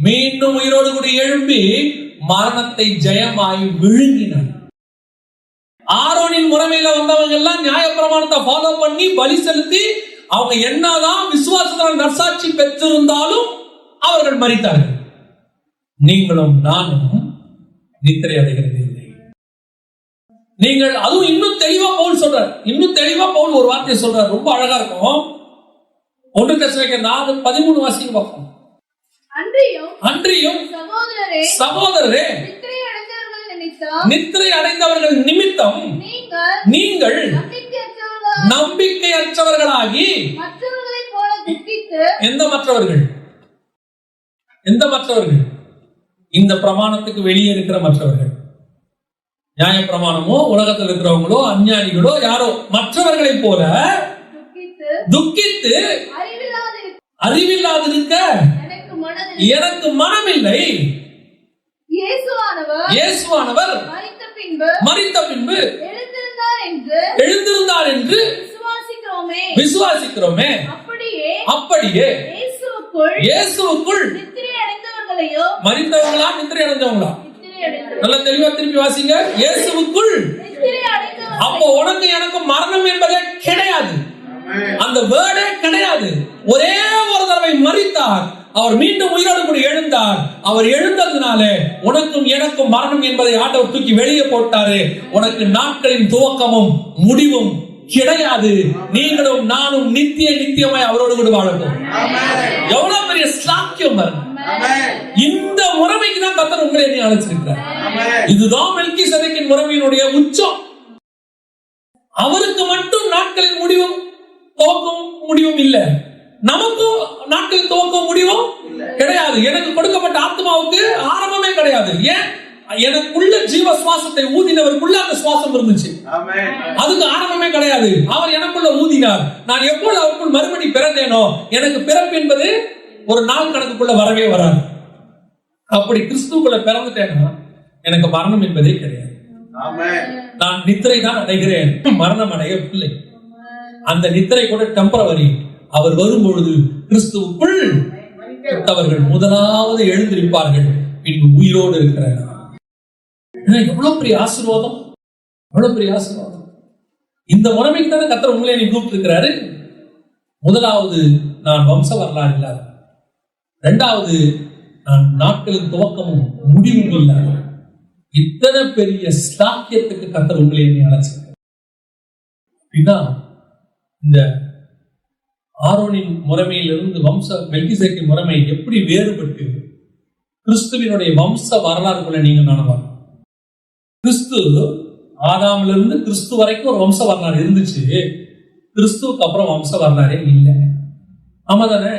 மீண்டும் உயிரோடு கூட எழும்பி மரணத்தை ஜெயமாய் விழுங்கினார். ஆரோனின் முறைமையில வந்தவங்க எல்லாம் நியாயப்பிரமாணத்தை ஃபாலோ பண்ணி பலி செலுத்தி அவங்க என்னதான் விசுவாசத்தால் நற்சாட்சி பெற்றிருந்தாலும் அவர்கள் மரித்தார்கள். நீங்களும் நானும் நித்திரை அடைகிறது இல்லை. நீங்கள் அதுவும் இன்னும் தெளிவா பவுல் சொல்றார், இன்னும் தெளிவா பவுல் ஒரு வார்த்தையை சொல்றார், ரொம்ப அழகா இருக்கும். 1 தெசலோனிக்கேயர் 4:13 வாசிங்க பார்ப்போம். அன்றியும் சகோதரரே, நித்திரை அடைந்தவர்கள் நிமித்தம் நீங்கள் நம்பிக்கையற்றவர்களாகி, எந்த மற்றவர்கள் இந்த பிரமாணத்துக்கு வெளியே இருக்கிற மற்றவர்கள், நியாய பிரமாணமோ உலகத்தில் இருக்கிறவங்களோ அஞ்ஞானிகளோ யாரோ மற்றவர்களை போல துக்கித்து அறிவில்லாதிருக்க எனக்கு மனமில்லை. இயேசுவானவர் மரித்த பின்பு எழுந்திருந்தார் என்று விசுவாசிக்கிறோமே. அப்படியே இயேசுவுக்குள் மரித்தவங்களா நித்திரை அடைந்தவங்களா? நல்ல தெளிவா திருப்பி வாசிங்க. இயேசுவுக்குள். அப்போ உனக்கு எனக்கு மரணம் என்பதே கிடையாது, அந்த வேர்டே கிடையாது. ஒரே ஒரு தடவை மரித்தார், அவர் மீண்டும் உயிரோடு கூட எழுந்தார். அவர் எழுந்ததுனாலே உனக்கும் எனக்கும் மரணம் என்பதை ஆண்டவர் தூக்கி வெளியே போட்டாரு. உனக்கு நாட்களின் துவக்கமும் முடிவும் கிடையாது. நீங்களும் நானும் நித்தியமாய் அவரோடு கூட வாழட்டும். எவ்வளவு பெரிய ஸ்லாக்கியம்! இந்த முறைமைக்கு தான் கர்த்தர் உங்களை என்னை அழைச்சிருக்கிறார். இதுதான் மெல்கிசேதேக்கின் முறைமையினுடைய உச்சம். அவருக்கு மட்டும் நாட்களின் முடிவும் துவக்கம் முடிவும் இல்ல, நமக்கும் நாட்களின் துவக்கம் முடிவும் கிடையாது. எனக்கு கொடுக்கப்பட்ட ஆத்மாவுக்கு ஆரம்பமே கிடையாது. ஏன்? எனக்குள்ள ஜீவ சுவாசத்தை ஊதினவருக்குள்ள அந்த சுவாசம் இருந்துச்சு, அதுக்கு ஆரம்பமே கிடையாது. அவர் எனக்குள்ள ஊதினார். நான் எப்போது அவருக்குள் மறுபடி பிறந்தேனோ எனக்கு பிறப்பு என்பது ஒரு நாள் கணக்குக்குள்ள வரவே வராது. அப்படி கிறிஸ்துவுக்குள்ள பிறந்துட்டேன்னா எனக்கு மரணம் என்பதே கிடையாது. நான் நித்திரை தான் அடைகிறேன், மரணம் அடையவில்லை. அந்த நித்திரை கூட டெம்பரவரி. அவர் வரும் பொழுது கிறிஸ்துவுக்குள் அவர்கள் முதலாவது எழுந்திருப்பார்கள், பின்பு உயிரோடு இருக்கிறார். எவ்வளவு பெரிய ஆசீர்வாதம், எவ்வளவு பெரிய ஆசீர்வாதம்! இந்த முறைமைக்கு தானே கர்த்தர் உங்களை நீ கூப்பிட்டு இருக்கிறாரு. முதலாவது, நான் வம்ச வரலாறு இல்லாத. இரண்டாவது, நான் நாட்களின் துவக்கமும் முடிவும் இல்லாத. இத்தனை பெரிய ஸ்லாக்கியத்துக்கு கர்த்தர் உங்களை என்னை அழைச்சிருக்கிறார். அப்படின்னா இந்த ஆரோனின் முறைமையிலிருந்து மெல்கிசேதேக்கின் முறைமை எப்படி வேறுபட்டு கிறிஸ்துவினுடைய வம்ச வரலாறுக்குள்ள நீங்க நானும் கிறிஸ்து ஆதாமிலிருந்து கிறிஸ்து வரைக்கும் ஒரு வம்ச வரலாறு இருந்துச்சு. கிறிஸ்துவுக்கு அப்புறம் வம்ச வரலாறே இல்லை. ஆமா தானே?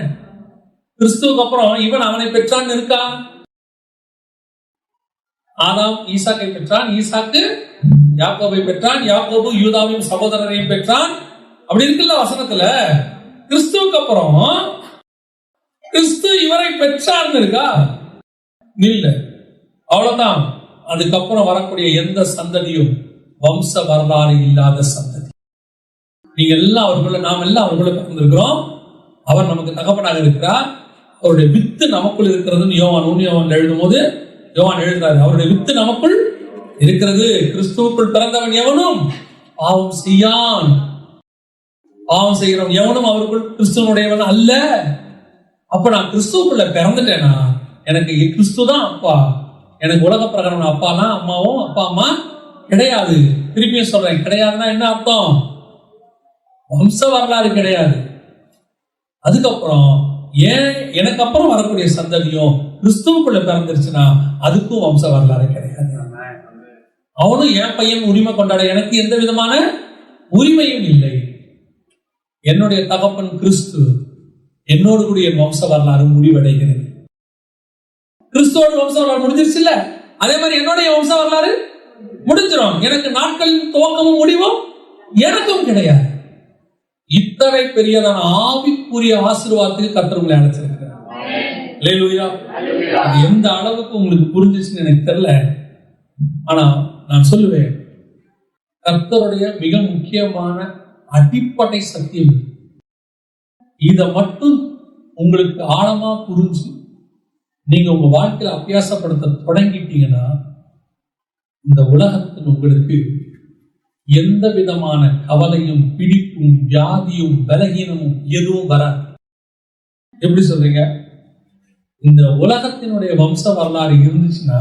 கிறிஸ்துவுக்கு அப்புறம் இவன் அவனை பெற்றான்னு இருக்கா? ஆதாம் ஈசாக்கை பெற்றான், ஈசாக்கு யாக்கோபை பெற்றான், யாக்கோபு யூதாவின் சகோதரரையும் பெற்றான். அப்படி இருக்குல்ல வசனத்துல. கிறிஸ்துவுக்கு அப்புறம் கிறிஸ்து இவரை பெற்றார்னு இருக்கா? இல்ல. அவ்வளவுதான். அதுக்கப்புறம் வரக்கூடிய எந்த சந்ததியும் வம்ச வரலாறு இல்லாத சந்ததி. நீங்க எல்லாம் அவருக்குள்ள, நாம் எல்லாம் அவருக்குள்ள பிறந்திருக்கிறோம். அவர் நமக்கு தகப்பனாக இருக்கிறார். அவருடைய வித்து நமக்குள் இருக்கிறதுன்னு யோவான் எழுதும் போது யோவான் எழுதுறாரு, அவருடைய வித்து நமக்குள் இருக்கிறது. கிறிஸ்துவுக்குள் பிறந்தவன் எவனும் பாவம் செய்யான். பாவம் செய்கிறவன் எவனும் அவருக்குள் கிறிஸ்துவனுடையவன் அல்ல. அப்ப நான் கிறிஸ்துவுக்குள்ள பிறந்துட்டேனா எனக்கு கிறிஸ்து தான் அப்பா. எனக்கு உலக பிரகாரம் அப்பாலாம் அம்மாவும் அப்பா அம்மா கிடையாது. திருப்பியும் சொல்றேன், கிடையாதுன்னா என்ன அர்த்தம்? வம்ச வரலாறு கிடையாது. அதுக்கப்புறம் ஏன் எனக்கு அப்புறம் வரக்கூடிய சந்ததியும் கிறிஸ்துவுக்குள்ள பிறந்துருச்சுன்னா அதுக்கும் வம்ச வரலாறு கிடையாது. அவனும் என் பையன் உரிமை கொண்டாட எனக்கு எந்த விதமான உரிமையும் இல்லை. என்னுடைய தகப்பன் கிறிஸ்து, என்னோடு கூடிய வம்ச வரலாறு முடிவடைகிறது. கிறிஸ்துவோட வம்ச வரலாறு முடிஞ்சிருச்சு இல்ல, அதே மாதிரி என்னுடைய வம்ச வரலாறு முடிஞ்சிடும். எனக்கு நாட்களின் துவக்கமும் முடிவும் எனக்கும் கிடையாது. இத்தனை பெரியதான ஆவிக்குரிய ஆசீர்வாதத்துக்கு கர்த்தர் உங்களை அழைச்சிருக்கிறார். அல்லேலூயா. அது எந்த அளவுக்கு உங்களுக்கு புரிஞ்சிச்சுன்னு எனக்கு தெரியல. ஆனா நான் சொல்லுவேன், கர்த்தருடைய மிக முக்கியமான அடிப்படை சத்தியம் இத மட்டும் உங்களுக்கு ஆழமா புரிஞ்சு நீங்க உங்க வாழ்க்கையில அபியாசப்படுத்த தொடங்கிட்டீங்கன்னா இந்த உலகத்தில் உங்களுக்கு எந்த விதமான கவலையும் பிடிப்பும் வியாதியும் பலகீனமும் எதுவும் வராது. எப்படி சொல்றீங்க? இந்த உலகத்தினுடைய வம்ச வரலாறு இருந்துச்சுன்னா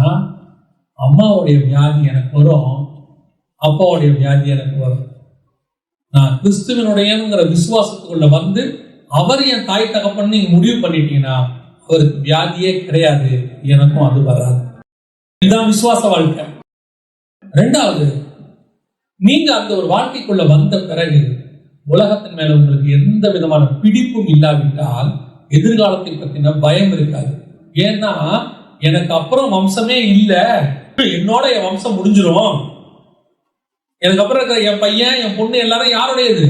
அம்மாவுடைய வியாதி எனக்கு வரும், அப்பாவுடைய வியாதி எனக்கு வரும். நான் கிறிஸ்துவனுடையங்கிற விசுவாசத்துக்குள்ள வந்து அவர் என் தாய் தகப்பன்னு நீங்க முடிவு பண்ணிட்டீங்கன்னா அவருக்கு வியாதியே கிடையாது, எனக்கும் அது வராது. இதுதான் விசுவாச வாழ்க்கை. ரெண்டாவது, நீங்க அந்த ஒரு வாழ்க்கைக்குள்ள வந்த பிறகு உலகத்தின் மேல உங்களுக்கு எந்த விதமான பிடிப்பும் இல்லாவிட்டால் எதிர்காலத்தை பத்தின பயம் இருக்காது. ஏன்னா எனக்கு அப்புறம் வம்சமே இல்ல, என்னோட என் வம்சம் முடிஞ்சிரும், எனக்கு அப்புறம் இருக்கிற என் பையன் என் பொண்ணு எல்லாரும் யாருடையது?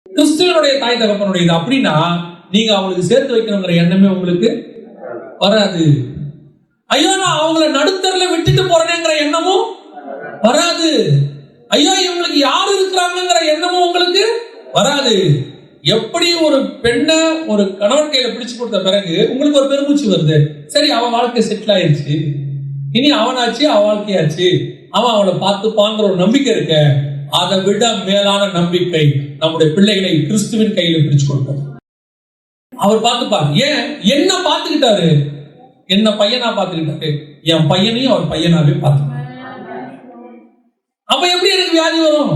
கிறிஸ்துவனுடைய தாய் தகப்பனுடையது. அப்படின்னா நீங்க அவங்களுக்கு சேர்த்து வைக்கணுங்கிற எண்ணமே உங்களுக்கு வராது. ஐயோ நான் அவங்கள நடுத்தரில் விட்டுட்டு போறேங்கிற எண்ணமும் வராது. ஐயோ இவங்களுக்கு யாரு இருக்கிறாங்கிற எண்ணமும் உங்களுக்கு வராது. எப்படி ஒரு பெண்ணை ஒரு கணவன் கையில பிடிச்சு கொடுத்த பிறகு உங்களுக்கு ஒரு பெருமூச்சு வருது, சரி அவன் வாழ்க்கை செட்டில் ஆயிடுச்சு, இனி அவனாச்சு அவன் வாழ்க்கையாச்சு, அவன் அவளை பார்த்துப்பாங்கிற ஒரு நம்பிக்கை இருக்க. அதை விட மேலான நம்பிக்கை நம்முடைய பிள்ளைகளை கிறிஸ்துவின் கையில பிடிச்சு கொடுத்தார். அவர் பார்த்துப்பார். ஏன் என்ன பார்த்துக்கிட்டாரு? என்ன பையனா பார்த்துக்கிட்டாரு, என் பையனையும் அவர் பையனாவே பார்த்துக்கிட்டாரு. அப்ப எப்படி எனக்கு வியாதி வரும்?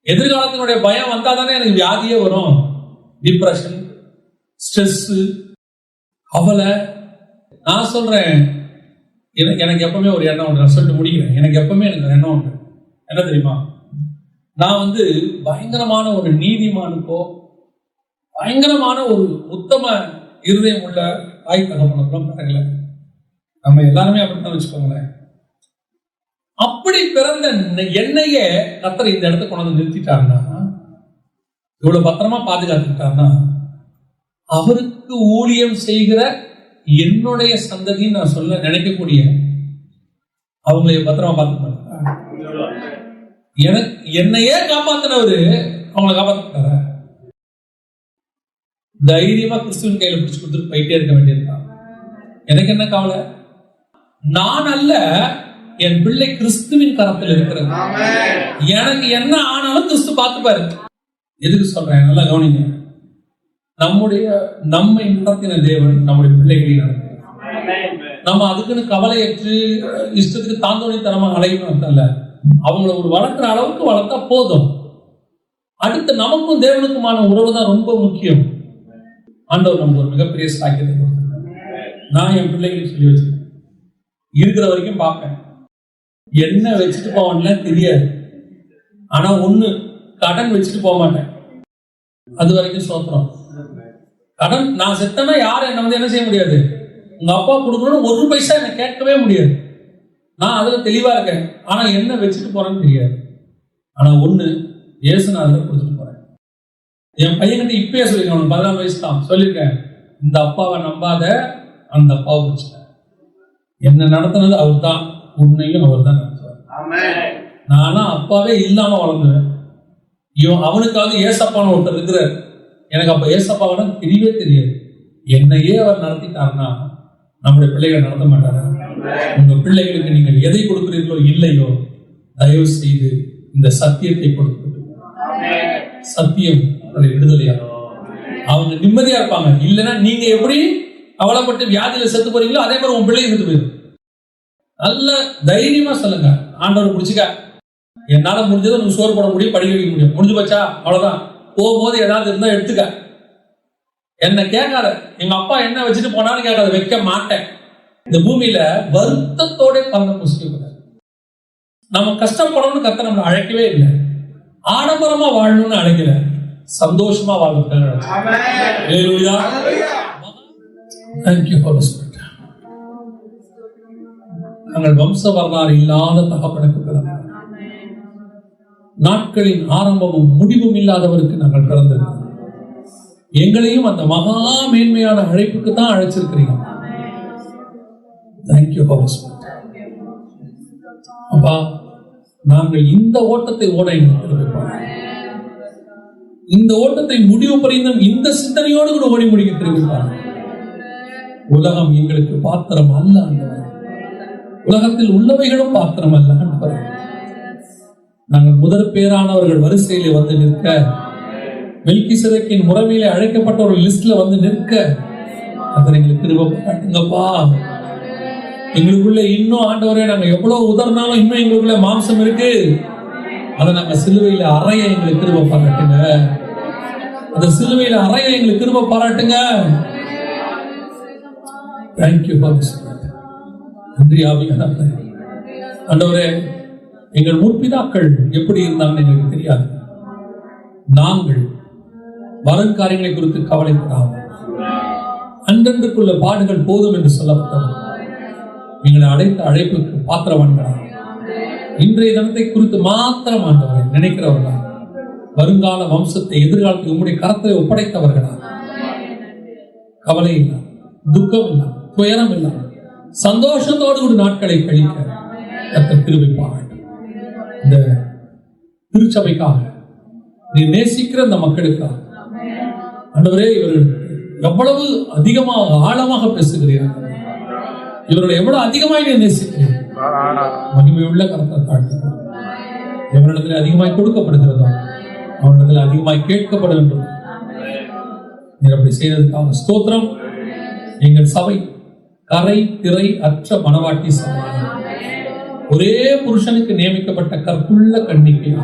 எதிர்காலத்தினுடைய பயம் வந்தா தானே எனக்கு வியாதியே வரும். டிப்ரெஷன், ஸ்ட்ரெஸ், கவலை. நான் சொல்றேன், எனக்கு எப்பவுமே ஒரு எண்ணம் உண்டு. நான் சொல்லிட்டு முடிக்கிறேன். எனக்கு எப்பவுமே எனக்கு எண்ணம் உண்டு. என்ன தெரியுமா? நான் பயங்கரமான ஒரு நீதிமானுக்கோ பயங்கரமான ஒரு உத்தம இருதயம் உள்ள தாய் தகப்பனுக்கும் பிறகுல. நம்ம எல்லாருமே அப்படித்தான் வச்சுக்கோங்களேன். அப்படி பிறந்த என்னையே கர்த்தர் இந்த இடத்த கொண்டு வந்து நிறுத்திட்டாருன்னா, இவ்வளவு பத்திரமா பாதுகாத்துட்டாருன்னா, அவருக்கு ஊழியம் செய்கிற என்னுடைய சந்ததின்னு நான் சொல்ல நினைக்கக்கூடிய அவங்களை பத்திரமா பார்த்துப்பாரு. எனக்கு என்னையே காப்பாத்தினவரு அவங்களை காப்பாத்திட்டார. தைரியமா கிறிஸ்துவின் கையில பிடிச்சு கொடுத்துட்டு போயிட்டே இருக்க வேண்டியதுதான். எனக்கு என்ன கவலை? நான் அல்ல, என் பிள்ளை கிறிஸ்துவின் கரத்தில் இருக்கிறது. எனக்கு என்ன ஆனாலும் கிறிஸ்து பார்த்துப்பாரு. எதுக்கு சொல்றேன்? நல்லா கவனிங்க. நம்மை நடத்தின தேவன் நம்முடைய பிள்ளைகளை நடத்தின. நம்ம அதுக்குன்னு கவலையற்று இஷ்டத்துக்கு தாந்தோணித்தனமா அலையணும் அர்த்தம் இல்ல. அவங்கள ஒரு வளர்க்குற அளவுக்கு வளர்த்தா போதும். அடுத்து நமக்கும் தேவனுக்குமான உறவு தான் ரொம்ப முக்கியம். ஆண்டவர் நமக்கு ஒரு மிகப்பெரிய சாக்கியத்தை கொடுத்திருக்கார். நான் என் பிள்ளைகளுக்கு சொல்லி வச்சிருக்கேன், இருக்கிற வரைக்கும் பார்ப்பேன். என்ன வச்சுட்டு போவான்னு தெரியாது. ஆனா ஒண்ணு, கடன் வச்சுட்டு போக மாட்டேன். அது வரைக்கும் சோத்திரம். கடன் நான் செத்தனா யாரும் என்ன என்ன செய்ய முடியாது. உங்க அப்பா கொடுக்கணும்னு ஒரு பைசா என்ன கேட்கவே முடியாது. நான் அதுல தெளிவா இருக்கேன். ஆனா என்ன வச்சுட்டு போறேன்னு தெரியாது. ஆனா ஒண்ணு, இயேசு நான் அதுல கொடுத்துட்டு போறேன். என் பையன்கிட்ட இப்பயே சொல்லிருக்கேன், அவனுக்கு 14 வயசு தான், சொல்லியிருக்கேன், இந்த அப்பாவை நம்பாத, அந்த அப்பாவை பிடிச்ச. என்ன நடத்தினது அவர் தான், உன்னையும் அவர் தான் நடத்துவார். நானா அப்பாவே இல்லாம வளர்ந்துவேன். அவனுக்காவது ஏசப்பான்னு ஒருத்தர் இருக்கிறார். எனக்கு அப்ப ஏசப்பாவை தெரியவே தெரியாது. என்னையே அவர் நடத்திட்டாருன்னா நம்முடைய பிள்ளைகளை நடத்த மாட்டாரா? உங்க பிள்ளைகளுக்கு நீங்கள் எதை கொடுக்கிறீர்களோ இல்லையோ, தயவு செய்து இந்த சத்தியத்தை கொடுத்து, சத்தியம் விடுதலையாகும். அவங்க நிம்மதியா இருப்பாங்க. இல்லைன்னா நீங்க எப்படி அவலப்பட்டு வியாதியில செத்து போறீங்களோ அதே மாதிரி உங்க பிள்ளைங்க செத்து போயிடும். நல்ல தைரியமா சொல்லுங்க, ஆண்டவர் பிடிச்சிக்க, என்னால முடிஞ்சதை உனக்கு சோறு போட முடியும், படிக்க வைக்க முடியும், முடிஞ்சு போச்சா, அவ்வளவுதான். போகும்போது ஏதாவது இருந்தா எடுத்துக்க, என்ன கேட்காத. எங்க அப்பா என்ன வச்சுட்டு போனாலும் கேட்காத, வைக்க மாட்டேன். இந்த பூமியில வருத்தத்தோட பலனை புசிக்க. நம்ம கஷ்டப்படணும்னு கர்த்தர் நம்மளை அழைக்கவே இல்லை. ஆடம்பரமா வாழணும்னு அழைக்கல, சந்தோஷமா வாழ்க்கை. நாங்கள் வம்ச வரலாறு இல்லாத தகப்பனுக்கு பிறந்தோம். நாட்களின் ஆரம்பமும் முடிவும் இல்லாதவருக்கு நாங்கள் பிறந்திருக்கிறோம். எங்களையும் அந்த மகா மேன்மையான அழைப்புக்கு தான் அழைச்சிருக்கிறீங்க. தேங்க்யூ அப்பா. நாங்கள் இந்த ஓட்டத்தை ஓட எங்களுக்கு திரும்பிப்பாங்க. இந்த ஓட்டத்தை முடிவு பரிந்தும் இந்த சிந்தனையோடு கூட ஓடி முடிக்க திரும்பிப்பாங்க. உலகம் எங்களுக்கு பாத்திரம் அல்ல ஆண்டவர். உலகத்தில் உள்ளவைகளும் பாத்திரம் அல்ல ஆண்டவர். நாங்கள் முதற் பேரானவர்கள் வரிசையிலே வந்து நிற்க, மெல்கிசேதேக்கின் முறைமையிலே அழைக்கப்பட்ட ஒரு லிஸ்ட்ல வந்து நிற்க அதை எங்களுக்கு கிருபை காட்டுங்கப்பா. எங்களுக்குள்ள இன்னும் ஆண்டவரே நாங்க எவ்வளவு உதறினாலும் இன்னும் எங்களுக்குள்ள மாம்சம் இருக்கு. அதை நாங்க சிலுவையில அறைய எங்களுக்கு கிருபை பாராட்டுங்க. அந்த சிலுவையில அறைய எங்களுக்கு கிருபை பாராட்டுங்க. தேங்க்யூ நன்றி ஆவியானவரே. ஆண்டவரே, எங்கள் முற்பிதாக்கள் எப்படி இருந்தாங்கன்னு எங்களுக்கு தெரியாது. நாங்கள் வருங்காரியங்களை குறித்து கவலைப்படாமல் அன்றன்றுக்குள்ள பாடுகள் போதும் என்று சொல்லப்பட்டது. எங்களை அழைத்த அழைப்புக்கு பாத்திரவான்களா இன்றைய தினத்தை குறித்து மாத்திரம் ஆண்டவரை நினைக்கிறவர்களா, வருங்கால வம்சத்தை எதிர்காலத்துக்கு உம்முடைய கரத்தை ஒப்படைத்தவர்களா, கவலை இல்லா, துக்கம் இல்லா, துயரம் இல்லா, சந்தோஷத்தோடு கூட நாட்களை கழிக்க கர்த்தர் கிருபை பாராட்டும். இந்த திருச்சபைக்காக நீ நேசிக்கிற இந்த மக்களுக்காக ஆண்டவரே, இவர்களுக்கு எவ்வளவு அதிகமாக ஆழமாக பேசுகிறீர்கள், இவர்களை எவ்வளவு அதிகமாக நீ நேசிக்கிறீர்கள். மகிமையுள்ள கரத்தை தாழ்த்துகிறோம். எவரிடத்தில் அதிகமாய் கொடுக்கப்படுகிறதோ அவரிடத்தில் அதிகமாய் கேட்கப்படுகின்றோம். நீர் அப்படி செய்ததுக்காக ஸ்தோத்திரம். எங்கள் சபை கரை திரை அற்ற மனவாட்டி சபை, ஒரே புருஷனுக்கு நியமிக்கப்பட்ட கற்புள்ள கன்னிகையா